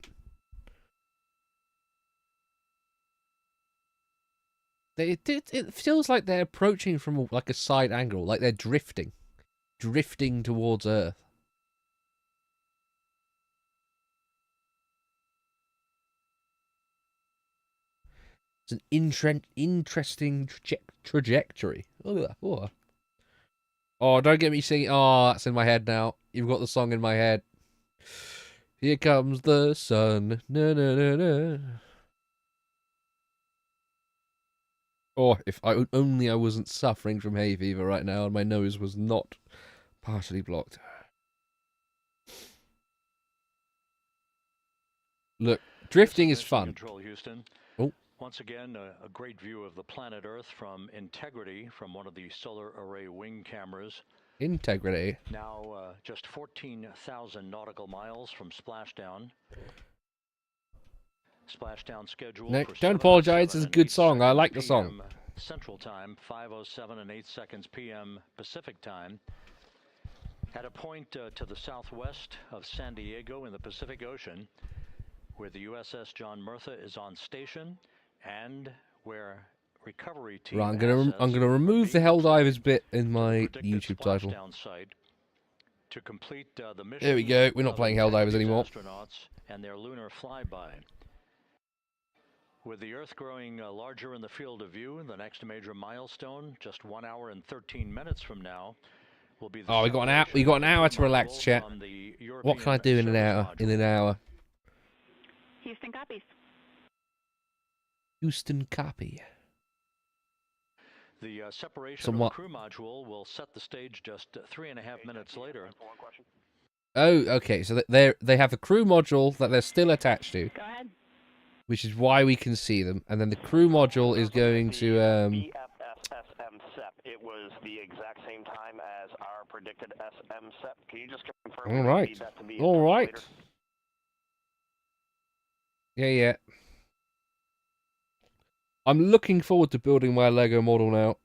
It feels like they're approaching from like a side angle, like they're drifting towards Earth. It's an interesting trajectory. Oh, don't get me singing. Oh, that's in my head now. You've got the song in my head. Here comes the sun. No, no, no, no. Oh, if only I wasn't suffering from hay fever right now and my nose was not partially blocked. Look, drifting is fun. Control, Houston. Oh. Once again, a great view of the planet Earth from Integrity, from one of the solar array wing cameras. Integrity. Now just 14,000 nautical miles from splashdown. Splashdown schedule. No, don't apologize. It's a good song. I like the song. Central Time, 5:07 and 8 seconds p.m. Pacific Time. At a point to the southwest of San Diego in the Pacific Ocean, where the USS John Murtha is on station, and where recovery team. Right, I'm gonna remove the Helldivers bit in my YouTube title. Site to complete the mission. There we go. We're not playing Helldivers anymore. Astronauts and their lunar flyby. With the Earth growing larger in the field of view, the next major milestone, just 1 hour and 13 minutes from now, will be. Oh, we got an hour to relax, chat. What can I do in an hour? Houston copies. Houston copy. The separation of the crew module will set the stage just 3.5 minutes later. Oh, okay. So they have a crew module that they're still attached to. Go ahead. Which is why we can see them, and then the crew module is going to BFSSM-SEP. It was the exact same time as our predicted SM-SEP. Can you just confirm? All right. All right. Later? Yeah. I'm looking forward to building my Lego model now.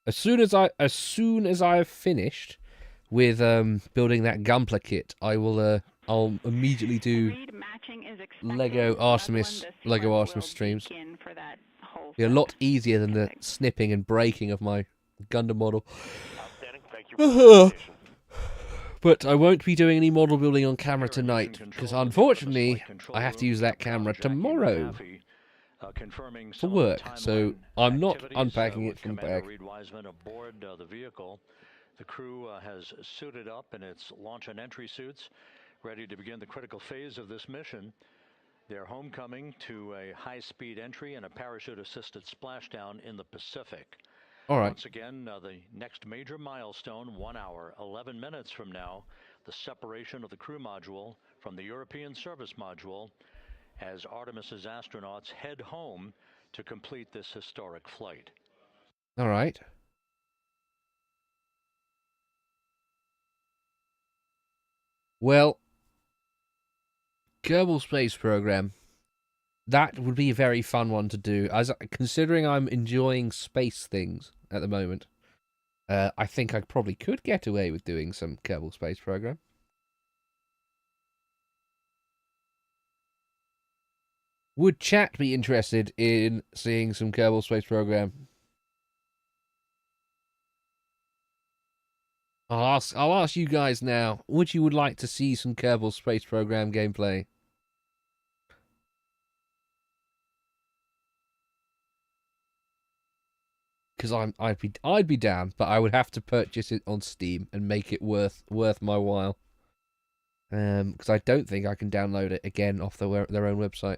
As soon as I have finished with building that Gunpla kit, I'll immediately do Lego Artemis streams. Be a lot easier than the snipping and breaking of my Gundam model. But I won't be doing any model building on camera tonight, because unfortunately I have to use that camera tomorrow for work, so I'm not unpacking it from the bag. The crew has suited up in its launch and entry suits, ready to begin the critical phase of this mission. Their homecoming to a high-speed entry and a parachute-assisted splashdown in the Pacific. All right. Once again, the next major milestone, 1 hour, 11 minutes from now, the separation of the crew module from the European service module as Artemis's astronauts head home to complete this historic flight. All right. Well, Kerbal Space Program. That would be a very fun one to do. Considering I'm enjoying space things at the moment, I think I probably could get away with doing some Kerbal Space Program. Would chat be interested in seeing some Kerbal Space Program? I'll ask you guys now. Would like to see some Kerbal Space Program gameplay? because I'd be down, but I would have to purchase it on Steam and make it worth my while. Because I don't think I can download it again off their own website.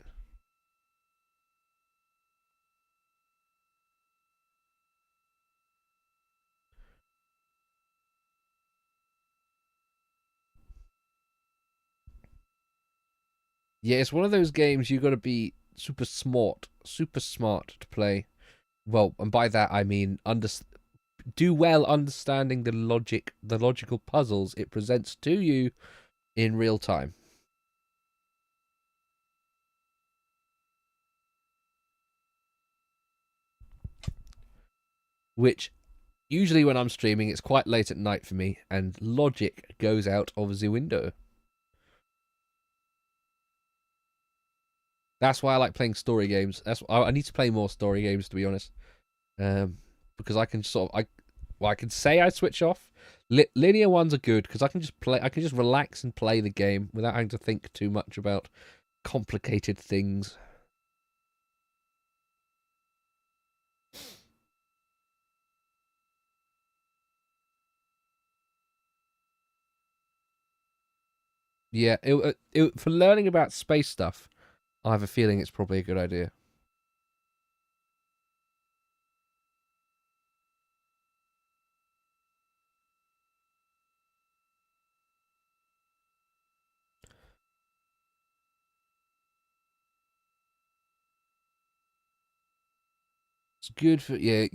Yeah, it's one of those games you got to be super smart to play. Well, and by that I mean do well understanding the logical puzzles it presents to you in real time. Which, usually when I'm streaming, it's quite late at night for me, and logic goes out of the window. That's why I like playing story games. I need to play more story games, to be honest, because I can I can say I switch off. Linear ones are good because I can just relax and play the game without having to think too much about complicated things. Yeah, for learning about space stuff, I have a feeling it's probably a good idea. It's good for yeah.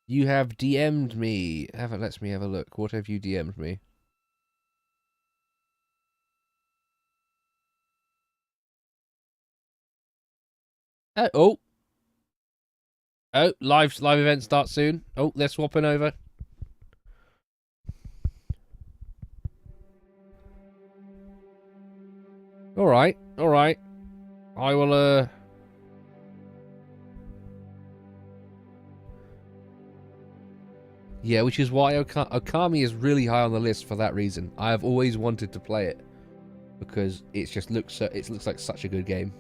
You have DM'd me. Let me have a look. What have you DM'd me? Oh, live event starts soon. Oh, they're swapping over. All right. I will. Yeah, which is why Okami is really high on the list for that reason. I have always wanted to play it because it looks like such a good game.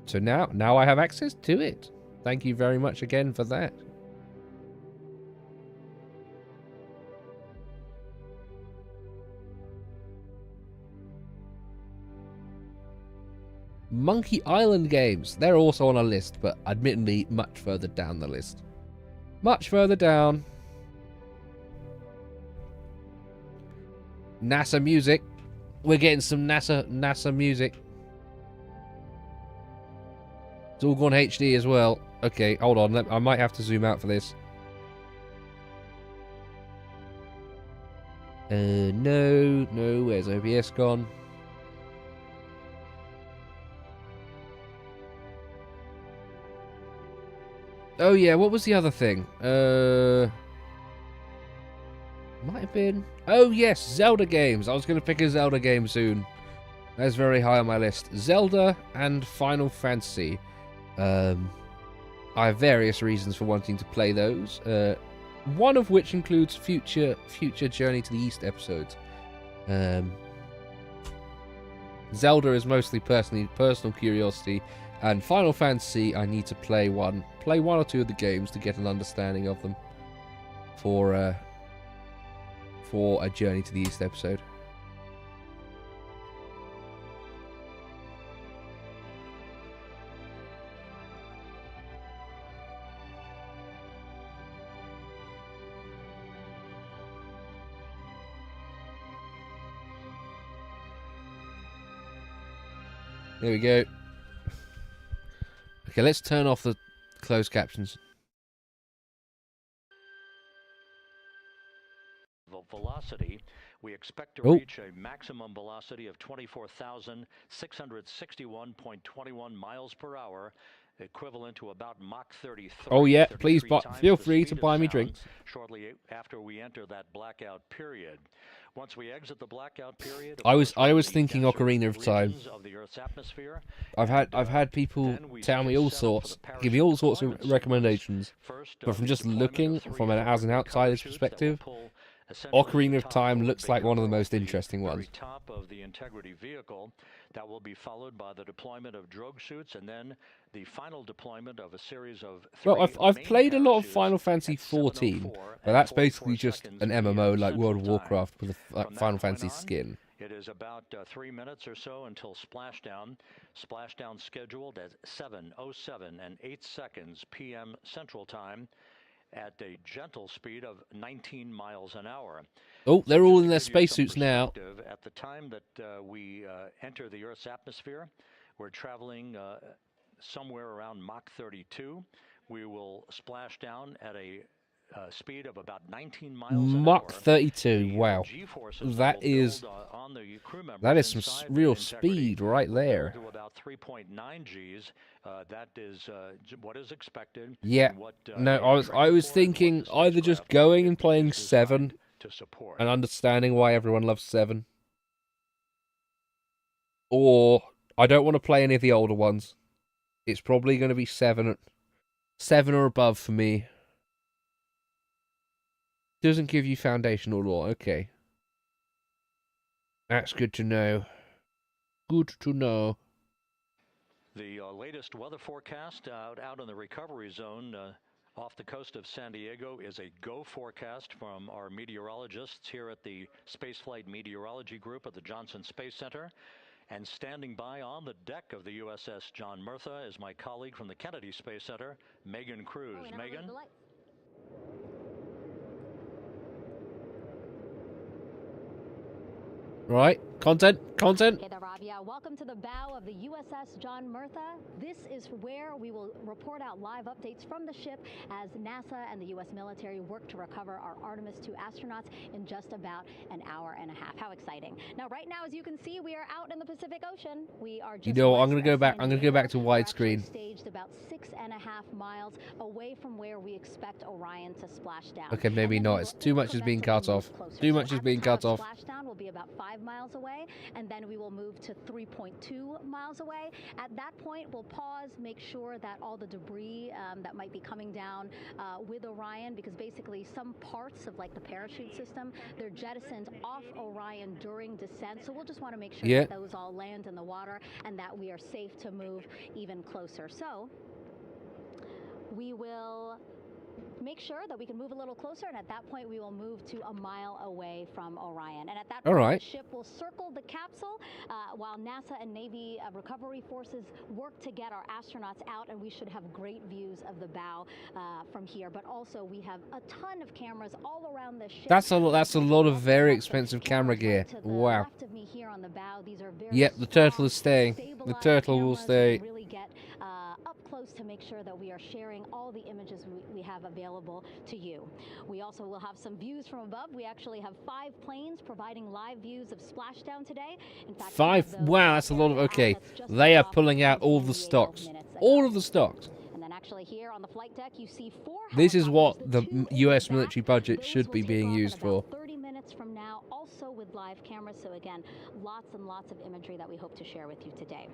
So now I have access to it. Thank you very much again for that. Monkey Island games. They're also on a list, but admittedly much further down the list. Much further down. NASA music. We're getting some NASA music. It's all gone HD as well. Okay, hold on. I might have to zoom out for this. No. Where's OBS gone? Oh yeah, what was the other thing? Might have been... Oh yes, Zelda games. I was going to pick a Zelda game soon. That's very high on my list. Zelda and Final Fantasy. I have various reasons for wanting to play those. One of which includes future Journey to the East episodes. Zelda is mostly personal curiosity, and Final Fantasy I need to play one or two of the games to get an understanding of them for a Journey to the East episode. There we go. Okay, let's turn off the closed captions. Velocity, we expect to reach a maximum velocity of 24,661.21 miles per hour, equivalent to about Mach 33. Oh yeah, please feel free to buy me drinks. Shortly after we enter that blackout period. Once we exit the blackout period, I was thinking Ocarina of Time. I've had people tell me all sorts, give me all sorts of recommendations, but from just looking from as an outsider's perspective, Ocarina of Time looks like one of the most interesting ones. Top of the Integrity vehicle, That will be followed by the deployment of drogue suits, and then the final deployment of a series of Well, I've main played a lot of parachutes Final Fantasy at XIV, 7:04 but and that's 44 basically just seconds an PM MMO like Central World of Time. Warcraft with a From that Final point Fantasy on, skin. It is about 3 minutes or so until splashdown. Splashdown scheduled at 7:07 and 8 seconds p.m. Central Time at a gentle speed of 19 miles an hour. Oh, they're all in their Just to give you some spacesuits now. perspective, at the time that we enter the Earth's atmosphere, we're traveling somewhere around Mach 32. We will splash down at a speed of about 19 miles an Mach hour. 32, wow. G-forces That will is build, on the crew members that is some inside real with integrity. speed right there. To about 3.9 Gs. That is what is expected. Yeah. And what, No, they I was trained for thinking and what the either just spacecraft going and playing is 7 designed to support. and understanding why everyone loves 7, or I don't want to play any of the older ones. It's probably going to be 7 or above for me. Doesn't give you foundational lore. Okay. That's good to know. Good to know. The latest weather forecast out in the recovery zone off the coast of San Diego is a go forecast from our meteorologists here at the Spaceflight Meteorology Group at the Johnson Space Center. And standing by on the deck of the USS John Murtha is my colleague from the Kennedy Space Center, Megan Cruz. Megan? Right, content. Hey there, Rabia. Welcome to the bow of the USS John Murtha. This is where we will report out live updates from the ship as NASA and the U.S. military work to recover our Artemis II astronauts in just about an hour and a half. How exciting! Now, right now, as you can see, we are out in the Pacific Ocean. We are just You know what? I'm west going to go of back. San I'm going to go back to Diego. We're actually widescreen. staged about 6.5 miles away from where we expect Orion to splash down. Okay, maybe And then not. we It's will too much is being incrementally cut move off. closer. Too So much is at the being time cut of off. Splashdown will be about 5 miles away, and then we will move to 3.2 miles away. At that point, we'll pause, make sure that all the debris that might be coming down with Orion, because basically some parts of like the parachute system, they're jettisoned off Orion during descent. So we'll just want to make sure that those all land in the water and that we are safe to move even closer. So we will make sure that we can move a little closer, and at that point we will move to a mile away from Orion. And at that point, the ship will circle the capsule while NASA and Navy recovery forces work to get our astronauts out, and we should have great views of the bow from here. But also we have a ton of cameras all around the ship. That's a lot of very expensive camera gear. Wow. Left of me here on the bow, these are very Yep, the turtle is staying. The turtle will stay. really get up close to make sure that we are sharing all the images we have available to you. We also will have some views from above. We actually have 5 planes providing live views of splashdown today. In fact, 5. Wow, that's a lot of. Okay, they are pulling out all the stocks. All of the stocks. And then actually here on the flight deck, you see 4 This is what the U.S. military budget should be being used for. 30 minutes from now, also with live cameras. So again, lots and lots of imagery that we hope to share with you today.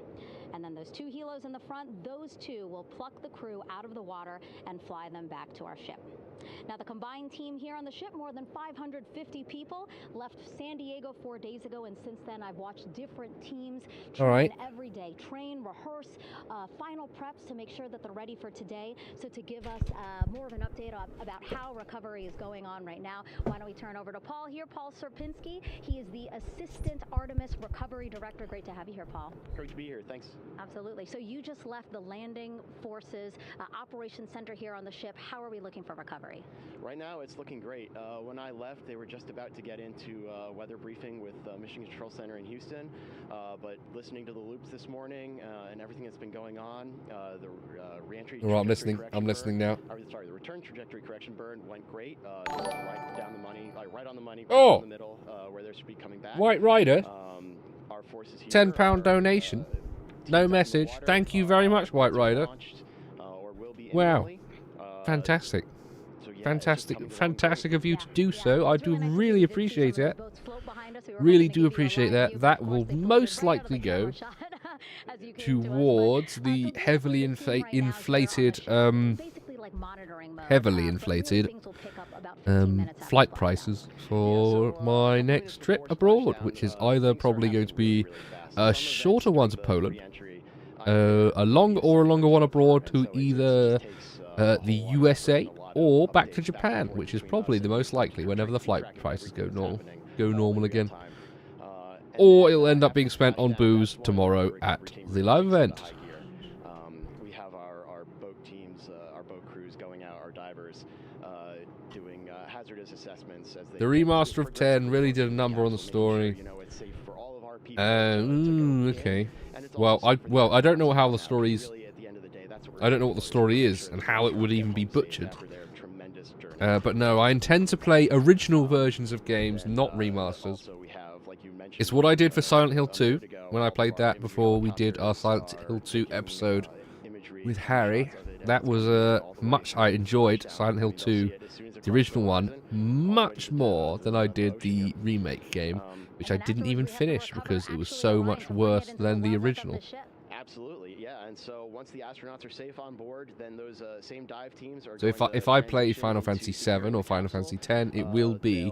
And then those 2 helos in the front, those 2 will pluck the crew out of the water and fly them back to our ship. Now, the combined team here on the ship, more than 550 people, left San Diego 4 days ago, and since then I've watched different teams train every day, train, rehearse, final preps to make sure that they're ready for today. So to give us more of an update about how recovery is going on right now, why don't we turn over to Paul here, Paul Serpinski. He is the Assistant Artemis Recovery Director. Great to have you here, Paul. Great to be here. Thanks. Absolutely. So you just left the landing forces operations center here on the ship. How are we looking for recovery? Right now, it's looking great. When I left, they were just about to get into weather briefing with Mission Control Center in Houston. But listening to the loops this morning and everything that's been going on, the reentry. All right, I'm listening now. Sorry, the return trajectory correction burn went great. Right down the money, right on the money, right Oh! in the middle, where they should be coming back. White Rider. Our forces here £10 donation. No message. Thank you very much, White Rider. Wow. Fantastic. Fantastic of you to do so. I do really appreciate it. Really do appreciate that. That will most likely go towards the heavily inflated flight prices for my next trip abroad, which is either probably going to be A shorter one to Poland. A longer one abroad to either the USA or back to Japan, which is probably the most likely whenever the flight prices go normal again. Or it'll end up being spent on booze tomorrow at the live event. We have our boat teams, our boat crews going out, our divers, doing hazardous assessments. As the remaster of 10 really did a number on the story. Okay. Well, I don't know how the story's. I don't know what the story is and how it would even be butchered. But no, I intend to play original versions of games, not remasters. It's what I did for Silent Hill 2 when I played that before we did our Silent Hill 2 episode with Harry. That was much I enjoyed Silent Hill 2, the original one, much more than I did the remake game, which I didn't even finish because it was so much worse than the original. Absolutely, yeah. And so once the astronauts are safe on board, then those same dive teams are. So if I play Final Fantasy 7 or Final Fantasy 10, it will be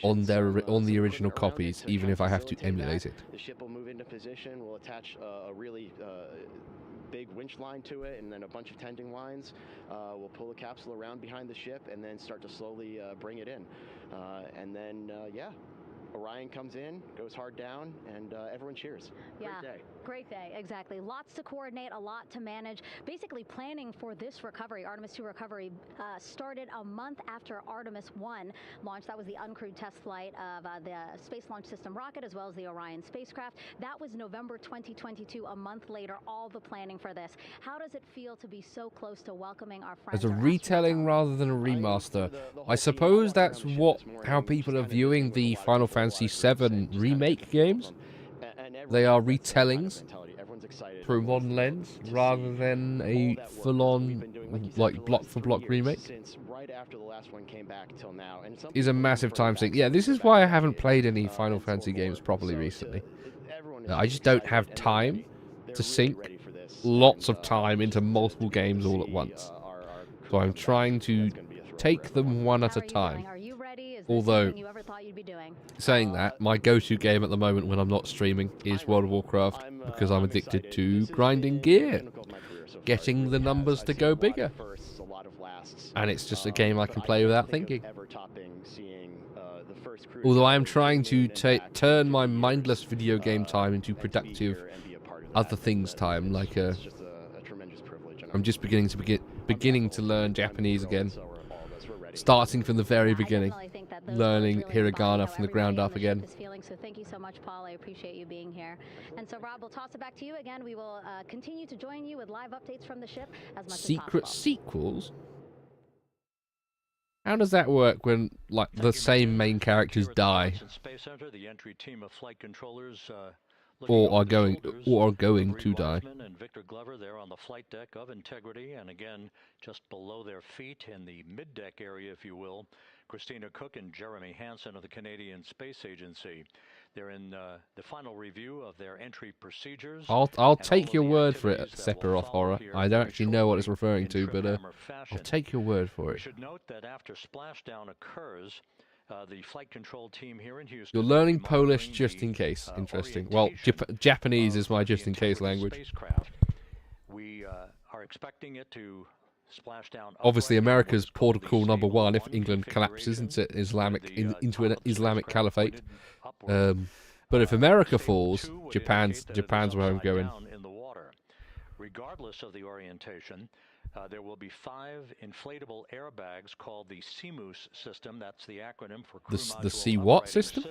on the original copies, even if I have to emulate it. The ship will move into position. We'll attach a really big winch line to it, and then a bunch of tending lines. We'll pull the capsule around behind the ship, and then start to slowly bring it in. And then Orion comes in, goes hard down, and everyone cheers. Great day. Great day, exactly. Lots to coordinate, a lot to manage. Basically, planning for this recovery, Artemis 2 recovery, started a month after Artemis 1 launched. That was the uncrewed test flight of the Space Launch System rocket, as well as the Orion spacecraft. That was November 2022, a month later, all the planning for this. How does it feel to be so close to welcoming our friends? As a retelling rather than a remaster, I suppose that's how people are viewing the Final Fantasy VII remake games. They are retellings through a modern lens rather than a full-on, like, block-for-block remake. Is a massive time sink. Yeah, this is why I haven't played any Final Fantasy games properly recently. I just don't have time to sink lots of time into multiple games all at once. So I'm trying to take them one at a time. Although, saying that, my go-to game at the moment when I'm not streaming is World of Warcraft, because I'm addicted to grinding gear, getting the numbers to go bigger. And it's just a game I can play without thinking. Although I am trying to turn my mindless video game time into productive other things time, like I'm just beginning to learn Japanese again. Starting from the very beginning, learning hiragana from the ground up again. So thank you so much, Paul. I appreciate you being here. And so, Rob, we'll toss it back to you again. We will continue to join you with live updates from the ship as much as possible. Secret sequels? How does that work when, like, the same main characters die? Or are going to die. And Victor Glover there on the flight deck of Integrity, and again, just below their feet in the mid-deck area, if you will, Christina Cook and Jeremy Hansen of the Canadian Space Agency. They're in the final review of their entry procedures. I'll take your word for it, Sephiroth Horror. I don't actually know what it's referring to, but I'll take your word for it. We should note that after splashdown occurs, the flight control team here in Houston. You're learning Polish just in case. Interesting. Well, Japanese is my just in case language. We are expecting it to splash down. Obviously, America's protocol number one if England collapses into an Islamic caliphate. But if America falls, Japan's where I'm going. Regardless of the orientation, there will be 5 inflatable airbags called the CMOOS system. That's the acronym for Crew the C what system?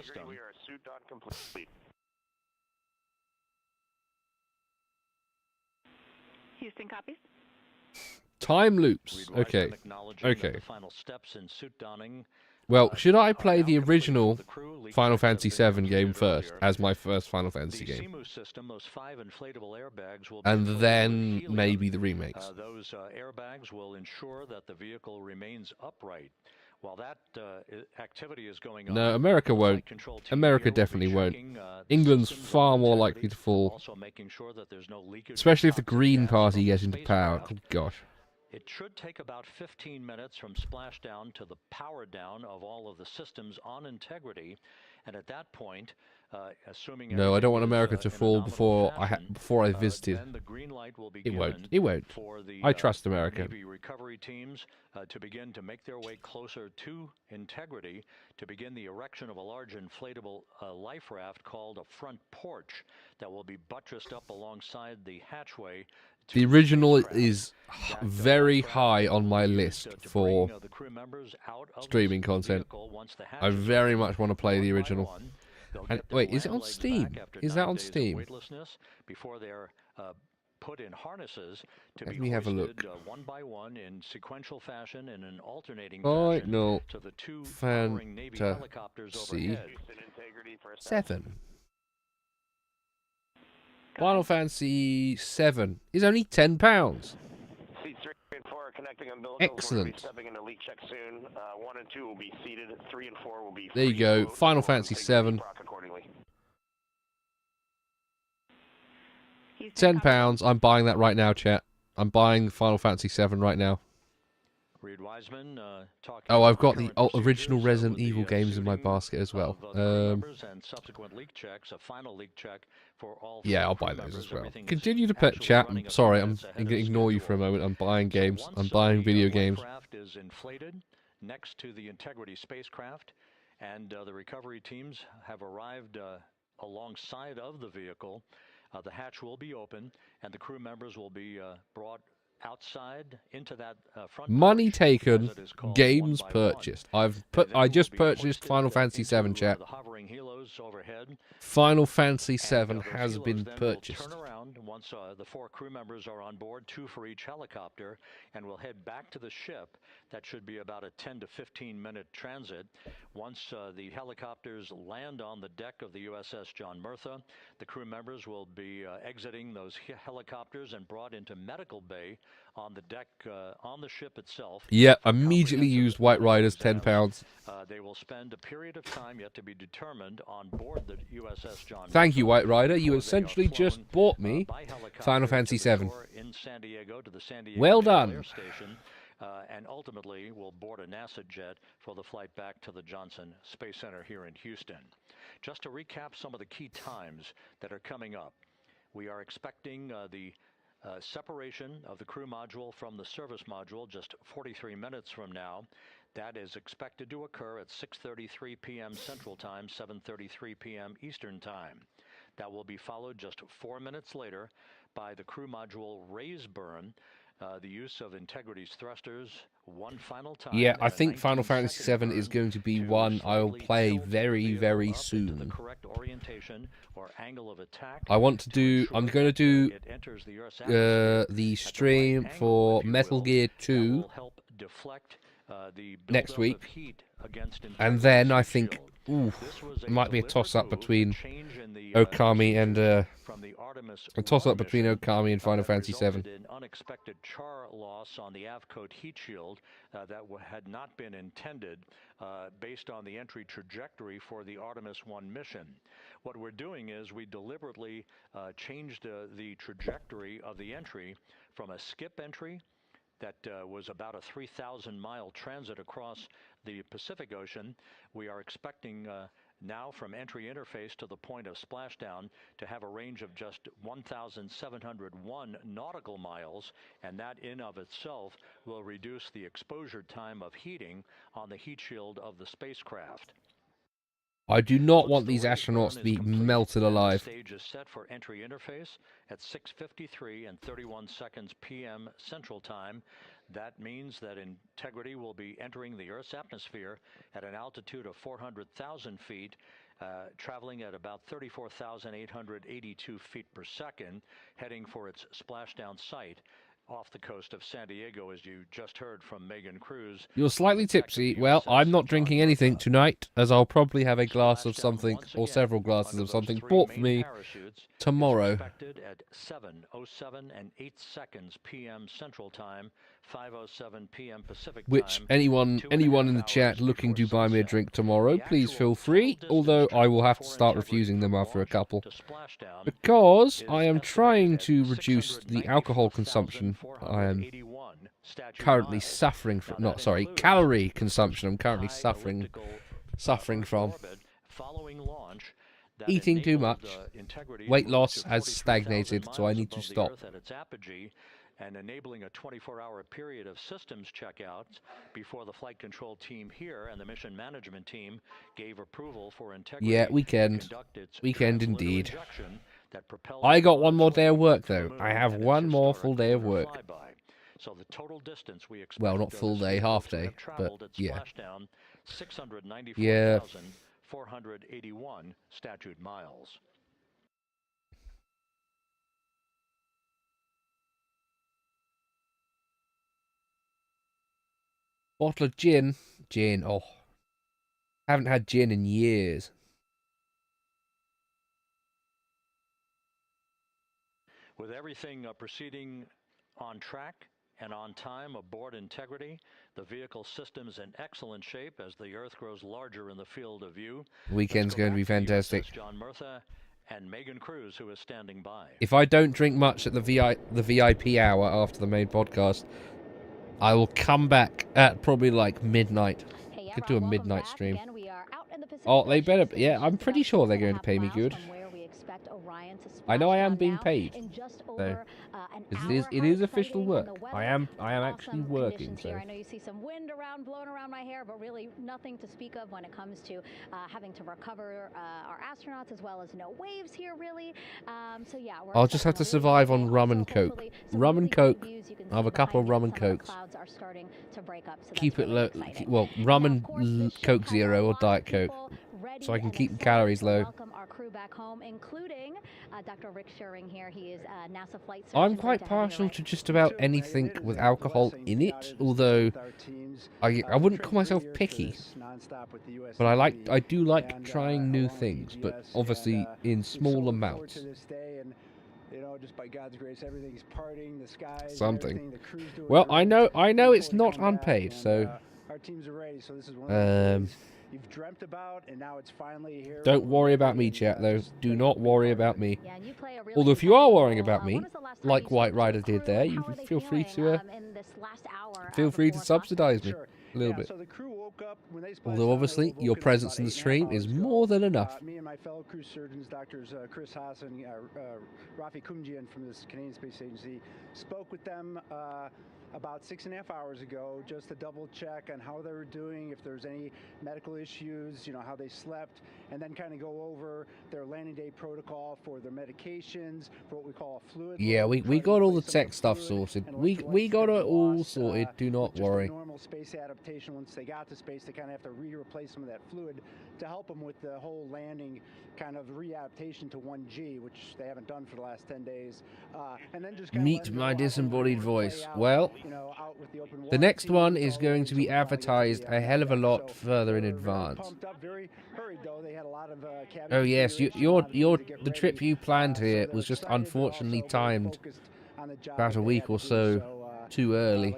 Houston copies. Time loops. Okay. Well, should I play the original Final Fantasy VII game first, as my first Final Fantasy game? And then maybe the remakes? Those airbags will ensure that the vehicle remains upright. While that activity is going on, no, America won't. America definitely won't. England's far more likely to fall. Especially if the Green Party gets into power. Oh, gosh. It should take about 15 minutes from splashdown to the power down of all of the systems on Integrity, and at that point, assuming No, I don't want America to fall before I visited. then the green light will be It won't. given It won't. for the I trust America. Navy recovery teams to begin to make their way closer to Integrity to begin the erection of a large inflatable life raft called a front porch that will be buttressed up alongside the hatchway. The original is very high on my list for streaming content. I very much want to play the original. And wait, is it on Steam? Is that on Steam? Before they're put in harnesses to Let be me have a hoisted, look. one by one in sequential fashion in an alternating fashion Final to the two towering Navy helicopters Fantasy overhead. 7. Final Fantasy 7 is only £10. C3 and 4 are connecting umbilicals. Excellent. We'll be stepping into leak check soon. 1 and 2 will be seated. 3 and 4 will be. There you go. Final Fantasy 7. £10. I'm buying that right now, chat. I'm buying Final Fantasy 7 right now. Reed Wiseman, Oh, I've got the original Resident Evil games in my basket as well. and subsequent leak checks, a final leak check for all Yeah, I'll crew buy those members. as well. Everything is Continue to pet chat. running I'm sorry, at I'm the going to ignore you for a moment. I'm buying games. I'm buying video games. Craft is inflated next to the Integrity spacecraft, and the recovery teams have arrived alongside of the vehicle. The hatch will be open, and the crew members will be brought outside into that front Money porch, taken, as it is called, games one by one. purchased. I just purchased Final Fantasy 7, chat. The hovering helos overhead. Final Fantasy And, 7 those has helos been then will purchased. Turn around once the 4 crew members are on board, 2 for each helicopter, and we'll head back to the ship. That should be about a 10 to 15 minute transit. Once the helicopters land on the deck of the USS John Murtha, the crew members will be exiting those helicopters and brought into medical bay on the deck on the ship itself. Yeah, immediately used White Riders, £10. They will spend a period of time yet to be determined on board the USS John Murtha. Thank you, White Rider. You essentially just bought me Final Fantasy 7. In San Diego to the San Diego Well Naval done. Air Station, and ultimately will board a NASA jet for the flight back to the Johnson Space Center here in Houston. Just to recap some of the key times that are coming up, we are expecting the separation of the crew module from the service module just 43 minutes from now. That is expected to occur at 6:33 p.m. Central Time, 7:33 p.m. Eastern Time. That will be followed just 4 minutes later by the crew module raise burn, the use of Integrity's thrusters one final time. Yeah, I and a think Final 19-second Fantasy 7 is burn going to be to one I'll slowly play tilt the very, vehicle very up into the soon. correct orientation or angle of attack. I want to do. I'm going to do It enters the Earth's atmosphere the at stream right angle, for if you Metal will. Gear That 2 will help deflect the next buildup week, of heat against and Integrity's then I heat think shield. This was it might be a deliberate toss-up move, between change in the, Okami and from the Artemis a toss-up 1 between mission, Okami and Final that Fantasy 7. resulted in unexpected char loss on the Avcode heat shield that had not been intended based on the entry trajectory for the Artemis 1 mission. What we're doing is we deliberately changed the trajectory of the entry from a skip entry that was about a 3,000-mile transit across the Pacific Ocean. We are expecting now from entry interface to the point of splashdown to have a range of just 1,701 nautical miles, and that in of itself will reduce the exposure time of heating on the heat shield of the spacecraft. I do not want these astronauts to be melted alive. The stage is set for entry interface at 6:53 and 31 seconds p.m. Central Time. That means that Integrity will be entering the Earth's atmosphere at an altitude of 400,000 feet, traveling at about 34,882 feet per second, heading for its splashdown site off the coast of San Diego, as you just heard from Megan Cruz. You're slightly tipsy. Well, I'm not drinking anything tonight, as I'll probably have a glass of something or several glasses of something bought for me tomorrow. Expected at 7:07 and 8 seconds p.m. Central Time, 5:07 p.m. Pacific Which Time. anyone in the chat looking to buy me a drink tomorrow, please feel free. Although I will have to start refusing them after a couple, because I am trying to reduce the alcohol consumption I am currently suffering from, not sorry, calorie consumption. I'm currently suffering from. Eating too much. Weight loss has stagnated, so I need to stop. And enabling a 24-hour period of systems checkouts before the flight control team here and the mission management team gave approval for integrity. Yeah, weekend indeed. I got one more day of work though. I have one more full day of work. So the total distance we expect, well, not full day, half day, but yeah. 694,481 statute miles. Bottle of gin. Oh, haven't had gin in years. With everything proceeding on track and on time aboard Integrity, the vehicle system's in excellent shape as the Earth grows larger in the field of view. Weekend's going to be fantastic. John Murtha and Megan Cruz, who is standing by. If I don't drink much at the VIP hour after the main podcast, I will come back at probably like midnight. Could do a midnight stream. Oh, they better. Yeah, I'm pretty sure they're going to pay me good. I know I am being paid. So it is official work. I am actually working. So I know you see some wind blowing around my hair, but really nothing to speak of when it comes to having to recover our astronauts, as well as no waves here really. So yeah, I'll just have to survive on rum and coke. Rum and coke. I have a couple of rum and cokes. Keep it low. Well, rum and Coke Zero or Diet Coke, so I can keep the calories low. Our crew back home, including Dr. Rick Schuring here. He is NASA flight surgeon. I'm quite partial to just about anything with alcohol in it, although I wouldn't call myself picky. But I do like trying new things, but obviously in small amounts. You know, just by God's grace, everything's parting, the skies, something. Well, I know it's not unpaid, so our teams are ready. So this is one of the you've dreamt about, and now it's finally here. Don't worry about me, chat, though. Do not worry about me. Although if you are worrying about me, like White Rider did there, you feel free to subsidize me a little bit. Although obviously your presence in the stream is more than enough. Me and my fellow crew surgeons, Doctors Chris Haas and Rafi Kumjian from the Canadian Space Agency, spoke with them about 6.5 hours ago, just to double check on how they were doing, if there's any medical issues, you know, how they slept, and then kind of go over their landing day protocol for their medications, for what we call a fluid. Yeah, we got all the tech stuff sorted. We got it all sorted. Do not worry. Normal space adaptation. Once they got to space, they kind of have to replace some of that fluid to help them with the whole landing kind of readaptation to 1G, which they haven't done for the last 10 days. And then just meet my disembodied voice. Well, the next one is going to be advertised a hell of a lot further in advance. Oh yes, the trip you planned here was just unfortunately timed about a week or so too early.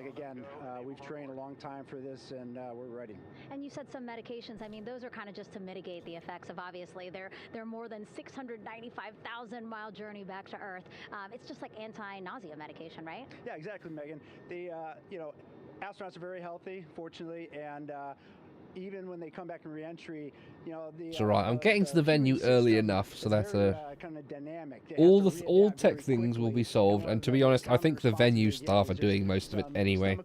We've trained a long time for this, and we're ready. And you said some medications. I mean, those are kind of just to mitigate the effects of, obviously, they're more than 695,000-mile journey back to Earth. It's just like anti-nausea medication, right? Yeah, exactly, Megan. The astronauts are very healthy, fortunately, and even when they come back in re-entry, it's alright. I'm getting to the venue early enough so that all tech things will be solved. And to be honest, I think the venue staff are doing most of it anyway.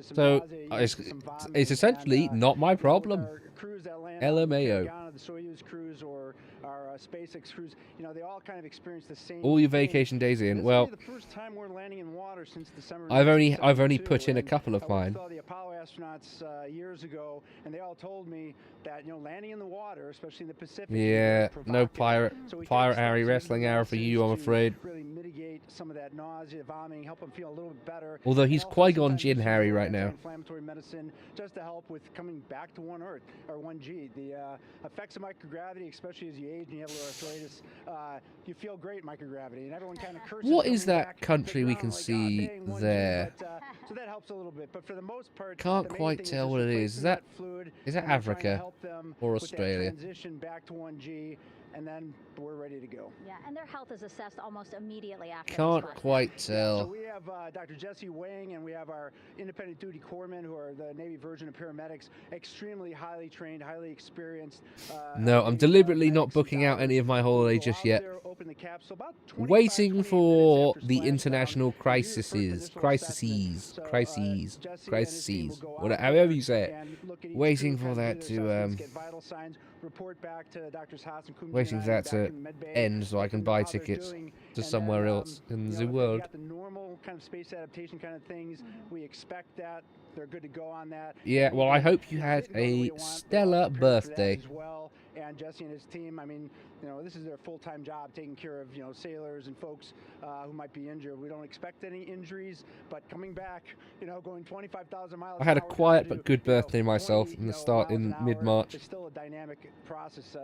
So it's essentially not my problem. LMAO. The Soyuz crews or our SpaceX crews, they all kind of experience the same. All your vacation days in. Well, the first time we're landing in water since December. I've only put in a couple of mine. I saw the Apollo astronauts years ago, and they all told me that landing in the water, especially in the Pacific. Yeah, no pirate Harry wrestling hour for you, I'm afraid. Really mitigate some of that nausea, vomiting, help them feel a little bit better. Although he's Qui-Gon Jinn Harry right now. Inflammatory medicine, just to help with coming back to 1G. The effects of microgravity, especially as you age and you have a little arthritis, you feel great in microgravity, and everyone kind of curses. What is that country we can see there? So that helps a little bit, but for the most part, can't quite tell what it is. Is that Africa or Australia? Transition back to 1G, and then we're ready to go. Yeah, and their health is assessed almost immediately after. Can't dispatch. quite tell. So we have Dr. Jesse Wang, and we have our independent duty corpsmen, who are the Navy Virgin of paramedics, extremely highly trained, highly experienced. No, I'm deliberately not booking out any of my holiday just yet. Waiting for the international crises, however you say it. Waiting for that to waiting for that to end so I can buy tickets to somewhere else in the world. The normal kind of space adaptation kind of things. We expect that they're good to go on that. Yeah, well, I hope you had a stellar birthday. As well, and Jesse and his team. I mean, this is their full-time job, taking care of sailors and folks who might be injured. We don't expect any injuries, but coming back, going 25,000 miles. I had a quiet but good birthday myself in mid-March. It's still a dynamic process.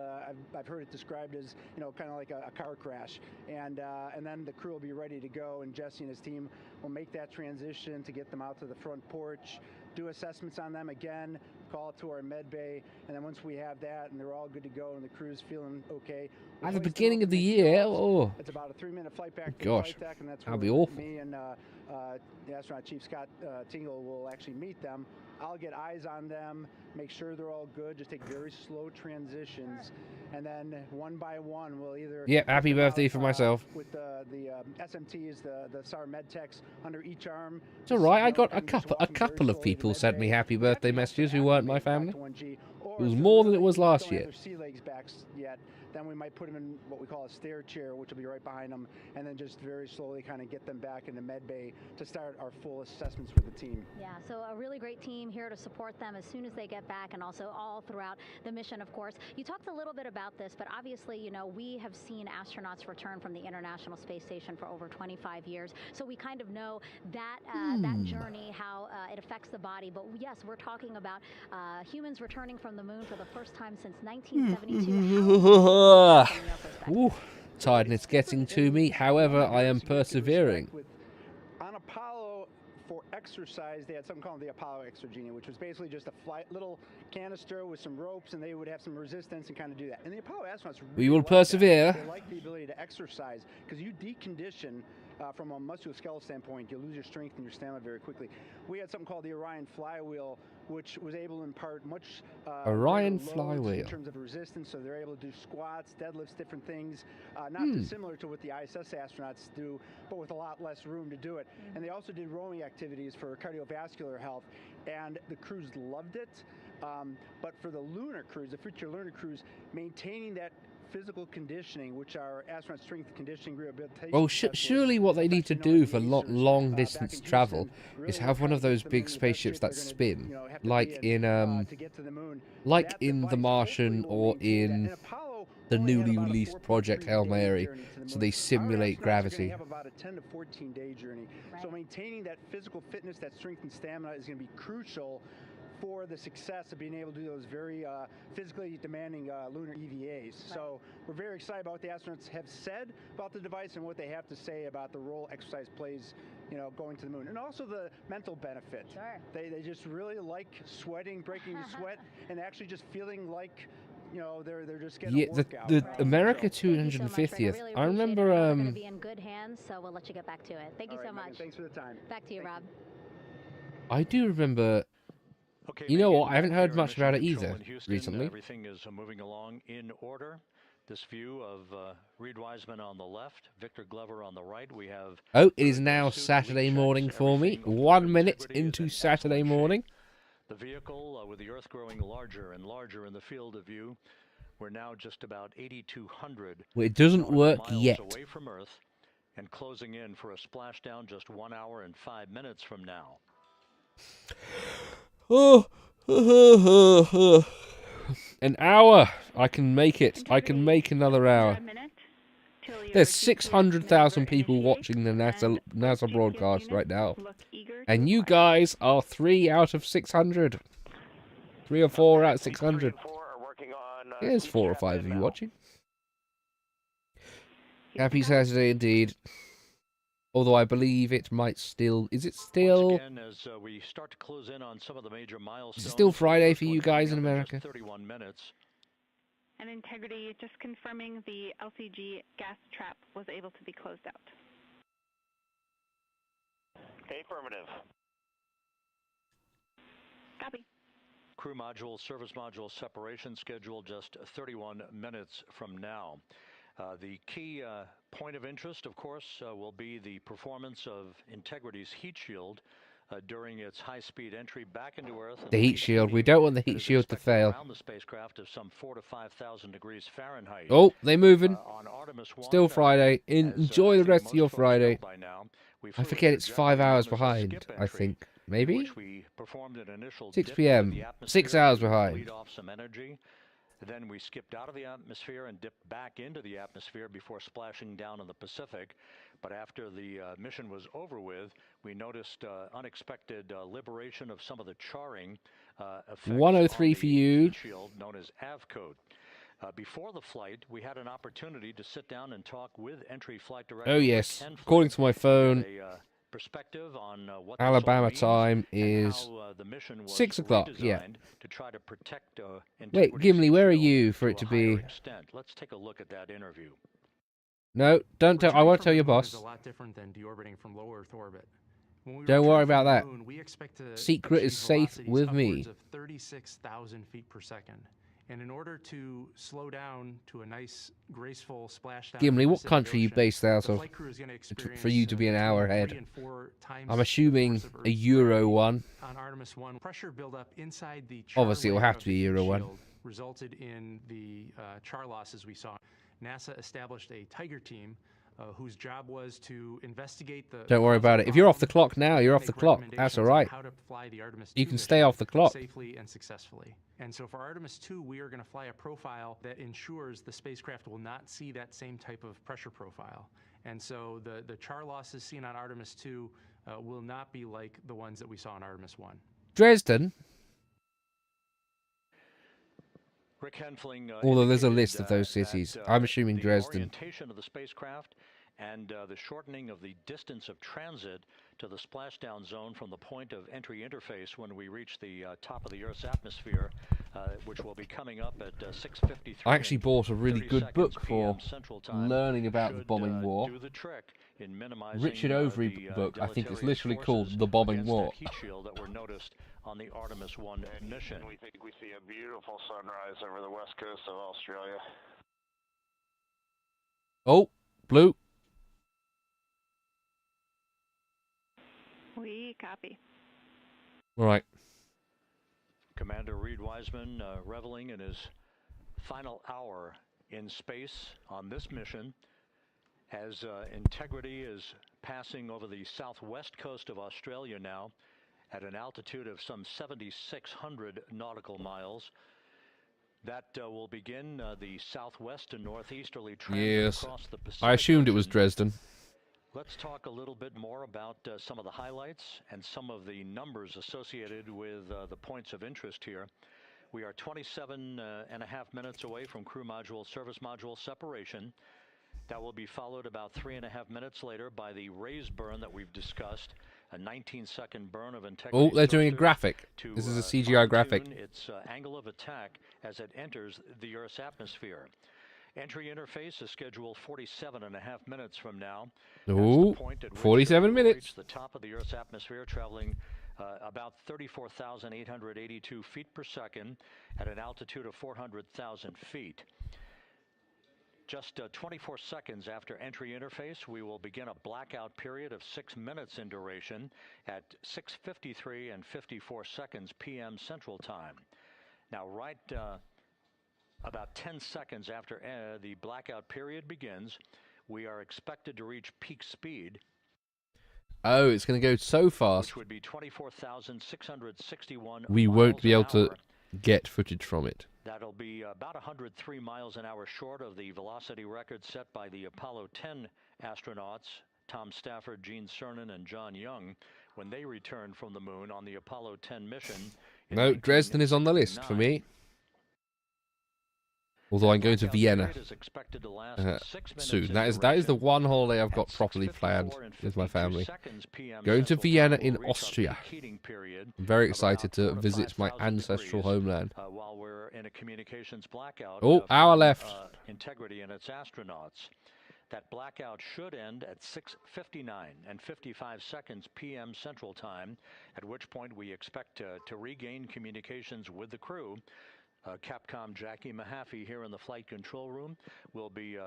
I've heard it described as kind of like a car crash, and then the crew will be ready to go, and Jesse and his team will make that transition to get them out to the front porch, do assessments on them again, call it to our med bay, and then once we have that and they're all good to go and the crew's feeling okay. At the beginning of the year, it's about a 3-minute flight back. Gosh, flight deck, and that's that'd where be awful. Me and the astronaut chief Scott Tingle will actually meet them. I'll get eyes on them, make sure they're all good, just take very slow transitions, and then one by one we'll either... Yeah, happy birthday for myself. With the SMTs, the SAR med techs under each arm. It's alright, I got a couple of people sent me happy birthday messages who weren't my family. It was more than it was last year. Sea legs back yet, then we might put them in what we call a stair chair, which will be right behind them, and then just very slowly kind of get them back into med bay to start our full assessments for the team. Yeah, so a really great team here to support them as soon as they get back, and also all throughout the mission, of course. You talked a little bit about this, but obviously, we have seen astronauts return from the International Space Station for over 25 years, so we kind of know that that journey, how it affects the body. But yes, we're talking about humans returning from the moon for the first time since 1972. Ooh, tiredness getting to me. However, I am persevering. On Apollo, for exercise, they had something called the Apollo Exergenia, which was basically just a little canister with some ropes, and they would have some resistance and kind of do that. And the Apollo astronauts We will persevere. They like the ability to exercise because you decondition. From a musculoskeletal standpoint, you lose your strength and your stamina very quickly. We had something called the Orion flywheel, which was able to impart much Orion loads flywheel in terms of resistance. So they're able to do squats, deadlifts, different things, not dissimilar to what the ISS astronauts do, but with a lot less room to do it. And they also did rowing activities for cardiovascular health, and the crews loved it. But for the lunar crews, the future lunar crews, maintaining that physical conditioning, which our astronaut strength conditioning rehabilitation. Well, surely what they need to do for long distance travel is have one of those big spaceships that spin, like in The Martian or in the newly released Project Hail Mary, so they simulate gravity. Have about a 10 to 14 day journey. So maintaining that physical fitness, that strength and stamina is going to be crucial for the success of being able to do those very physically demanding lunar EVAs. So we're very excited about what the astronauts have said about the device and what they have to say about the role exercise plays, going to the moon. And also the mental benefit. Sure. They just really like sweating, breaking the sweat, and actually just feeling like they're just getting a workout. The America 250th. I remember. We're going to be in good hands, so we'll let you get back to it. Thank you so much. Megan, thanks for the time. Back to you, Rob. I do remember. Okay, you know Megan, what? I haven't heard here much in about it Mission either Control in Houston, recently. Everything is moving along in order. This view of Reed Wiseman on the left, Victor Glover on the right. We have. Oh, it is now Saturday morning for me. 1 minute into Saturday morning. The vehicle with the Earth growing larger and larger in the field of view. We're now just about 8,200. Well, it doesn't work miles yet. Away from Earth, and closing in for a splashdown just 1 hour and 5 minutes from now. An hour. I can make it. I can make another hour. There's 600,000 people watching the NASA broadcast right now. And you guys are 3 out of 600. 3 or 4 out of 600. There's 4 or 5 of you watching. Happy Saturday indeed. Although I believe it might still... Is it still... Once again, as we start to close in on some of the major milestones, is it still Friday for you guys in America? 31 minutes. And Integrity, just confirming the LCG gas trap was able to be closed out. Affirmative. Copy. Crew module, service module separation scheduled just 31 minutes from now. The key point of interest, of course, will be the performance of Integrity's heat shield during its high-speed entry back into Earth. The heat shield. We don't want the heat shield to fail. Around the spacecraft of some 4,000 to 5,000 degrees Fahrenheit. Oh, they're moving. On Artemis 1, Still Friday. Enjoy the rest of your Friday. I forget it's 5 hours behind, I think. Maybe? 6 p.m. 6 hours behind. Then we skipped out of the atmosphere and dipped back into the atmosphere before splashing down in the Pacific. But after the mission was over with, we noticed unexpected liberation of some of the charring effects 103 for you. Shield known as AVCODE. Before the flight, we had an opportunity to sit down and talk with entry flight director. Oh yes, according to my phone, perspective on what Alabama time is 6 o'clock. Yeah. To try to protect, wait, Gimli, where are you for it to be? Let's take a look at that interview. No, don't tell. I won't tell your boss. A lot different than deorbiting from low Earth orbit. Don't worry about that. Moon, we expect to Secret is safe with me. of 36,000 feet per second. And in order to slow down to a nice, graceful splashdown, Gimli, what country are you based out of? For you to be an hour ahead. I'm assuming a Euro one. On Artemis 1, pressure buildup inside the obviously it will have to be a Euro one. Resulted in the char losses we saw. NASA established a Tiger team whose job was to investigate the. Don't worry about it. If you're off the clock now, you're off the clock. That's all right. How to fly the Artemis you can stay off the clock safely and successfully. And so for Artemis 2, we are going to fly a profile that ensures the spacecraft will not see that same type of pressure profile. And so the char losses seen on Artemis 2 will not be like the ones that we saw on Artemis 1. Dresden. Rick Henfling, although there's a list of those cities, I'm assuming Dresden. The orientation of the spacecraft and the shortening of the distance of transit to the splashdown zone from the point of entry interface when we reach the top of the Earth's atmosphere, which will be coming up at 6:53. I actually bought a really good book for learning about the bombing war. Richard Overy book, I think it's literally called The Bombing War. Heat shield that were noticed on the Artemis 1 mission. We think we see a beautiful sunrise over the west coast of Australia. Oh, blue. We copy. All right. Commander Reed Wiseman reveling in his final hour in space on this mission as Integrity is passing over the southwest coast of Australia now at an altitude of some 7,600 nautical miles. That will begin the southwest and northeasterly transit across the Pacific. I assumed it was Dresden. Let's talk a little bit more about some of the highlights and some of the numbers associated with the points of interest here. We are 27 and a half minutes away from crew module, service module separation. That will be followed about 3.5 minutes later by the raise burn that we've discussed, a 19-second burn of Integrity. Oh, they're doing a graphic. This is a CGI graphic. Its angle of attack as it enters the Earth's atmosphere. Entry interface is scheduled 47 and a half minutes from now. Ooh, 47 minutes. The top of the Earth's atmosphere, traveling about 34,882 feet per second at an altitude of 400,000 feet. Just 24 seconds after entry interface, we will begin a blackout period of 6 minutes in duration at 6:53 and 54 seconds p.m. Central Time. Now, right about 10 seconds after the blackout period begins, we are expected to reach peak speed. Oh, it's going to go so fast. Which would be 24,661 we won't be able to get footage from it. That'll be about 103 miles an hour short of the velocity record set by the Apollo 10 astronauts, Tom Stafford, Gene Cernan, and John Young, when they returned from the moon on the Apollo 10 mission. No, Dresden is on the list for me. Although I'm going to Vienna soon. That is the one holiday I've got properly planned with my family. Going to Vienna in Austria. I'm very excited to visit my ancestral homeland. While we're in a communications blackout. Oh, hour left. Integrity and its astronauts. That blackout should end at 6:59 and 55 seconds p.m. Central Time, at which point we expect to regain communications with the crew. Capcom Jackie Mahaffey here in the flight control room will be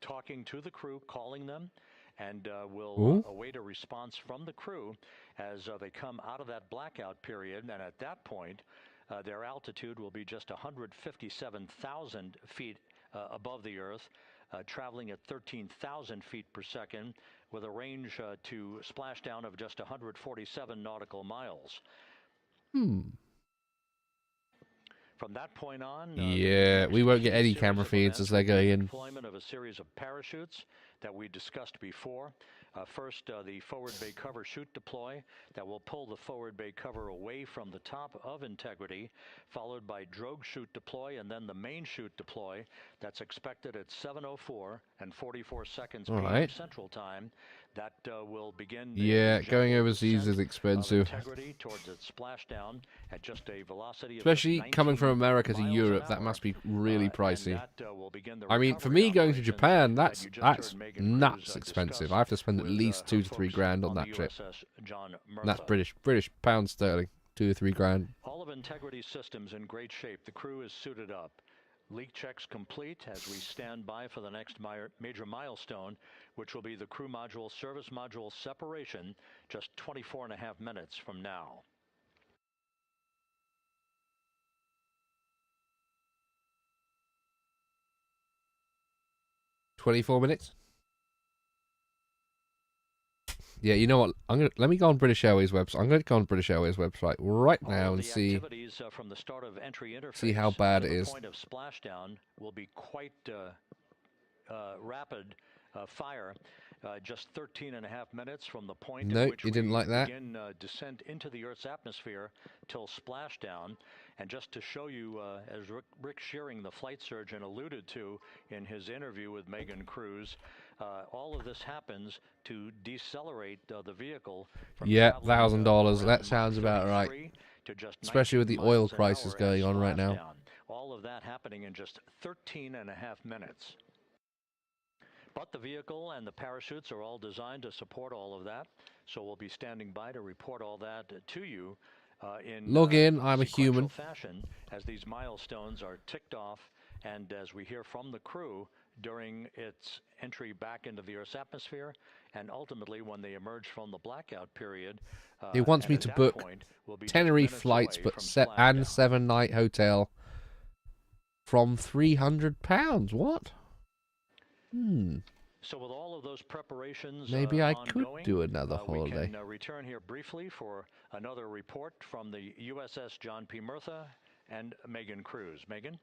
talking to the crew, calling them, and will await a response from the crew as they come out of that blackout period. And at that point, their altitude will be just 157,000 feet above the Earth, traveling at 13,000 feet per second, with a range to splashdown of just 147 nautical miles. From that point on, yeah, we won't get any camera feeds as they're going in. Deployment of a series of parachutes that we discussed before. First, the forward bay cover chute deploy that will pull the forward bay cover away from the top of Integrity, followed by drogue chute deploy, and then the main chute deploy that's expected at 7:04 and 44 seconds p.m. Central Time. That will begin. Yeah, going overseas is expensive. Integrity towards its splashdown at just a velocity of Especially coming from America to Europe, that must be really pricey. I mean, for me going to Japan, that's nuts expensive. I have to spend at least $2 to $3 grand on that trip. And that's British pound sterling, $2 to $3 grand. All of Integrity's systems in great shape. The crew is suited up. Leak checks complete as we stand by for the next major milestone, which will be the crew module service module separation just 24.5 minutes from now. $24 minutes? Yeah, you know what? Let me go on British Airways website. I'm going to go on British Airways website right now and see how bad it is. The point of splashdown will be quite rapid fire. Just 13.5 minutes from the point at which you didn't like that. Begin descent into the Earth's atmosphere till splashdown. And just to show you, as Rick Shearing, the flight surgeon, alluded to in his interview with Megan Cruz, all of this happens to decelerate the vehicle. Yeah, $1,000. That sounds about right. Especially with the oil prices going on right now. All of that happening in just 13.5 minutes. But the vehicle and the parachutes are all designed to support all of that. So we'll be standing by to report all that to you in log in. I'm a human. Fashion as these milestones are ticked off, and as we hear from the crew during its entry back into the Earth's atmosphere, and ultimately when they emerge from the blackout period. It wants me to book Tenerife flights, but 7-night hotel from £300. What? So with all of those preparations, maybe I could do another holiday. We can return here briefly for another report from the USS John P. Murtha and Megan Cruz. Megan?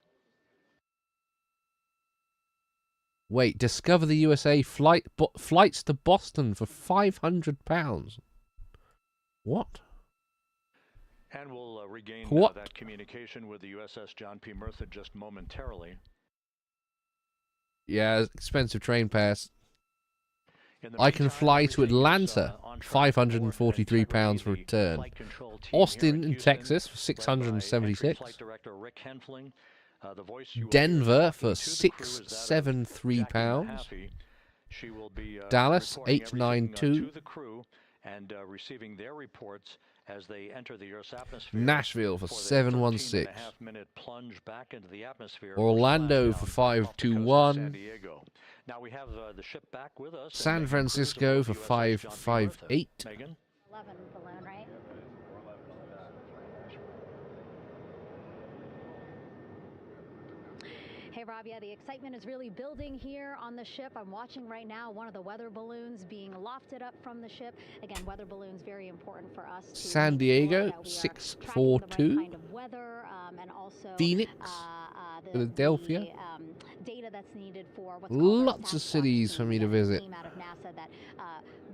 Wait, Discover the USA flights to Boston for £500. What? And we'll regain that communication with the USS John P. Murtha just momentarily. Yeah, expensive train pass. I can fly to Atlanta, £543 for return. Austin in Texas for $676. Denver for £673. Dallas $892. And receiving their reports as they enter the Earth's atmosphere. Nashville for $716. Plunge back into the atmosphere. Orlando for $521. San Diego. Now we have the ship back with us. San Francisco for $558. Megan? 11 balloon, right? Hey, Rob, yeah, the excitement is really building here on the ship. I'm watching right now one of the weather balloons being lofted up from the ship. Again, weather balloons, very important for us. San Diego, 642. Kind of weather, and also, Phoenix, Philadelphia. data that's needed for what's Lots of cities for me to visit. team out of NASA that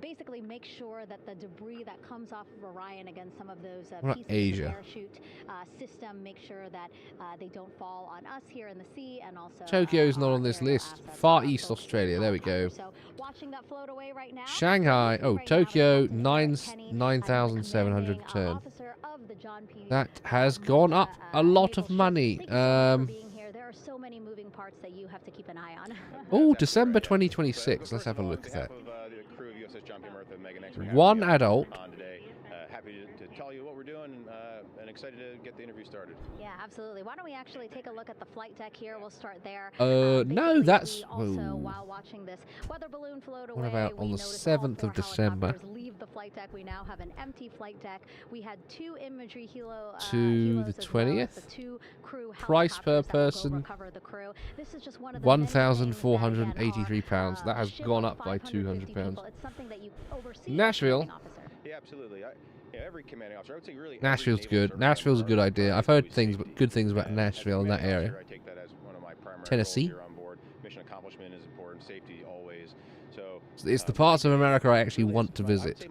basically make sure that the debris that comes off of Orion, again, some of those What about pieces Asia? of the parachute system, make sure that they don't fall on us here in the sea, and also Tokyo's not on this list. Far East Australia. There we go. So watching that float away right now. Shanghai. Oh, Tokyo. 9,700 return. That has gone up a lot of money. There are so many moving parts that you have to keep an eye on. Oh, December 2026. Let's have a look at that. One adult. Happy to tell you what we're doing and excited to get the interview started. Yeah, absolutely. Why don't we actually take a look at the flight deck here? We'll start there. No, that's... Also, while watching this weather balloon float away, What about on the 7th of December? Leave the flight deck. We now have an empty flight deck. We had 2 imagery To the 20th? Price per person, This is just one of the £1,483. That has gone up by £200. It's something that you oversee. Nashville. Yeah, absolutely. Every commanding officer, I would say really. Nashville's good. Nashville's a good idea. I've heard good things about Nashville in that area. I take that as one of my primary Tennessee. roles here on board. Mission accomplishment is important. Safety always. So It's the parts of America I actually want to visit.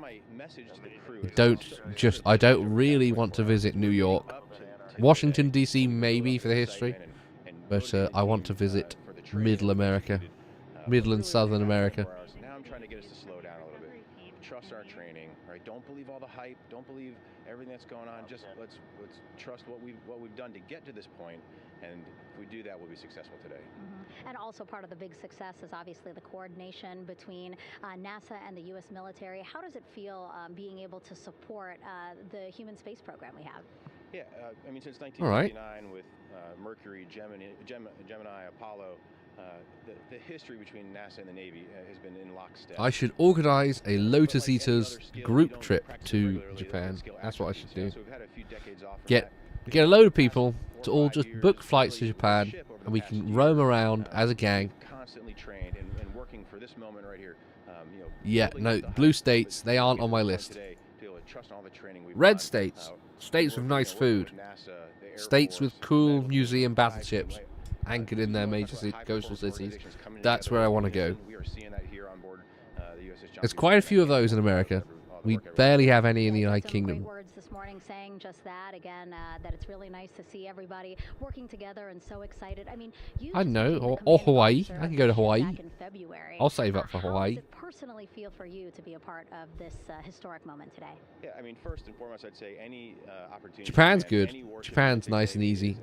I don't really want to visit New York. Washington, D.C. maybe for the history. But I want to visit Middle America. Middle and Southern America. Now I'm trying to get us to slow down a little bit. Trust our training, right? Don't believe all the hype. Don't believe everything that's going on. Just let's trust what we've done to get to this point, and if we do that, we'll be successful today. And also part of the big success is obviously the coordination between NASA and the U.S. military. How does it feel being able to support the human space program we have? Yeah, I mean, since 1959 with Mercury, Gemini, Apollo, the history between NASA and the Navy has been in lockstep. I should organise a Lotus Eaters group trip to Japan. That's what I should do. Get a load of people to all just book flights to Japan, and we can roam around as a gang. Constantly trained and working for this moment right here. Yeah, no, blue states, they aren't on my list. Red states, states with nice food, states with cool museum battleships anchored in their major coastal cities. That's where I want to go. There's quite a few of those in America. We barely have any in the United Kingdom. Words this morning saying just that again, that it's really nice to see everybody working together and so excited. I mean, I know, or Hawaii. I can go to Hawaii. I'll save up for Hawaii. How does it personally feel for you to be a part of this historic moment today? Yeah, I mean, first and foremost, I'd say any opportunity. Japan's good. Japan's nice and easy.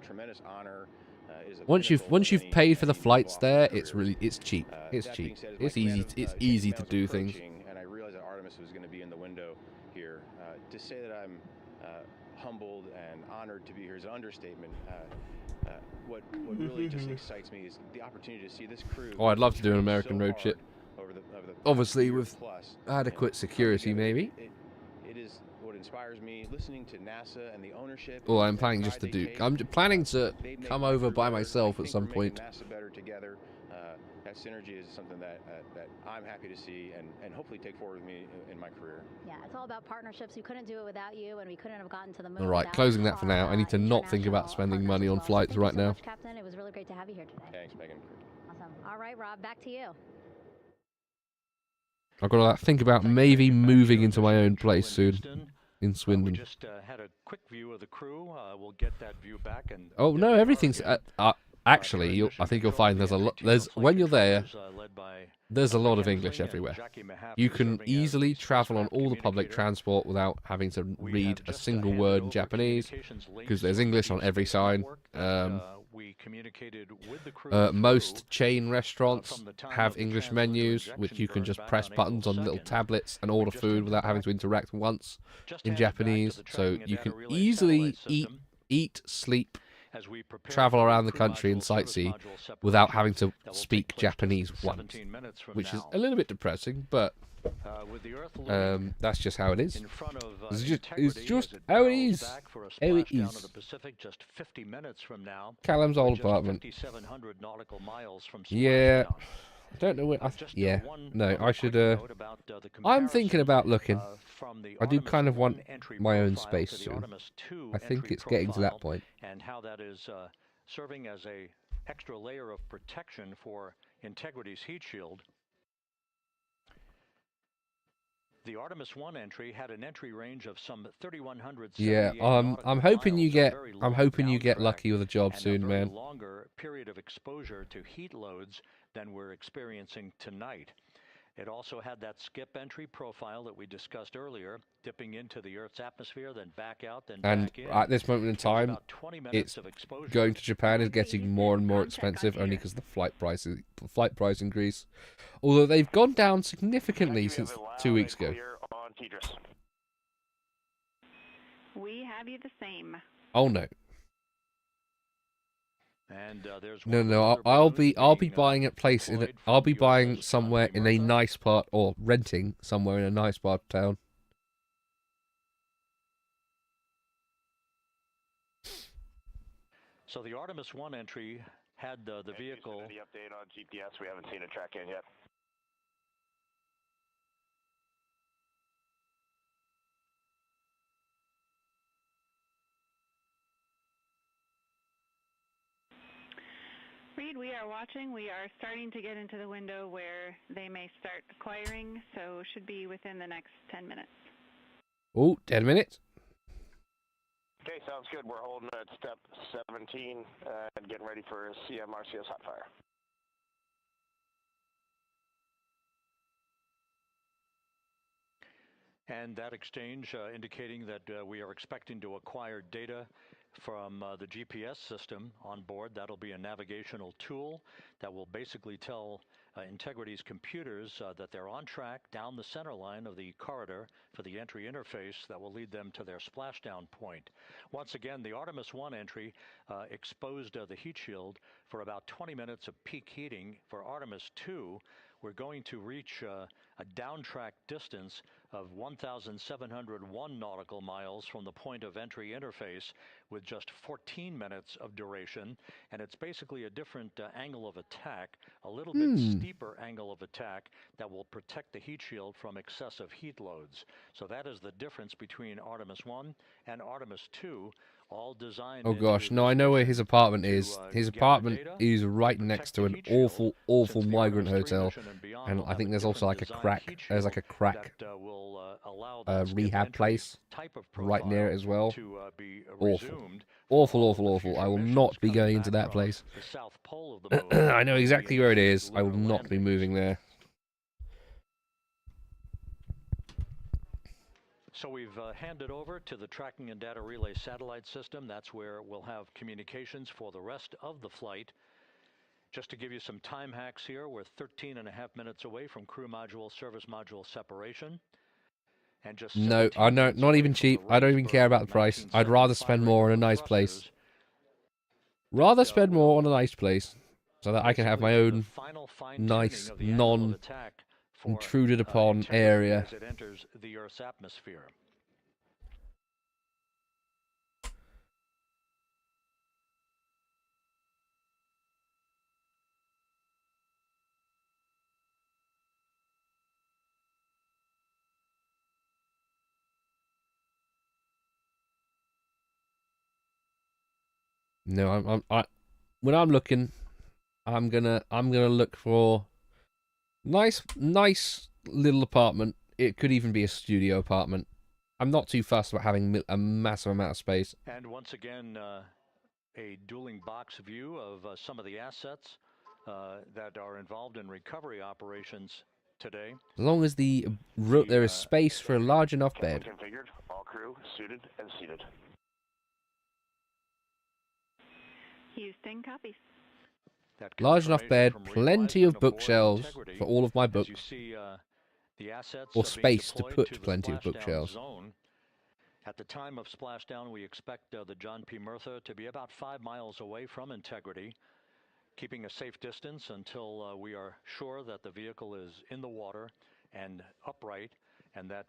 Tremendous honor. Once you've paid for the flights there, it's cheap. It's cheap. It's easy to do things. And I realized that Artemis was going to be in the window here. To say that I'm humbled and honored to be here is an understatement. What really just excites me is the opportunity to see this crew. Oh, I'd love to do an American road trip. Obviously, with adequate security, maybe. It is what inspires me. Listening to NASA and the ownership. Well, I'm planning just to do. I'm planning to come over by myself at some point. NASA better together. That synergy is something that I'm happy to see and hopefully take forward with me in my career. Yeah, it's all about partnerships. We couldn't do it without you, and we couldn't have gotten to the moon. All right, closing that for now. I need to not think about spending money on flights right now. Captain, it was really great to have you here today. Thanks, Megan. Awesome. All right, Rob, back to you. I've got to think about maybe moving into my own place soon in Swindon. We just had a quick view of the crew. We'll get that view back. And oh no, everything's actually. I think you'll find there's a lot. When you're there, there's a lot of English everywhere. You can easily travel on all the public transport without having to read a single word in Japanese because there's English on every sign. Most chain restaurants have English menus, which you can just press buttons on little tablets and order food without having to interact once in Japanese. So you can easily eat, sleep, travel around the country and sightsee without having to speak Japanese once, which is a little bit depressing, but that's just how it is. It's just how it is. How it is. Callum's old apartment. Yeah. I don't know where. Yeah. No, I should. I'm thinking about looking. I do kind of want my own space soon. I think it's getting to that point. And how that is serving as a extra layer of protection for Integrity's heat shield. The Artemis 1 entry had an entry range of some 3,178 Yeah, I'm hoping you get lucky with a job soon, man. Longer period of exposure to heat loads than we're experiencing tonight. It also had that skip entry profile that we discussed earlier, dipping into the Earth's atmosphere, then back out, then back in. And at this moment in time, it's going to Japan is getting more and more expensive, only because the flight price increase. Although they've gone down significantly since 2 weeks ago. We have you the same. Oh no. And there's No, I'll be buying a place in I'll be buying somewhere in a nice part, or renting somewhere in a nice part of town. So the Artemis 1 entry had the vehicle. Any update on GPS? We haven't seen a track in yet. Reed, we are watching. We are starting to get into the window where they may start acquiring, so should be within the next 10 minutes. Oh, 10 minutes? Okay, sounds good. We're holding at step 17 and getting ready for CM-RCS hot fire. And that exchange indicating that we are expecting to acquire data from the GPS system on board. That'll be a navigational tool that will basically tell Integrity's computers that they're on track down the center line of the corridor for the entry interface that will lead them to their splashdown point. Once again, the Artemis 1 entry exposed the heat shield for about 20 minutes of peak heating. For Artemis 2, we're going to reach a downtrack distance of 1,701 nautical miles from the point of entry interface with just 14 minutes of duration. And it's basically a different angle of attack, a little bit steeper angle of attack that will protect the heat shield from excessive heat loads. So that is the difference between Artemis 1 and Artemis 2. All designed. Oh gosh, no, I know where his apartment is. His apartment is right next to an awful migrant hotel, and I think there's also like a crack. There's like a crack rehab place right near it as well. Awful. I will not be going into that place. I know exactly where it is. I will not be moving there. So we've handed over to the Tracking and Data Relay satellite system. That's where we'll have communications for the rest of the flight. Just to give you some time hacks here, we're 13.5 minutes away from crew module, service module separation. And just no, I know, not even cheap. I don't even care about the price. I'd rather spend more on a nice place. Rather spend more on a nice place so that I can have my own nice, intruded upon area. As it enters the Earth's atmosphere. No, when I'm looking, I'm gonna look for nice little apartment. It could even be a studio apartment. I'm not too fussed about having a massive amount of space. And once again, a dueling box view of some of the assets that are involved in recovery operations today. As long as there is space for a large enough bed. Configured, all crew suited and seated. Houston copies. Large enough bed, plenty of bookshelves for all of my books. Or space to put plenty of bookshelves. At the time of splashdown, we expect the John P. Murtha to be about 5 miles away from Integrity, keeping a safe distance until we are sure that the vehicle is in the water and upright, and that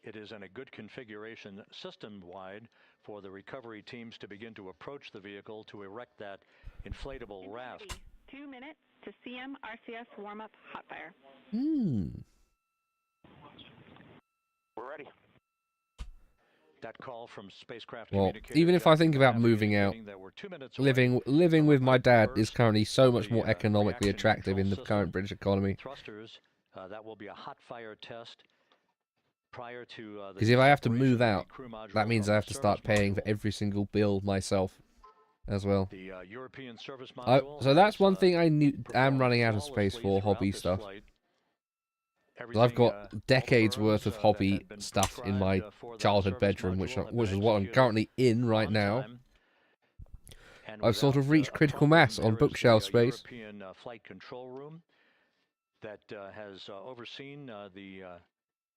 it is in a good configuration system-wide for the recovery teams to begin to approach the vehicle to erect that inflatable raft. 2 minutes to CM-RCS warm-up hot fire. We're ready. That call from spacecraft Well, communicator even if I Jackie think about Mahaffey moving out, indicating that we're 2 minutes away living with my dad is burst currently so much the, more economically reaction attractive in the control current system. British economy. Thrusters, that will be a hot fire test prior to the Because if I have to separation move of the out, crew modules that means from I the have to start service paying for module. every single bill myself as well. The European service module So that's has, one thing I am performed running out of space flawlessly for throughout hobby this stuff. flight. 'Cause I've got Everything, all decades the worth burns, of that hobby had been stuff in my prescribed, for that childhood service bedroom, module have which been is what I'm executed currently in right on now. time. And I've sort of without, reached a critical problem, mass on there is bookshelf the, space. European flight control room that has overseen the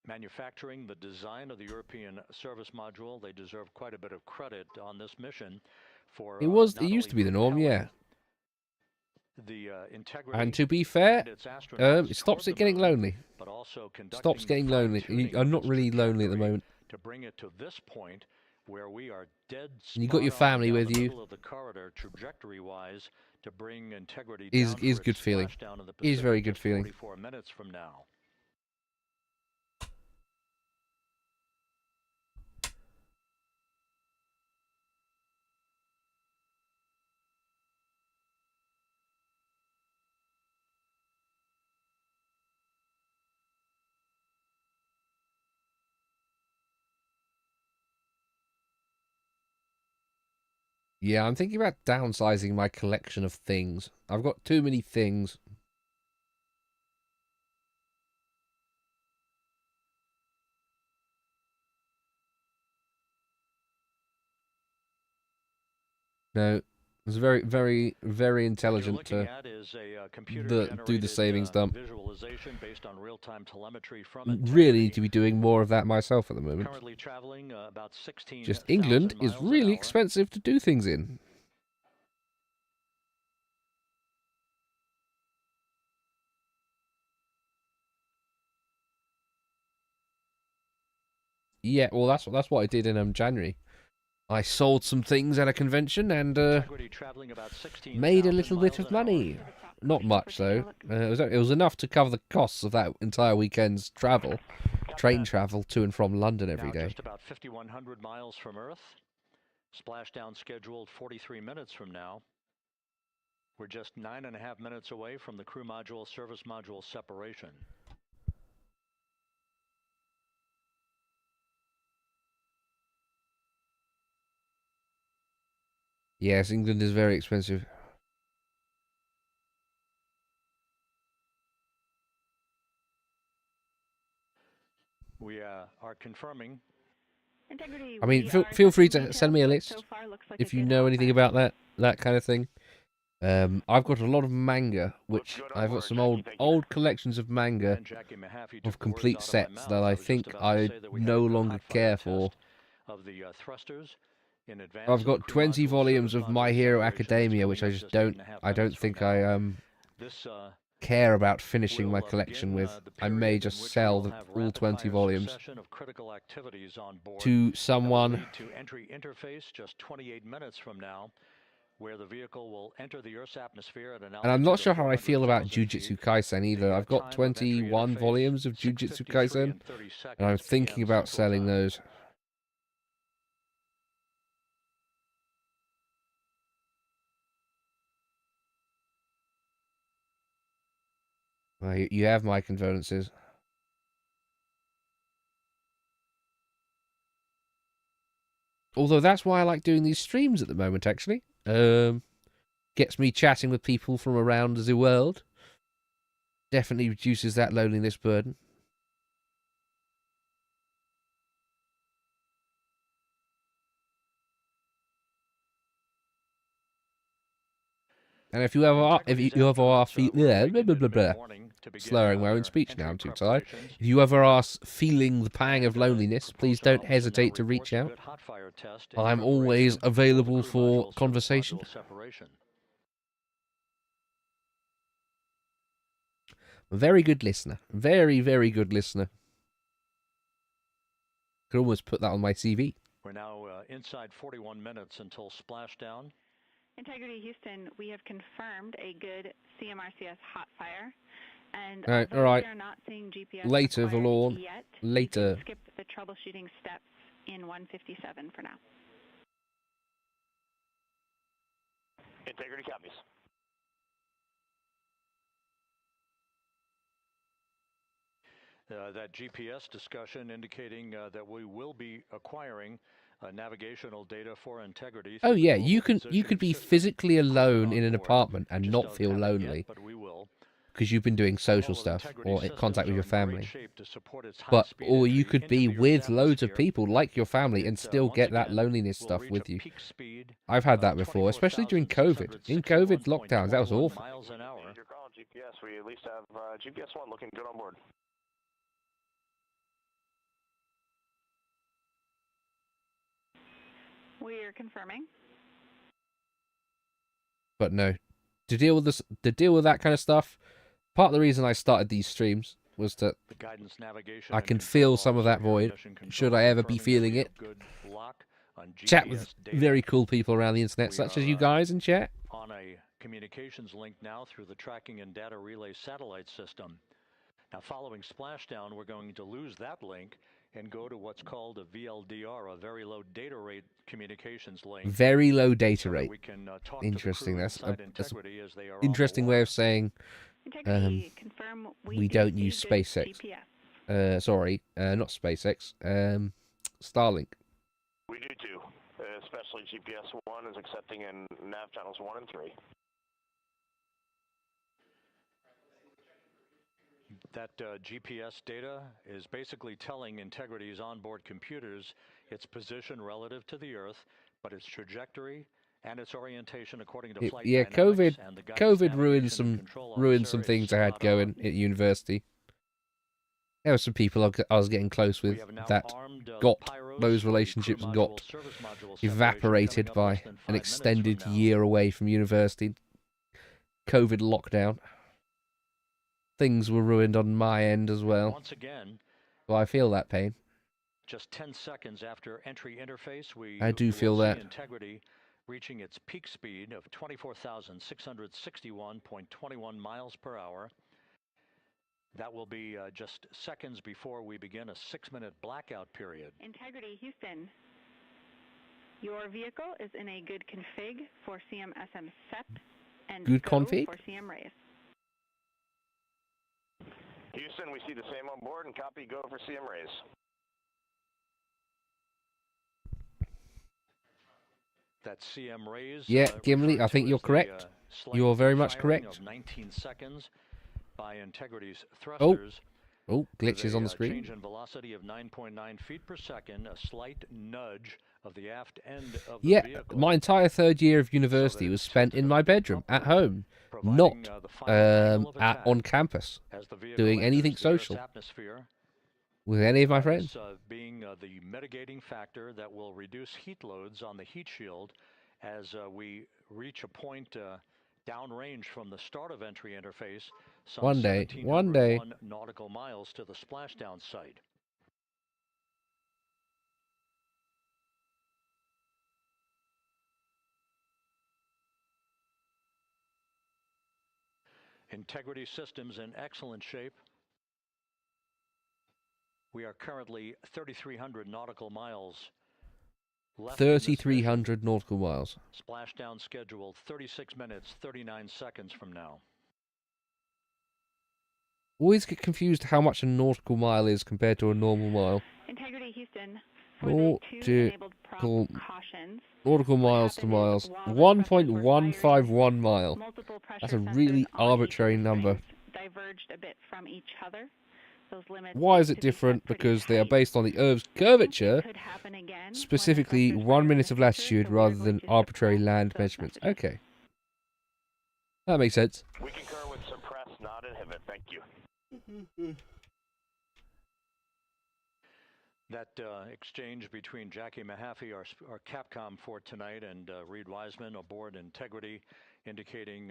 manufacturing, the design of the European service module. They deserve quite a bit of credit on this mission for It not used only to be the norm, yeah. the integrity And to be fair, and its astronauts it stops toward it the getting moon, lonely. but also Stops conducting getting lonely. fine-tuning I'm of not its really lonely at the trajectory moment. to bring it to this point where we are dead You got your spot on family down with the you. middle of the corridor trajectory-wise to bring integrity Is down for good its feeling. splashdown in the Is very Pacific good just feeling. 44 minutes from now. Yeah, I'm thinking about downsizing my collection of things. I've got too many things. No, it's very, very, very intelligent to do the savings dump. Visualization based on real-time telemetry from Really need to be doing more of that myself at the moment. currently traveling about 16 Just England is really expensive to do things in. Yeah, well, that's what I did in January. I sold some things at a convention and made a little bit of money. Not much though. It was enough to cover the costs of that entire weekend's travel, train travel to and from London every day. Just about 5,100 miles from Earth. Splashdown scheduled 43 minutes from now. We're just 9.5 minutes away from the crew module service module separation. Yes, England is very expensive. We are confirming. I mean, feel free to send me a list if you know anything about that kind of thing. I've got a lot of manga, which I've got some old collections of manga of complete sets that I think I no longer care for. I've got 20 volumes of My Hero Academia, which I just don't think I care about finishing my collection with. I may just sell all 20 volumes to someone. To entry interface just 28 minutes from now, where the vehicle will enter the Earth's atmosphere at an And I'm not sure how I feel about Jujutsu Kaisen either. I've got 21 volumes of Jujutsu Kaisen, and I'm thinking about selling those. You have my condolences. Although that's why I like doing these streams at the moment, actually. Gets me chatting with people from around the world. Definitely reduces that loneliness burden. And if you ever are slurring my own speech now, I'm too tired. If you ever are feeling the pang of loneliness, please don't hesitate to reach out. I'm always available for conversation. A very good listener. Very, very good listener. Could almost put that on my CV. We're now inside 41 minutes until splashdown. Integrity Houston, we have confirmed a good CMRCS hot fire. And all right. we are not seeing GPS Later, Valorn. yet, Later. skip the troubleshooting steps in 157 for now. Integrity copies. That GPS discussion indicating that we will be acquiring navigational data for Integrity. Oh yeah, you could be physically alone in an apartment and not feel lonely because you've been doing social stuff or in contact with your family. Or you could be with loads of people like your family and still get that loneliness stuff with you. I've had that before, especially during COVID. In COVID lockdowns, that was awful. You're calling GPS. We at least have GPS 1 looking good on board. We're confirming. But no, to deal with that kind of stuff, part of the reason I started these streams was that I can feel some of that void, should I ever be feeling it. Chat with very cool people around the internet, such as you guys in chat. On a communications link now through the tracking and data relay satellite system. Now, following splashdown, we're going to lose that link and go to what's called a VLDR, a very low data rate communications link. Very low data rate. Interesting. That's an interesting way of saying we don't use SpaceX. Sorry, not SpaceX. Starlink. We do too, especially GPS 1 is accepting in nav channels 1 and 3. That GPS data is basically telling Integrity's onboard computers its position relative to the Earth, but its trajectory and its orientation according to flight yeah, dynamics and the COVID ruined some things I had going at university. There were some people I was getting close with that got those relationships got evaporated by an extended year away from university. COVID lockdown. Things were ruined on my end as well. Once again, well, I feel that pain. Just 10 seconds after entry interface, I do feel that. Integrity reaching its peak speed of 24,661.21 miles per hour. That will be just seconds before we begin a 6-minute blackout period. Integrity, Houston. Your vehicle is in a good config for CMSM SEP and good go config for CM Reyes. Houston, we see the same on board and copy go for CM Reyes. That's CM Reyes. Yeah, Gimli, I think you're correct. You're very much correct. 19 seconds by Integrity's thrusters. Oh, glitches on the screen. Change in velocity of 9.9 feet per second, a slight nudge of the aft end of the vehicle. My entire third year of university was spent in my bedroom, at home, not on campus, doing anything social with any of my friends. Being the mitigating factor that will reduce heat loads on the heat shield as we reach a point downrange from the start of entry interface. One day. Nautical miles to the splashdown site. Integrity systems in excellent shape. We are currently 3,300 nautical miles. 3,300 nautical miles. Splashdown scheduled 36 minutes, 39 seconds from now. Always get confused how much a nautical mile is compared to a normal mile. Integrity, Houston. Nautical miles to miles. 1.151 mile. That's a really arbitrary number. Diverged a bit from each other. Why is it different? Because they are based on the Earth's curvature, specifically 1 minute of latitude rather than arbitrary land measurements. Okay. That makes sense. We concur with suppress, not inhibit. Thank you. That exchange between Jackie Mahaffey, our Capcom for tonight, and Reed Wiseman aboard Integrity, indicating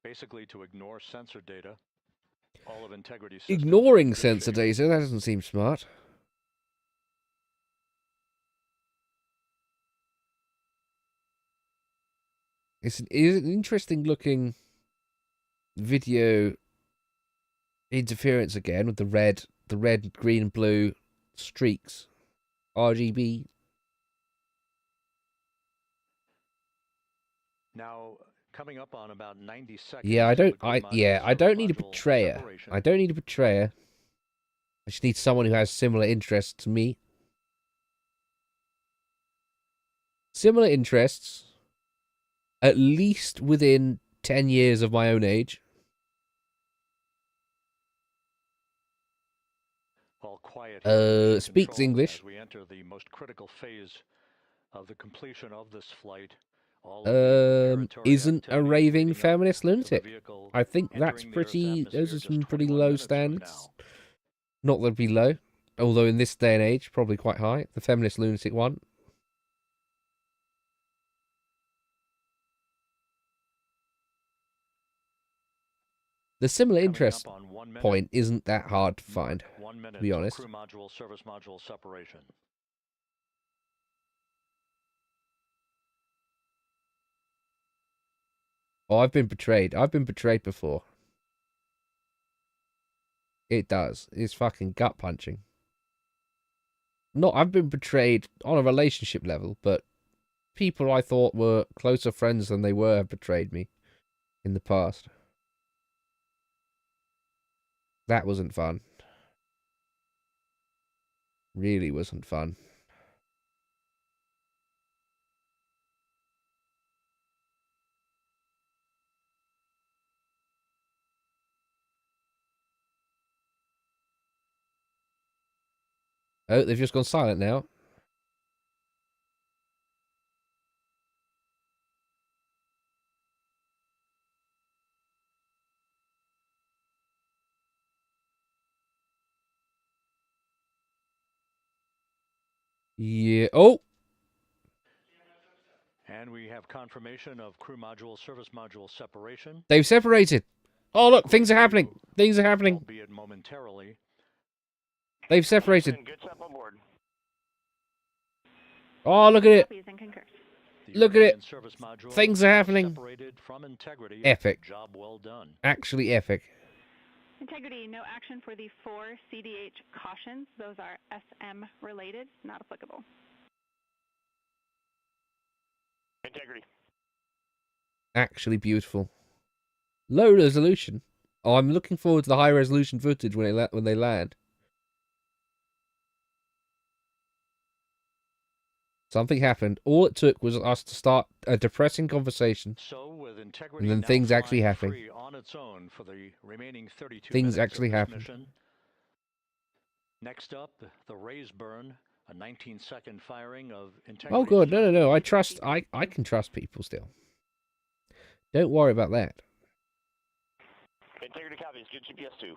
basically to ignore sensor data. All of Integrity systems. Ignoring sensor data? That doesn't seem smart. It's an interesting looking video interference again with the red, green, and blue streaks RGB. Now, coming up on about 90 seconds. Yeah, I till don't. the crew module I don't service need a module betrayer. separation. I don't need a betrayer. I just need someone who has similar interests to me. Similar interests, at least within 10 years of my own age. All quiet here on Mission Speaks Control English. As we enter the most critical phase of the completion of this flight. All of the preparatory Isn't a activities raving leading up feminist to the lunatic. vehicle I think that's entering the Earth's pretty. atmosphere Those are just some pretty 21 low minutes from standards. now. Not that it'd be low, although in this day and age, probably quite high. The feminist lunatic one. The similar Coming interest up on 1 minute. point isn't that hard to find, 1 minute to be till honest. crew module, service module separation. Oh, I've been betrayed. I've been betrayed before. It does. It's fucking gut punching. Not, I've been betrayed on a relationship level, but people I thought were closer friends than they were have betrayed me in the past. That wasn't fun. Really wasn't fun. Oh, they've just gone silent now. Yeah. Oh! And we have confirmation of crew module, service module separation. They've separated. Oh, look, things are happening. Things are happening. Albeit momentarily. They've separated. Good step on board. Oh, look at it. Copies and concurs. The Look at it. European service module Things are happening. separated from integrity. Epic. Job well done. Actually epic. Integrity, no action for the 4 CDH cautions. Those are SM related, not applicable. Integrity. Actually beautiful. Low resolution. Oh, I'm looking forward to the high resolution footage when they land. Something happened. All it took was us to start a depressing conversation. So with integrity And then now things actually flying happen. free on its own for the remaining 32 Things minutes actually of this happen. mission. Next up, the raise burn, a 19-second firing of integrity. Oh good, no. I can trust people still. Don't worry about that. Integrity copies. Good GPS 2.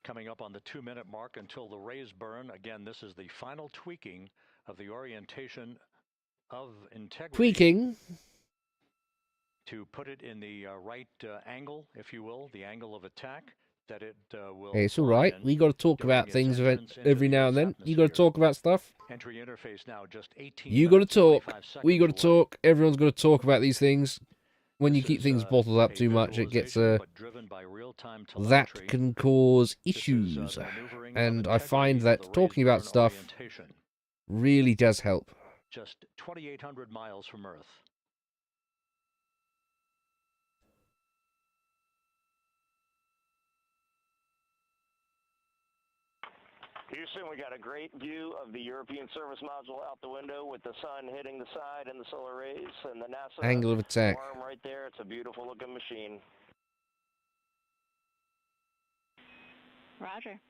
Coming up on the 2-minute mark until the raise burn. Again, this is the final tweaking of the orientation of integrity. Tweaking. To put it in the right angle, if you will, the angle of attack that it will. Hey, it's all right. We got to talk about things every now and then. You got to talk about stuff. Entry interface now just 18. You got to talk. 25 We got to seconds away. talk. Everyone's got to talk about these things. When you keep things bottled up too much, it gets that can cause issues. And I find that talking about stuff really does help. Just 2,800 miles from Earth. Houston, we got a great view of the European service module out the window with the sun hitting the side and the solar rays and the NASA Angle of attack. arm right there. It's a beautiful looking machine. Roger.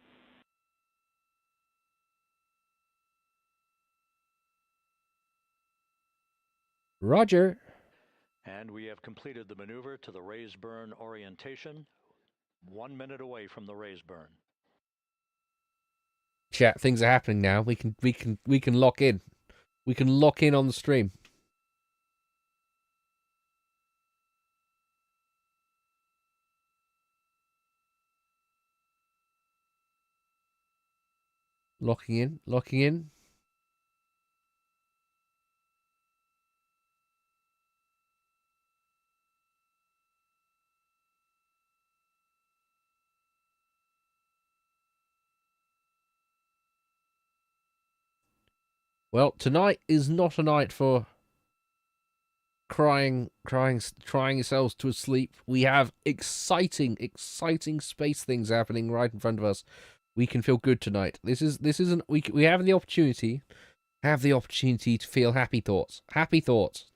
Roger. And we have completed the maneuver to the raise burn orientation. 1 minute away from the raise burn. Chat, things are happening now. We can lock in. We can lock in on the stream. Locking in, locking in. Well, tonight is not a night for crying yourselves to sleep. We have exciting space things happening right in front of us. We can feel good tonight. This isn't we have the opportunity to feel happy thoughts. Happy thoughts.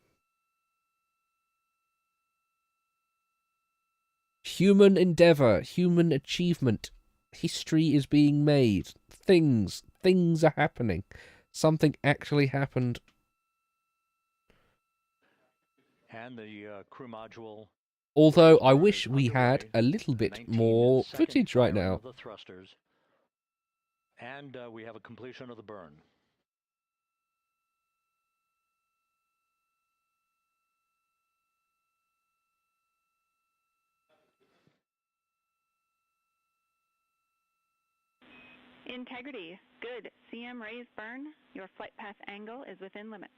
Human endeavor, human achievement. History is being made. Things are happening. Something actually happened. And the crew module. Although I wish we had a little bit more footage right now. The thrusters. And we have a completion of the burn. Integrity, good. CM raise burn. Your flight path angle is within limits.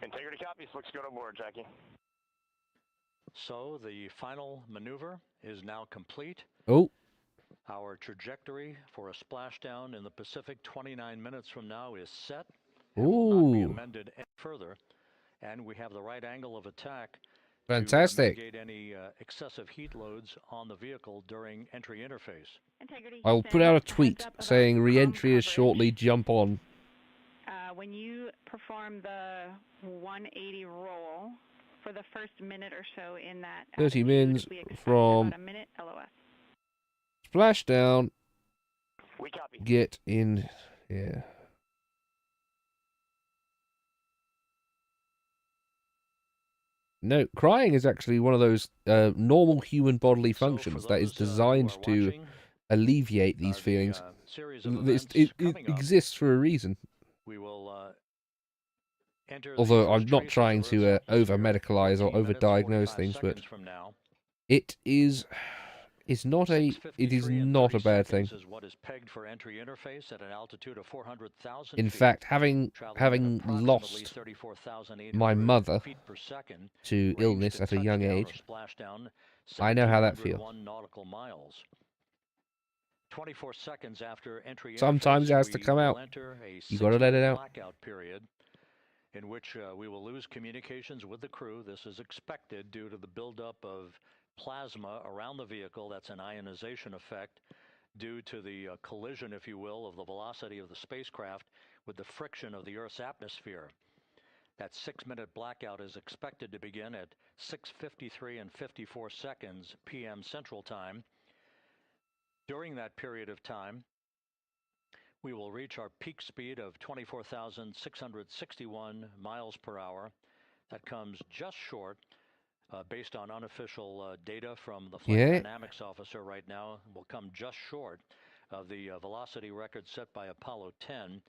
Integrity copies. Looks good on board, Jackie. So the final maneuver is now complete. Oh. Our trajectory for a splashdown in the Pacific 29 minutes from now is set. Ooh. Will not be amended any further. And we have the right angle of attack. Fantastic. To mitigate any excessive heat loads on the vehicle during entry interface. I'll put out a tweet saying re-entry is shortly, jump on. When you perform the 180 roll for the first minute or so in that 30 mins from about a minute LOS. Splashdown. We copy. Get in. Yeah. No, crying is actually one of those normal human bodily functions that is designed to alleviate these feelings. It exists for a reason. We will although I'm not trying to over-medicalize or over-diagnose things, but it is not a bad thing. In fact, having lost my mother to illness at a young age, I know how that feels. 24 seconds after entry sometimes it has to come out. You got to let it out. Blackout period in which we will lose communications with the crew. This is expected due to the buildup of plasma around the vehicle. That's an ionization effect due to the collision, if you will, of the velocity of the spacecraft with the friction of the Earth's atmosphere. That 6-minute blackout is expected to begin at 6:53 and 54 seconds p.m. Central Time. During that period of time, we will reach our peak speed of 24,661 miles per hour. That comes just short, based on unofficial data from the flight dynamics officer right now, will come just short of the velocity record set by Apollo 10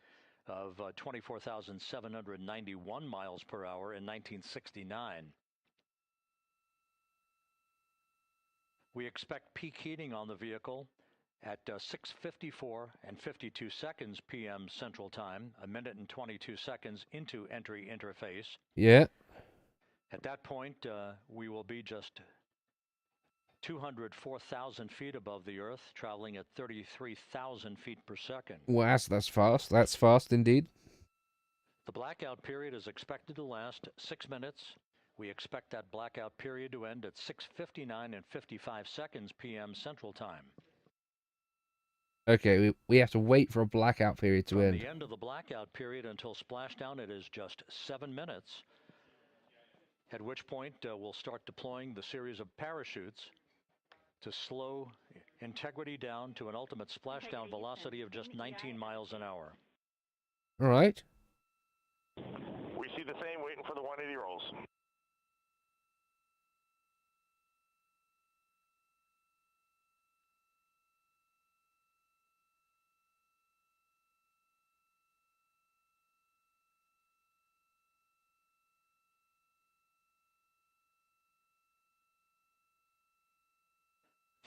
of 24,791 miles per hour in 1969. We expect peak heating on the vehicle at 6:54 and 52 seconds p.m. Central Time, a minute and 22 seconds into entry interface. Yeah. At that point, we will be just 204,000 feet above the Earth, traveling at 33,000 feet per second. Well, that's fast. That's fast indeed. The blackout period is expected to last 6 minutes. We expect that blackout period to end at 6:59 and 55 seconds p.m. Central Time. Okay, we have to wait for a blackout period to end. From the end of the blackout period until splashdown, it is just 7 minutes, at which point we'll start deploying the series of parachutes to slow Integrity down to an ultimate splashdown velocity of just 19 miles an hour. All right. We see the same, waiting for the 180 rolls.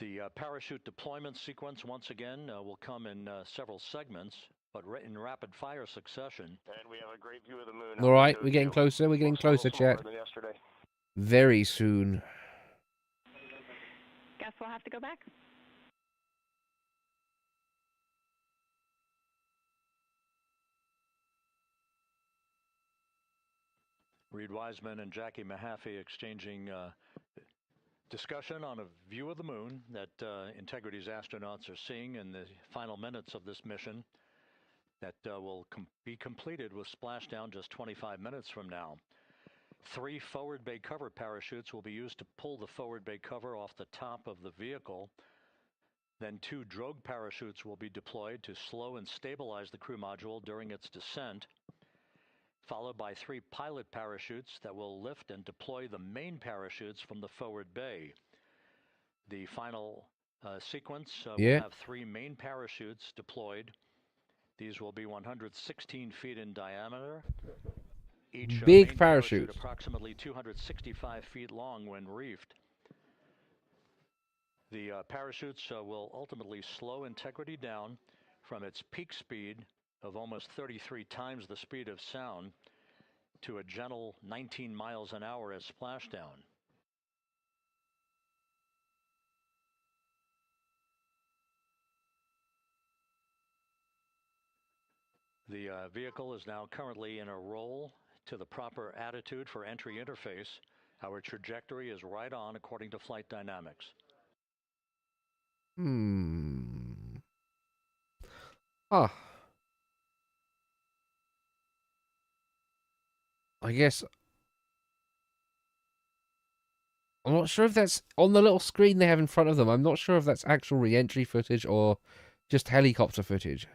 The parachute deployment sequence, once again, will come in several segments, but in rapid fire succession. And we have a great view of the moon. All right, we're getting closer. We're getting closer, chat. Very soon. Guess we'll have to go back. Reed Wiseman and Jackie Mahaffey exchanging discussion on a view of the moon that Integrity's astronauts are seeing in the final minutes of this mission that will be completed with splashdown just 25 minutes from now. 3 forward bay cover parachutes will be used to pull the forward bay cover off the top of the vehicle. Then 2 drogue parachutes will be deployed to slow and stabilize the crew module during its descent, followed by 3 pilot parachutes that will lift and deploy the main parachutes from the forward bay. The final sequence will have 3 main parachutes deployed. These will be 116 feet in diameter. Each big main parachute, approximately 265 feet long when reefed. The parachutes will ultimately slow Integrity down from its peak speed of almost 33 times the speed of sound to a gentle 19 miles an hour at splashdown. The vehicle is now currently in a roll to the proper attitude for entry interface. Our trajectory is right on according to flight dynamics. I guess I'm not sure if that's on the little screen they have in front of them. I'm not sure if that's actual re-entry footage or just helicopter footage.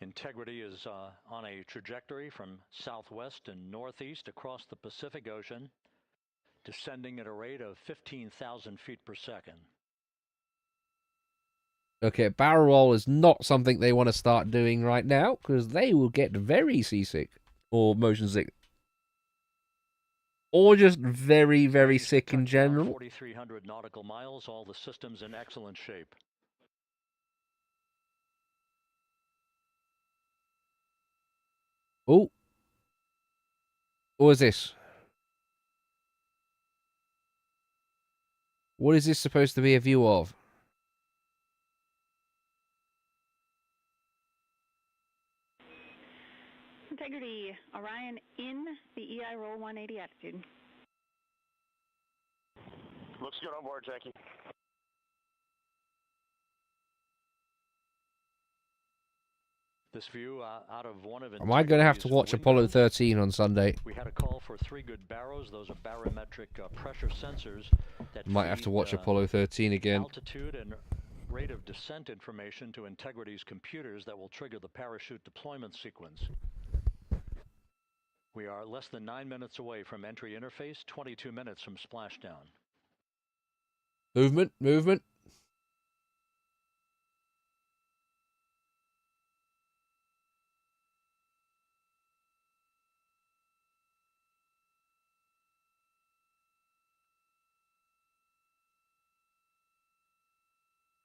Integrity is on a trajectory from southwest and northeast across the Pacific Ocean, descending at a rate of 15,000 feet per second. Okay, barrel roll is not something they want to start doing right now because they will get very seasick or motion sick. Or just very, very sick in general. 4,300 nautical miles, all the systems in excellent shape. Oh. What is this? What is this supposed to be a view of? Integrity, Orion in the EI roll 180 attitude. Looks good on board, Jackie. This view out of one of Am I going to have to watch Apollo 13 on Sunday? We had a call for 3 good barrows. Those are barometric pressure sensors that Might have to watch Apollo 13 again. Altitude and rate of descent information to Integrity's computers that will trigger the parachute deployment sequence. We are less than 9 minutes away from entry interface, 22 minutes from splashdown. Movement, movement.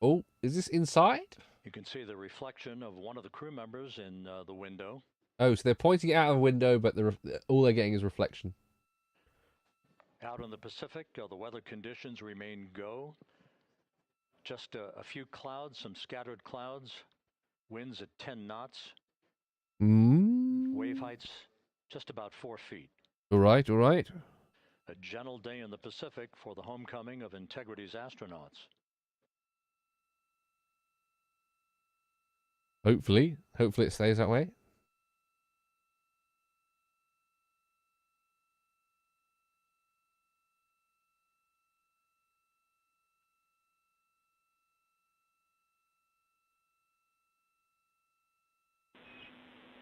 Oh, is this inside? You can see the reflection of one of the crew members in the window. Oh, so they're pointing it out of a window, but all they're getting is reflection. Out in the Pacific, the weather conditions remain go. Just a few clouds, some scattered clouds. Winds at 10 knots. Wave heights just about 4 feet. All right, all right. A gentle day in the Pacific for the homecoming of Integrity's astronauts. Hopefully it stays that way.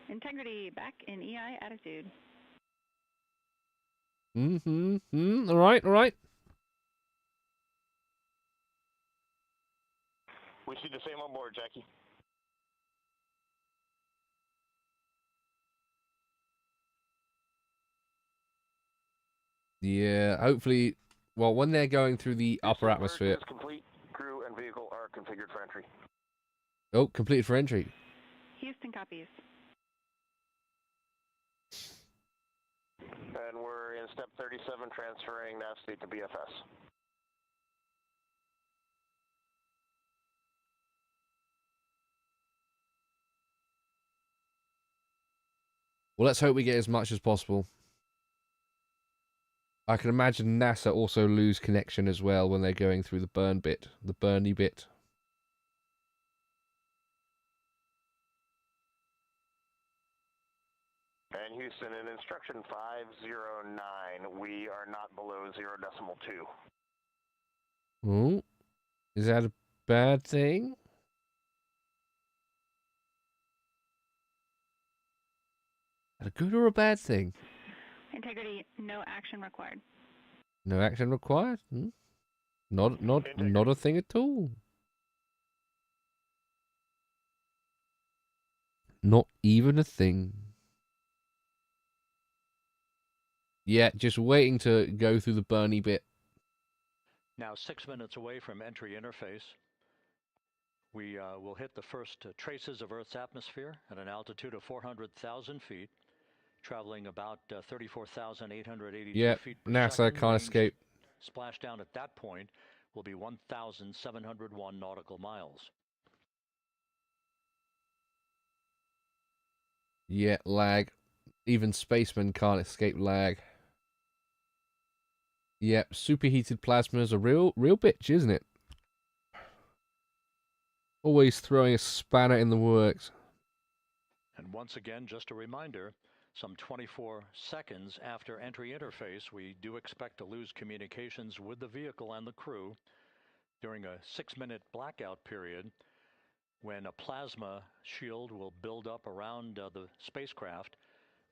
Integrity back in EI attitude. All right, all right. We see the same on board, Jackie. Yeah, hopefully, well, when they're going through the upper atmosphere. Is complete. Crew and vehicle are configured for entry. Oh, completed for entry. Houston copies. And we're in step 37, transferring nav state to BFS. Well, let's hope we get as much as possible. I can imagine NASA also lose connection as well when they're going through the burn bit, the burny bit. And Houston, in instruction 509, we are not below 0.2. Oh, is that a bad thing? A good or a bad thing? Integrity, no action required. No action required? Not a thing at all. Not even a thing. Yeah, just waiting to go through the burny bit. Now 6 minutes away from entry interface, we will hit the first traces of Earth's atmosphere at an altitude of 400,000 feet, traveling about 34,882 Yeah, feet per NASA second. can't Range escape. Splashdown at that point will be 1,701 nautical miles. Yeah, lag. Even spacemen can't escape lag. Yep, superheated plasma is a real bitch, isn't it? Always throwing a spanner in the works. And once again, just a reminder, some 24 seconds after entry interface, we do expect to lose communications with the vehicle and the crew during a 6-minute blackout period when a plasma shield will build up around the spacecraft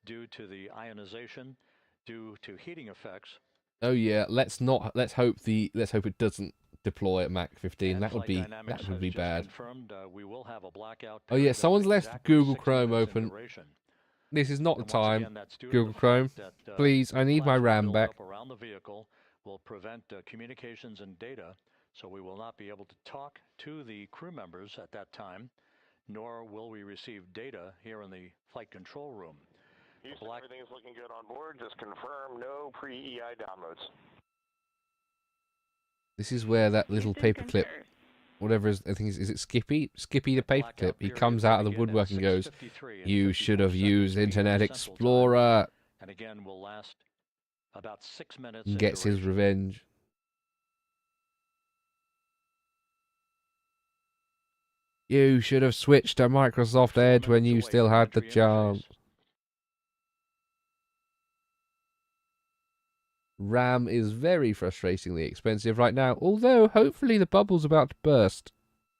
due to the ionization, due to heating effects. Oh yeah, let's hope it doesn't deploy at Mach 15. And That would Flight Dynamics be has just bad. confirmed, we will have a blackout Oh yeah, period of someone's left exactly Google 6 Chrome minutes in open. duration. This is not the And once time. again, that's due to Google the Chrome, fact that, please, I need my plasma RAM buildup back. around the vehicle will prevent communications and data, so we will not be able to talk to the crew members at that time, nor will we receive data here in the flight control room. Houston, everything is looking good on board. Just confirm no pre-EI downloads. This is where that little paperclip, whatever I think is it Skippy? Skippy the paperclip. He comes out of the woodwork and goes, "You should have used Internet Explorer." And again, will last about 6 minutes. And gets his revenge. You should have switched to Microsoft Edge when you still had the chance. RAM is very frustratingly expensive right now, although hopefully the bubble's about to burst.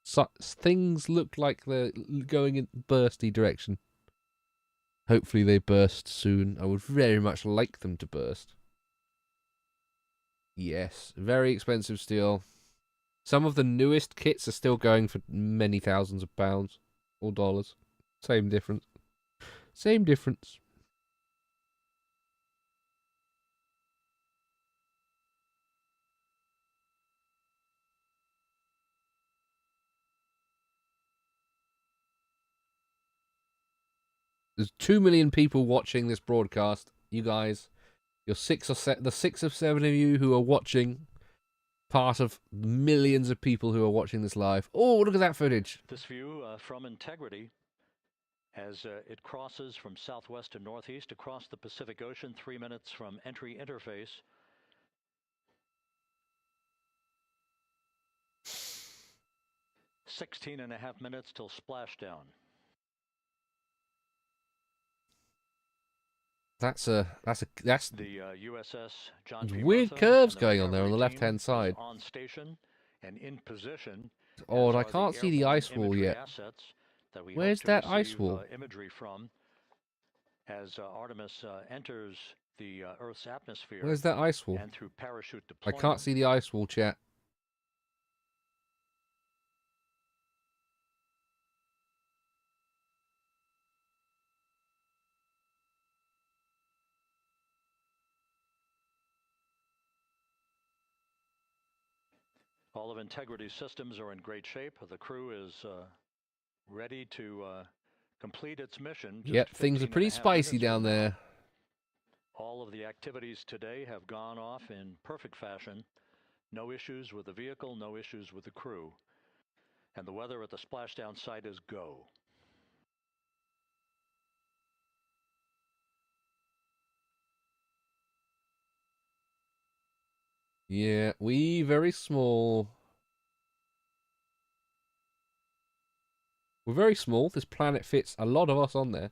So, things look like they're going in bursty direction. Hopefully they burst soon. I would very much like them to burst. Yes, very expensive still. Some of the newest kits are still going for many thousands of pounds or dollars. Same difference. Same difference. There's 2 million people watching this broadcast. You guys, the 6 of 7 of you who are watching, part of millions of people who are watching this live. Oh, look at that footage. This view from Integrity as it crosses from southwest to northeast across the Pacific Ocean, 3 minutes from entry interface. "16.5 minutes till splashdown." That's the USS John P. weird Murtha curves and the going on there on the recovery left hand team side. is on station and in position. Oh, as I are can't see the airborne ice wall imagery yet. assets that we Where's hope to that ice receive, wall? Imagery from as Artemis enters the Earth's atmosphere. Where's that ice wall? And through parachute I deployment. can't see the ice wall, chat. All of Integrity's systems are in great shape. The crew is ready to complete its mission. just Yep, things are 15.5 pretty spicy minutes down from now. there. All of the activities today have gone off in perfect fashion. No issues with the vehicle, no issues with the crew. And the weather at the splashdown site is go. Yeah, we very small. We're very small. This planet fits a lot of us on there.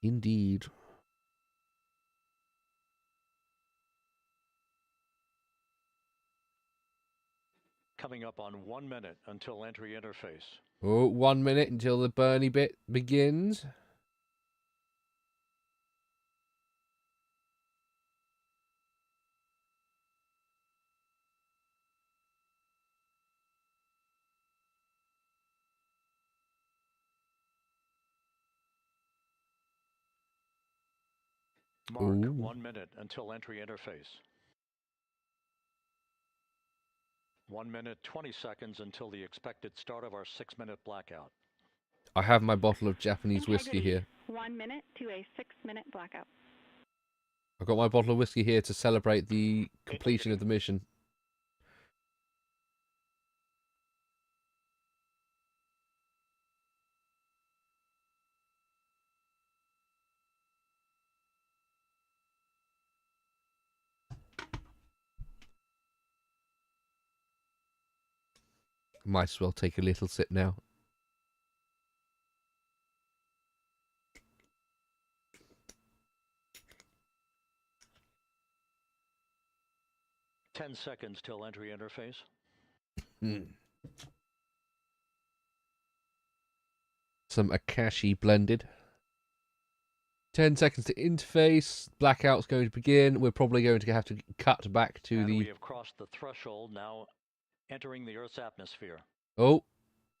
Indeed. Coming up on 1 minute until entry interface. Oh, 1 minute until the Bernie bit begins. Mark, Ooh. 1 minute until entry interface. 1 minute, 20 seconds until the expected start of our 6-minute blackout. I have my bottle of Japanese whiskey here. 1 minute to a 6-minute blackout. I've got my bottle of whiskey here to celebrate the completion of the mission. Might as well take a little sip now. Ten seconds till entry interface. Some Akashi blended. 10 seconds to interface. Blackout's going to begin. We're probably going to have to cut back to We the... have crossed the threshold, now entering the Earth's atmosphere. Oh.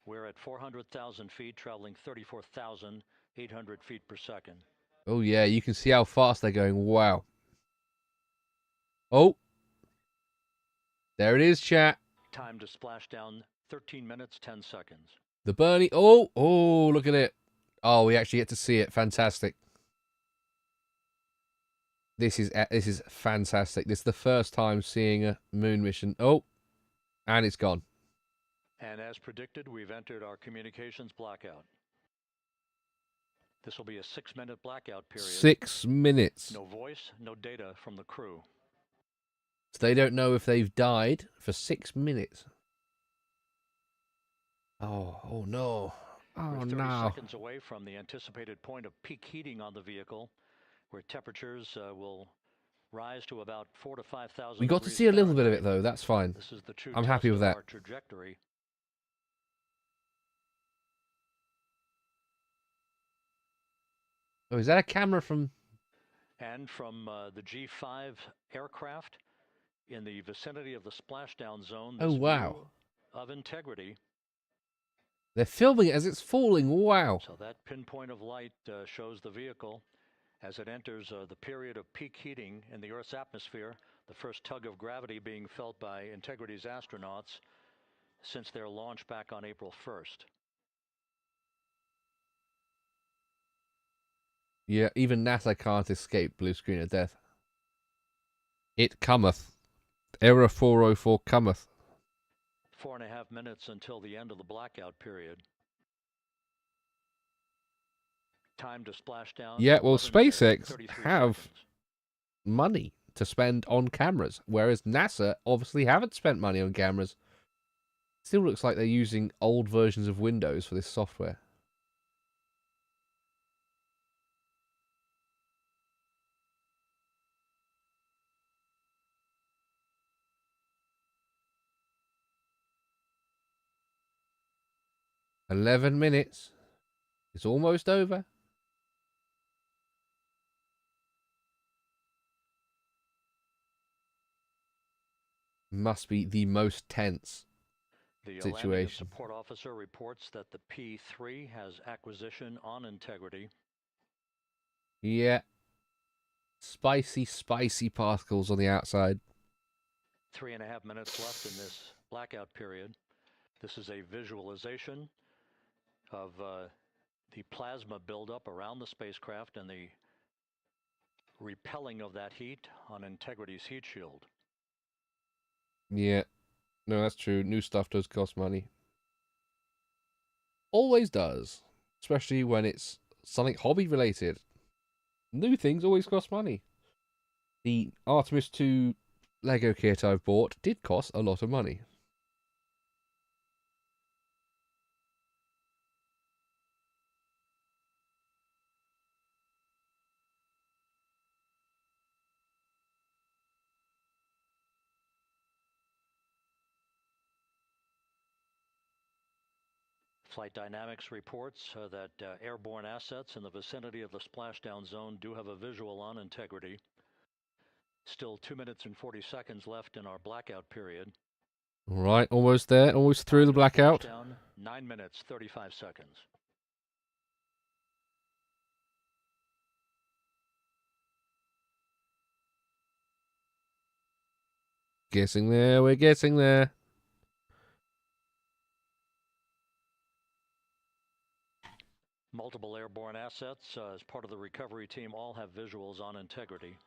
We're at 400,000 feet, traveling 34,800 feet per second. Oh, yeah. You can see how fast they're going. Wow. Oh. There it is, chat. Time to splash down 13 minutes, 10 seconds. The Bernie. Oh, oh, look at it. Oh, we actually get to see it. Fantastic. This is fantastic. This is the first time seeing a moon mission. Oh, and it's gone. And as predicted, we've entered our communications blackout. This will be a 6-minute blackout period. 6 minutes. No voice, no data from the crew. So they don't know if they've died for 6 minutes. Oh no. Oh, We're 30 no. seconds away from the anticipated point of peak heating on the vehicle, where temperatures will rise to about 4,000 to 5,000. We got to see a little bit of it, though. That's fine. This is the true I'm happy with that. Our trajectory. Oh, is that a camera from... And from the G5 aircraft in the vicinity of the splashdown zone. Oh, wow. Of integrity. They're filming it as it's falling. Wow. So that pinpoint of light shows the vehicle as it enters the period of peak heating in the Earth's atmosphere, the first tug of gravity being felt by Integrity's astronauts since their launch back on April 1st. Yeah, even NASA can't escape blue screen of death. It cometh. Error 404 cometh. 4.5 minutes until the end of the blackout period. Time to splash down. Yeah, well, 11 minutes, SpaceX 33 have seconds. money to spend on cameras, whereas NASA obviously haven't spent money on cameras. Still looks like they're using old versions of Windows for this software. "11 minutes. It's almost over." Must be the most tense The Landing and situation. Support Officer reports that the P-3 has acquisition on Integrity. Yeah. Spicy, spicy particles on the outside. 3.5 minutes left in this blackout period. This is a visualization of the plasma buildup around the spacecraft and the repelling of that heat on Integrity's heat shield. Yeah. No, that's true. New stuff does cost money. Always does. Especially when it's something hobby related. New things always cost money. The Artemis 2 Lego kit I've bought did cost a lot of money. Flight Dynamics reports that airborne assets in the vicinity of the splashdown zone do have a visual on Integrity. Still 2 minutes and 40 seconds left in our blackout period. All right, almost there, almost through the blackout. Splashdown, 9 minutes, 35 seconds. Getting there, we're getting there. Multiple airborne assets as part of the recovery team all have visuals on Integrity.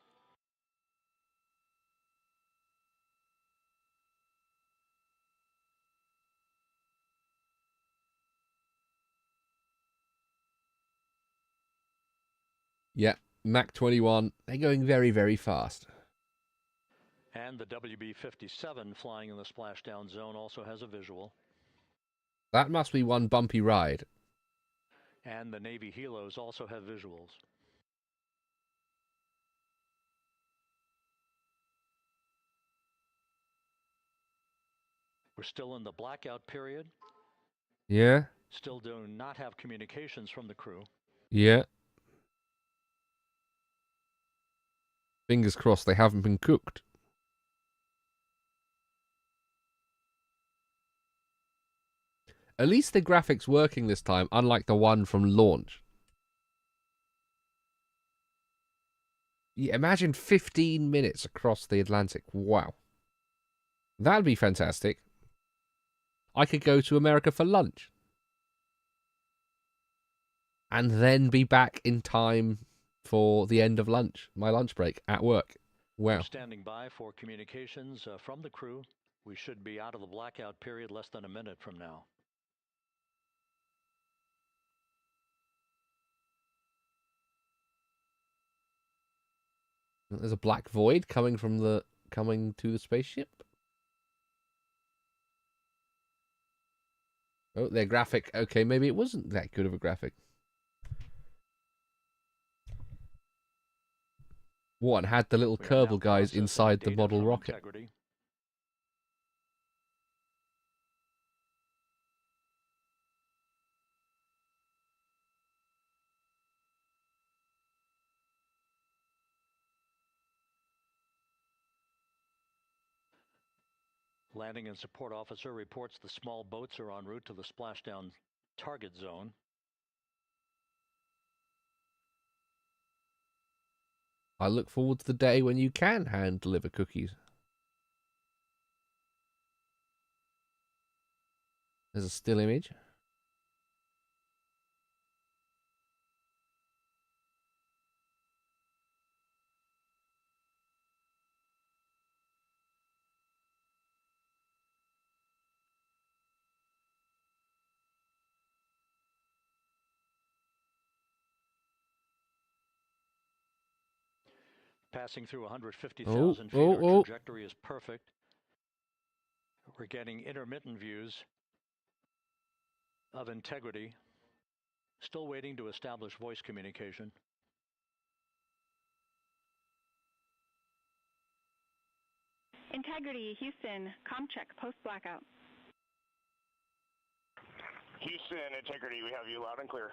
Yeah, Mach 21. They're going very, very fast. And the WB-57 flying in the splashdown zone also has a visual. That must be one bumpy ride. And the Navy helos also have visuals. We're still in the blackout period. Yeah? Still do not have communications from the crew. Yeah. Fingers crossed they haven't been cooked. At least the graphics working this time, unlike the one from launch. Yeah, imagine 15 minutes across the Atlantic. Wow. That'd be fantastic. I could go to America for lunch. And then be back in time for the end of lunch, my lunch break at work. Wow. We're standing by for communications from the crew. We should be out of the blackout period less than a minute from now. There's a black void coming to the spaceship. Oh, their graphic. Okay, maybe it wasn't that good of a graphic. What, and had the little Kerbal guys inside the model rocket? Integrity. Landing and support officer reports the small boats are en route to the splashdown target zone. I look forward to the day when you can hand deliver cookies. There's a still image. Passing through 150,000 feet, our trajectory is perfect. We're getting intermittent views of Integrity. Still waiting to establish voice communication. Integrity, Houston, comm check, post-blackout. Houston, Integrity, we have you loud and clear.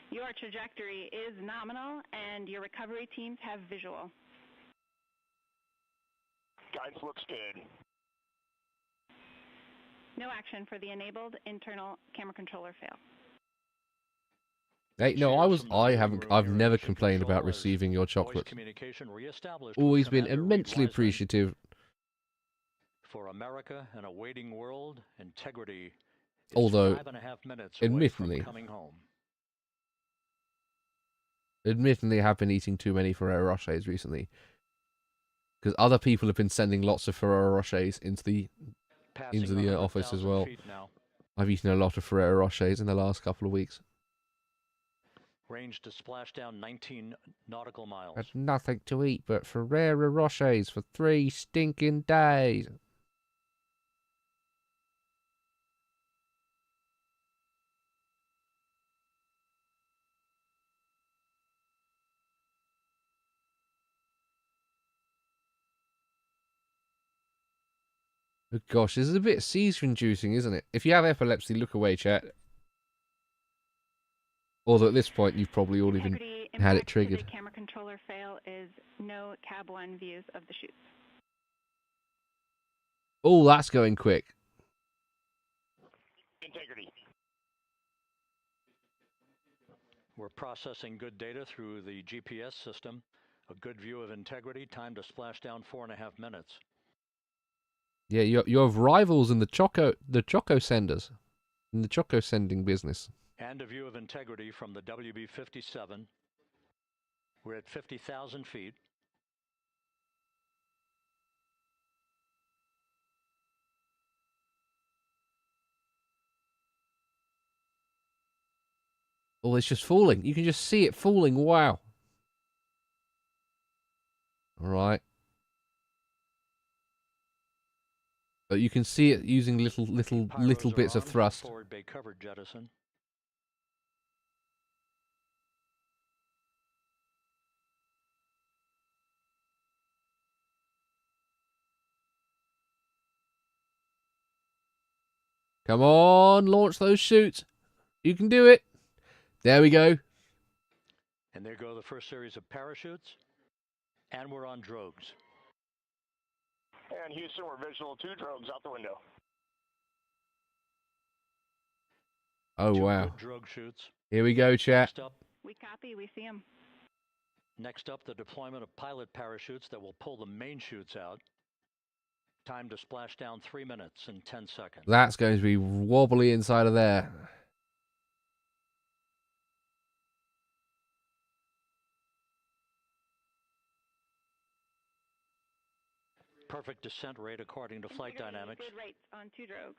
Your trajectory is nominal, and your recovery teams have visual. Guidance looks good. No action for the enabled internal camera controller fail. Hey, no, I've never complained about receiving your chocolates. Always been immensely appreciative. For America and a waiting world, Integrity is Although, 5.5 minutes away from admittedly, coming home. I have been eating too many Ferrero Rochers recently. Because other people have been sending lots of Ferrero Rochers into the office as well. I've eaten a lot of Ferrero Rochers in the last couple of weeks. Range to splash down 19 nautical miles. Had nothing to eat but Ferrero Rochers for 3 stinking days. Oh gosh, this is a bit seizure-inducing, isn't it? If you have epilepsy, look away, chat. Although at this point, you've probably all even had it triggered. The camera controller fail is no Cab 1 views of the chutes. Oh, that's going quick. Integrity. We're processing good data through the GPS system. A good view of integrity. Time to splash down 4.5 minutes. Yeah, you have rivals in the Choco senders, in the Choco sending business. And a view of integrity from the WB-57. We're at 50,000 feet. Oh, it's just falling. You can just see it falling. Wow. All right. But you can see it using little bits of thrust. Forward bay covered jettison. Come on, launch those chutes. You can do it. There we go. And there go the first series of parachutes. And we're on drogues. And Houston, we're visual 2 drogues out the window. Oh, Two wow. good drogue chutes. Here we go, chat. We copy. We see them. Next up, the deployment of pilot parachutes that will pull the main chutes out. Time to splash down 3 minutes and 10 seconds. That's going to be wobbly inside of there. Perfect descent rate according to flight dynamics. Good rates on 2 drogues.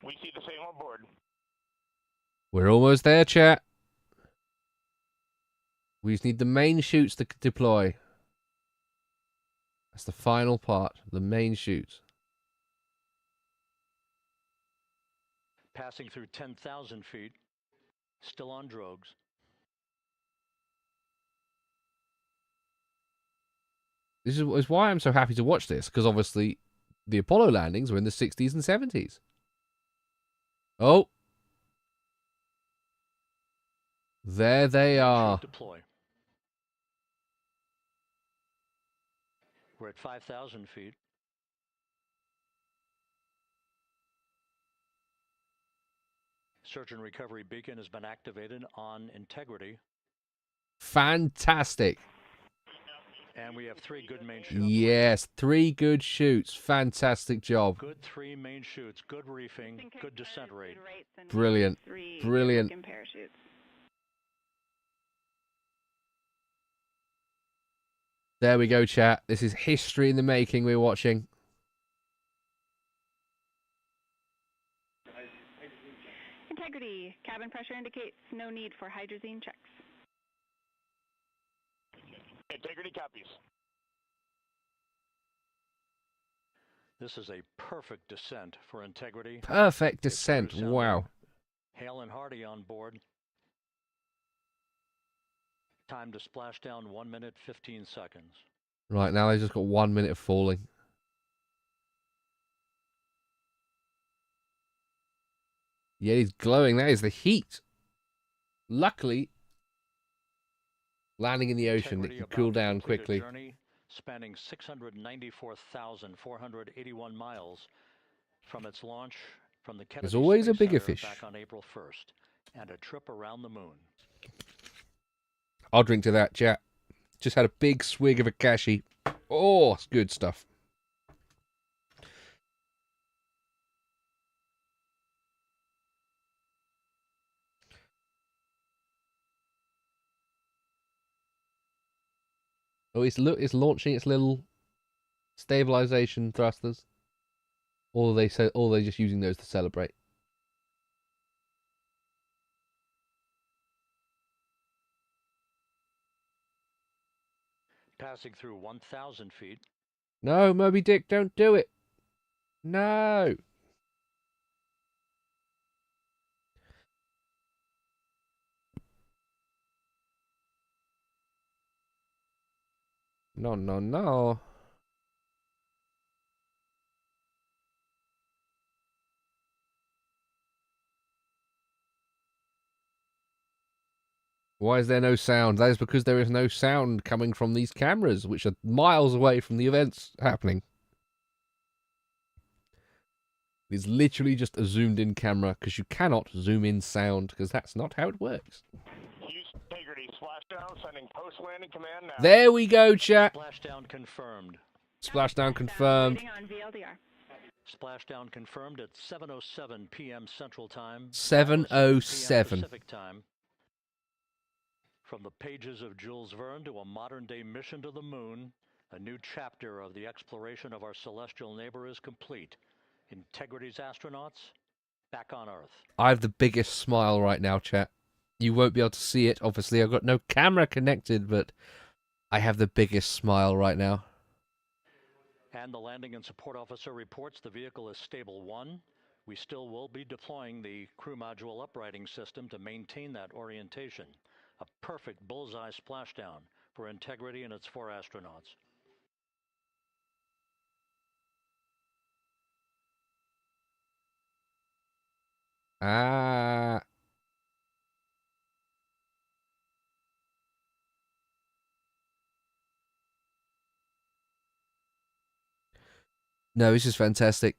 We see the same on board. We're almost there, chat. We just need the main chutes to deploy. That's the final part, the main chutes. Passing through 10,000 feet. Still on drogues. This is why I'm so happy to watch this, because obviously the Apollo landings were in the 60s and 70s. Oh. There they are. Deploy. We're at 5,000 feet. Search and recovery beacon has been activated on integrity. Fantastic. And we have 3 good main chutes. Yes, 3 good chutes. Fantastic job. Good 3 main chutes, good reefing, good descent rate. Brilliant. Brilliant. Parachutes. There we go, chat. This is history in the making we're watching. Integrity. Cabin pressure indicates no need for hydrazine checks. Integrity copies. This is a perfect descent for integrity. Perfect descent. Wow. Hale and Hardy on board. Time to splash down 1 minute, 15 seconds. Right, now they've just got 1 minute of falling. Yeah, he's glowing. That is the heat. Luckily, landing in the ocean, it can cool down quickly. Journey spanning 694,481 miles from its launch from the Kennedy There's always a Space bigger Center fish. back on April 1st, and a trip around the moon. I'll drink to that, chat. Just had a big swig of Akashi. Oh, it's good stuff. Oh, it's launching its little stabilization thrusters. Or they're just using those to celebrate. passing through 1,000 feet. No, Moby Dick, don't do it. No. No, no, no. Why is there no sound? That is because there is no sound coming from these cameras, which are miles away from the events happening. It's literally just a zoomed-in camera, because you cannot zoom in sound, because that's not how it works. Houston Integrity, splashdown, sending post-landing command now. There we go, chat. Splashdown confirmed. Splashdown confirmed. Waiting on VLDR. Splashdown confirmed at 7:07 p.m. Central Time. 7:07. Pacific Time. From the pages of Jules Verne to a modern-day mission to the moon, a new chapter of the exploration of our celestial neighbor is complete. Integrity's astronauts back on Earth. I have the biggest smile right now, chat. You won't be able to see it, obviously. I've got no camera connected, but I have the biggest smile right now. And the landing and support officer reports the vehicle is stable 1. We still will be deploying the crew module uprighting system to maintain that orientation. A perfect bullseye splashdown for Integrity and its 4 astronauts. Ah. No, this is fantastic.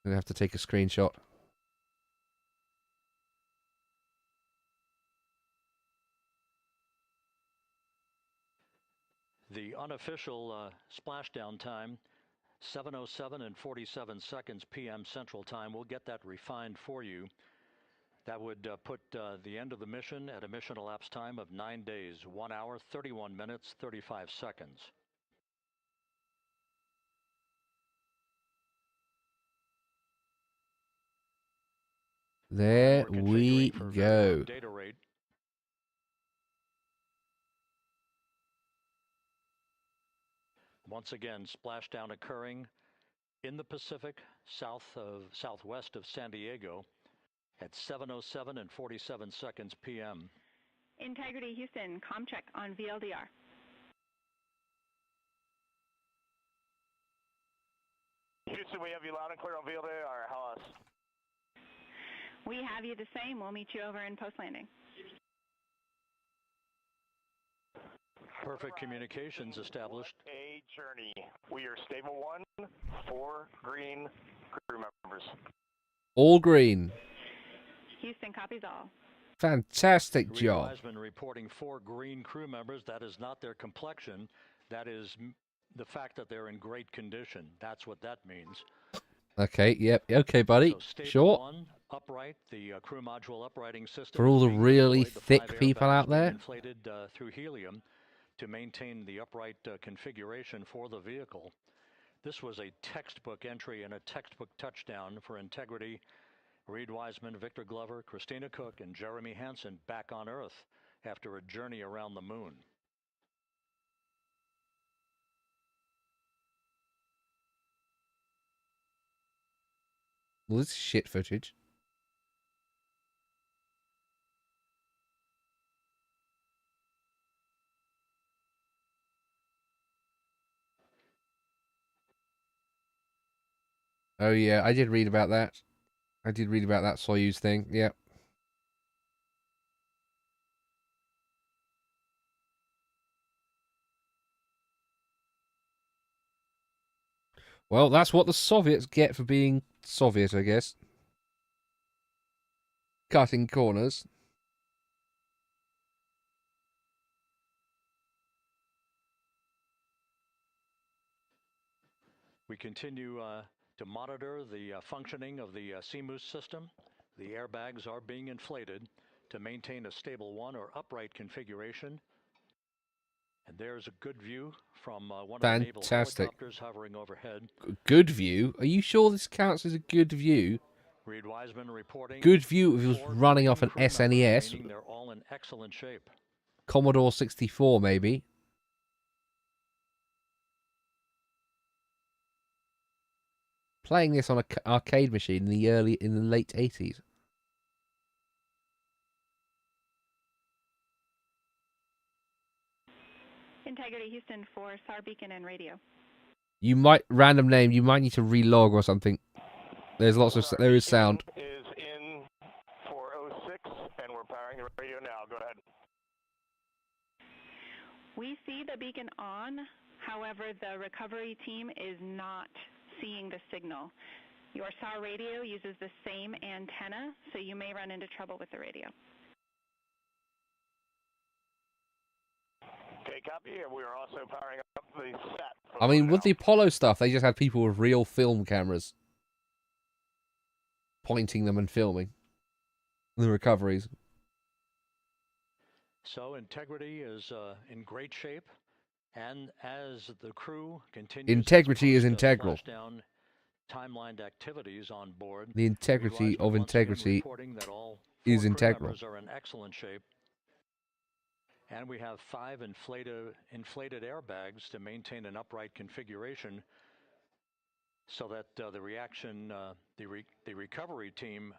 I'm going to have to take a screenshot. The unofficial splashdown time, 7:07 and 47 seconds p.m. Central Time. We'll get that refined for you. That would put the end of the mission at a mission elapsed time of 9 days, 1 hour, 31 minutes, 35 seconds. There we go. Data rate. Once again, splashdown occurring in the Pacific, southwest of San Diego at 7:07 and 47 seconds p.m. Integrity Houston, comm check on VLDR. Houston, we have you loud and clear on VLDR. How else? We have you the same. We'll meet you over in post-landing. Perfect communications established. A journey. We are stable 1, 4 green crew members. All green. Houston copies all. Fantastic job. Reed Wiseman reporting 4 green crew members. That is not their complexion. That is the fact that they're in great condition. That's what that means. Okay, yep. Okay, buddy. So Sure. 1, upright, the crew module uprighting system. For all the really thick people out there. Inflated through helium to maintain the upright configuration for the vehicle. This was a textbook entry and a textbook touchdown for Integrity. Reed Wiseman, Victor Glover, Christina Cook, and Jeremy Hansen back on Earth after a journey around the moon. Well, this is shit footage. Oh yeah, I did read about that. I did read about that Soyuz thing. Yep. Well, that's what the Soviets get for being Soviet, I guess. Cutting corners. We continue to monitor the functioning of the CMOOS system. The airbags are being inflated to maintain a stable 1 or upright configuration. And there's a good view from one of the naval helicopters hovering overhead. Good view? Are you sure this counts as a good view? Reed Wiseman reporting. Good view if he was running off an crew members SNES. remaining, they're all in excellent shape. Commodore 64, maybe. Playing this on a arcade machine in the late 80s. Integrity Houston for SAR beacon and radio. You might random name. You might need to relog or something. There is sound. Is in for 06, and we're powering the radio now. Go ahead. We see the beacon on. However, the recovery team is not seeing the signal. Your SAR radio uses the same antenna, so you may run into trouble with the radio. Okay, copy. We are also powering up the set. I mean, with the Apollo stuff, they just had people with real film cameras pointing them and filming the recoveries. So Integrity is in great shape, and as the crew continues, Integrity is integral. down timelined activities on board. The integrity of Integrity is integral. Are in excellent shape. And we have 5 inflated airbags to maintain an upright configuration so that the recovery team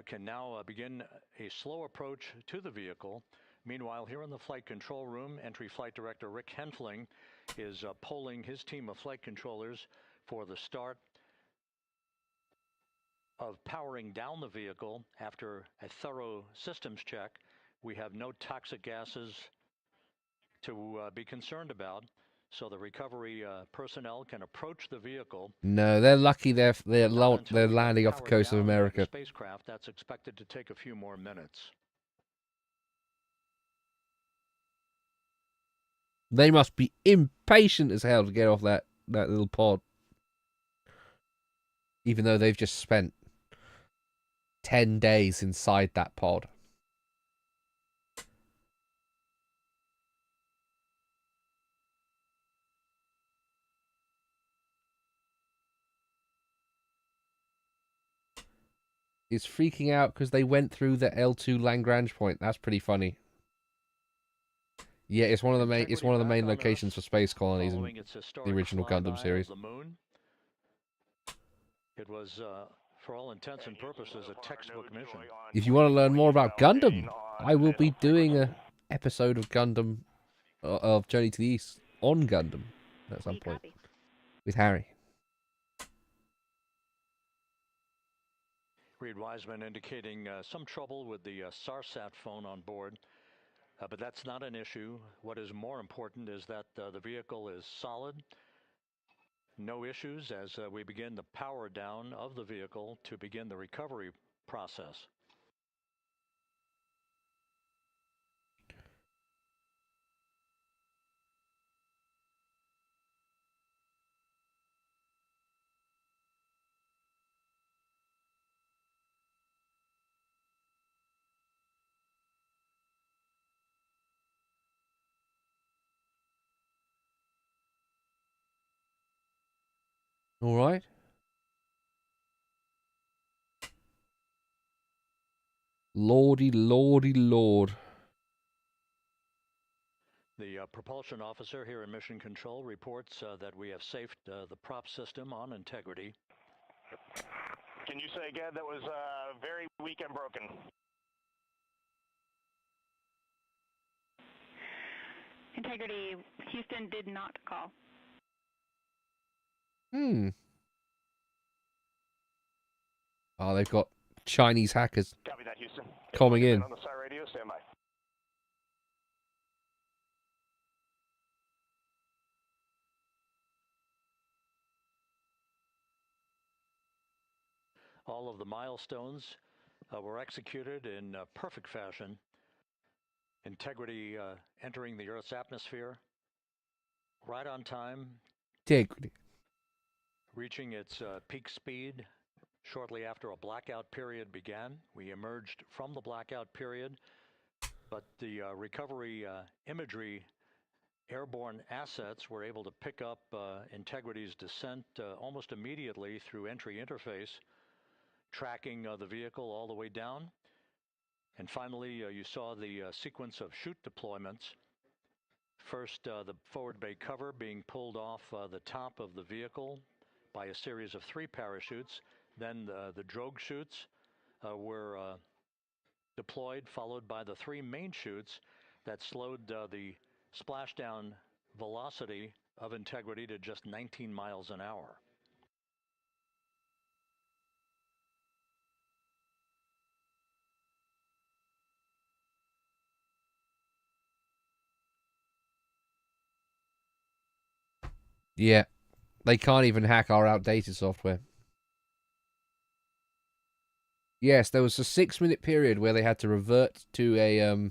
can now begin a slow approach to the vehicle. Meanwhile, here in the flight control room, Entry Flight Director Rick Henfling is polling his team of flight controllers for the start of powering down the vehicle after a thorough systems check. We have no toxic gases to be concerned about, so the recovery personnel can approach the vehicle. No, they're lucky they're landing off the coast of America. Spacecraft, that's expected to take a few more minutes. They must be impatient as hell to get off that little pod. Even though they've just spent 10 days inside that pod. Is freaking out because they went through the L2 Lagrange point. That's pretty funny. Yeah, it's one of the main. It's one of the main locations for space colonies in the original Gundam series. It was, for all intents and purposes, a textbook mission. If you want to learn more about Gundam, I will be doing an episode of Gundam, of Journey to the East on Gundam at some point with Harry. Reed Wiseman indicating some trouble with the SARSAT phone on board, but that's not an issue. What is more important is that the vehicle is solid. No issues as we begin the power down of the vehicle to begin the recovery process. All right. Lordy, lordy, lord. The propulsion officer here in Mission Control reports that we have safed the prop system on Integrity. Can you say again? That was very weak and broken. Integrity Houston did not call. Oh, they've got Chinese hackers Copy that, Houston. coming in. On the SAR radio, stand by. All of the milestones were executed in perfect fashion. Integrity entering the Earth's atmosphere right on time. Integrity. Reaching its peak speed shortly after a blackout period began. We emerged from the blackout period, but the recovery imagery airborne assets were able to pick up Integrity's descent almost immediately through entry interface. tracking the vehicle all the way down. And finally, you saw the sequence of chute deployments. First, the forward bay cover being pulled off the top of the vehicle by a series of 3 parachutes. Then the drogue chutes were deployed, followed by the 3 main chutes that slowed the splashdown velocity of Integrity to just 19 miles an hour. Yeah, they can't even hack our outdated software. Yes, there was a 6-minute period where they had to revert to a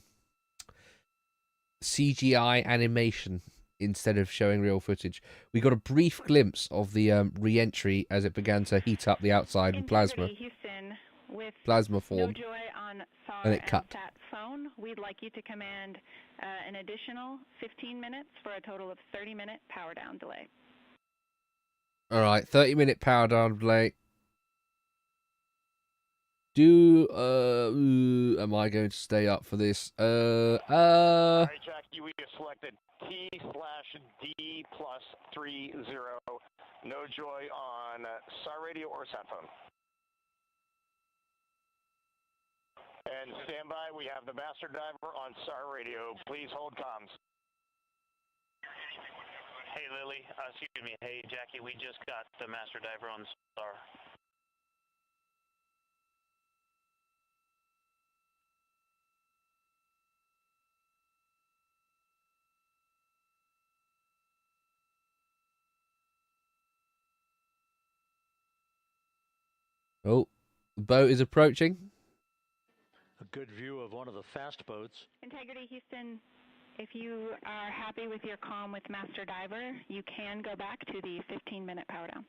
CGI animation instead of showing real footage. We got a brief glimpse of the re-entry as it began to heat up the outside in plasma. Houston, with Plasma form. No Joy on SAR And it cut. SAT phone, we'd like you to command an additional 15 minutes for a total of 30-minute power down delay. All right, 30-minute power down delay. Am I going to stay up for this? All right, Jackie, we have selected T/D+30. No Joy on SAR radio or sat phone. And stand by, we have the Master Diver on SAR radio. Please hold comms. Hey, Lily. Excuse me. Hey, Jackie. We just got the Master Diver on SAR. Oh, the boat is approaching. A good view of one of the fast boats. Integrity Houston, if you are happy with your comm with Master Diver, you can go back to the 15-minute power down.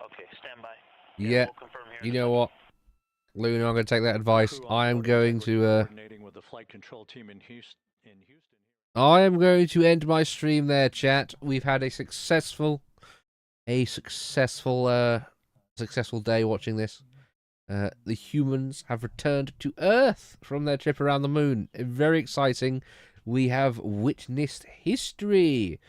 Okay, stand by. Yeah, we'll confirm here you know what, Luna, I'm going to take that advice. I am going to Coordinating with the flight control team in Houston. I am going to end my stream there, chat. We've had a successful day watching this. The humans have returned to Earth from their trip around the moon. Very exciting. We have witnessed history.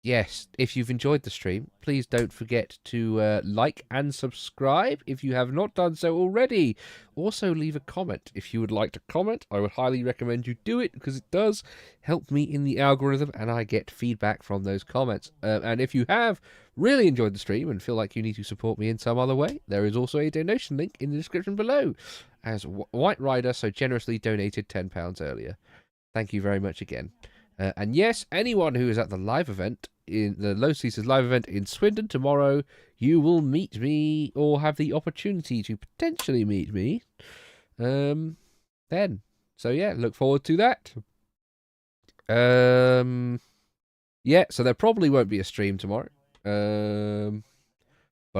Yes, if you've enjoyed the stream, please don't forget to like and subscribe if you have not done so already. Also, leave a comment. If you would like to comment, I would highly recommend you do it because it does help me in the algorithm and I get feedback from those comments. And if you have really enjoyed the stream and feel like you need to support me in some other way, there is also a donation link in the description below, as White Rider so generously donated £10 earlier. Thank you very much again. And yes, anyone who is at the live event, in the Low Ceases live event in Swindon tomorrow, you will meet me or have the opportunity to potentially meet me then. So yeah, look forward to that. Yeah, so there probably won't be a stream tomorrow. But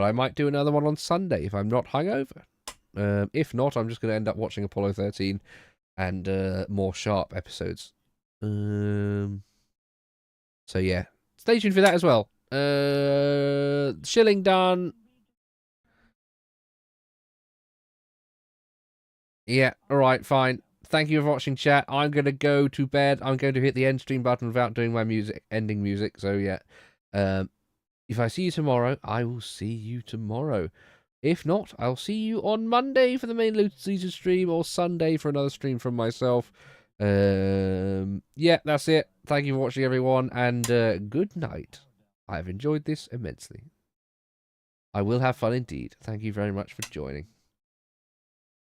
I might do another one on Sunday if I'm not hungover. If not, I'm just going to end up watching Apollo 13 and more Sharp episodes. So yeah, stay tuned for that as well. Shilling done. Yeah, alright, fine. Thank you for watching, chat. I'm going to go to bed. I'm going to hit the end stream button without doing my ending music. So yeah, if I see you tomorrow, I will see you tomorrow. If not, I'll see you on Monday for the main Loot Season stream or Sunday for another stream from myself. Yeah, that's it. Thank you for watching, everyone, and good night. I have enjoyed this immensely. I will have fun indeed. Thank you very much for joining.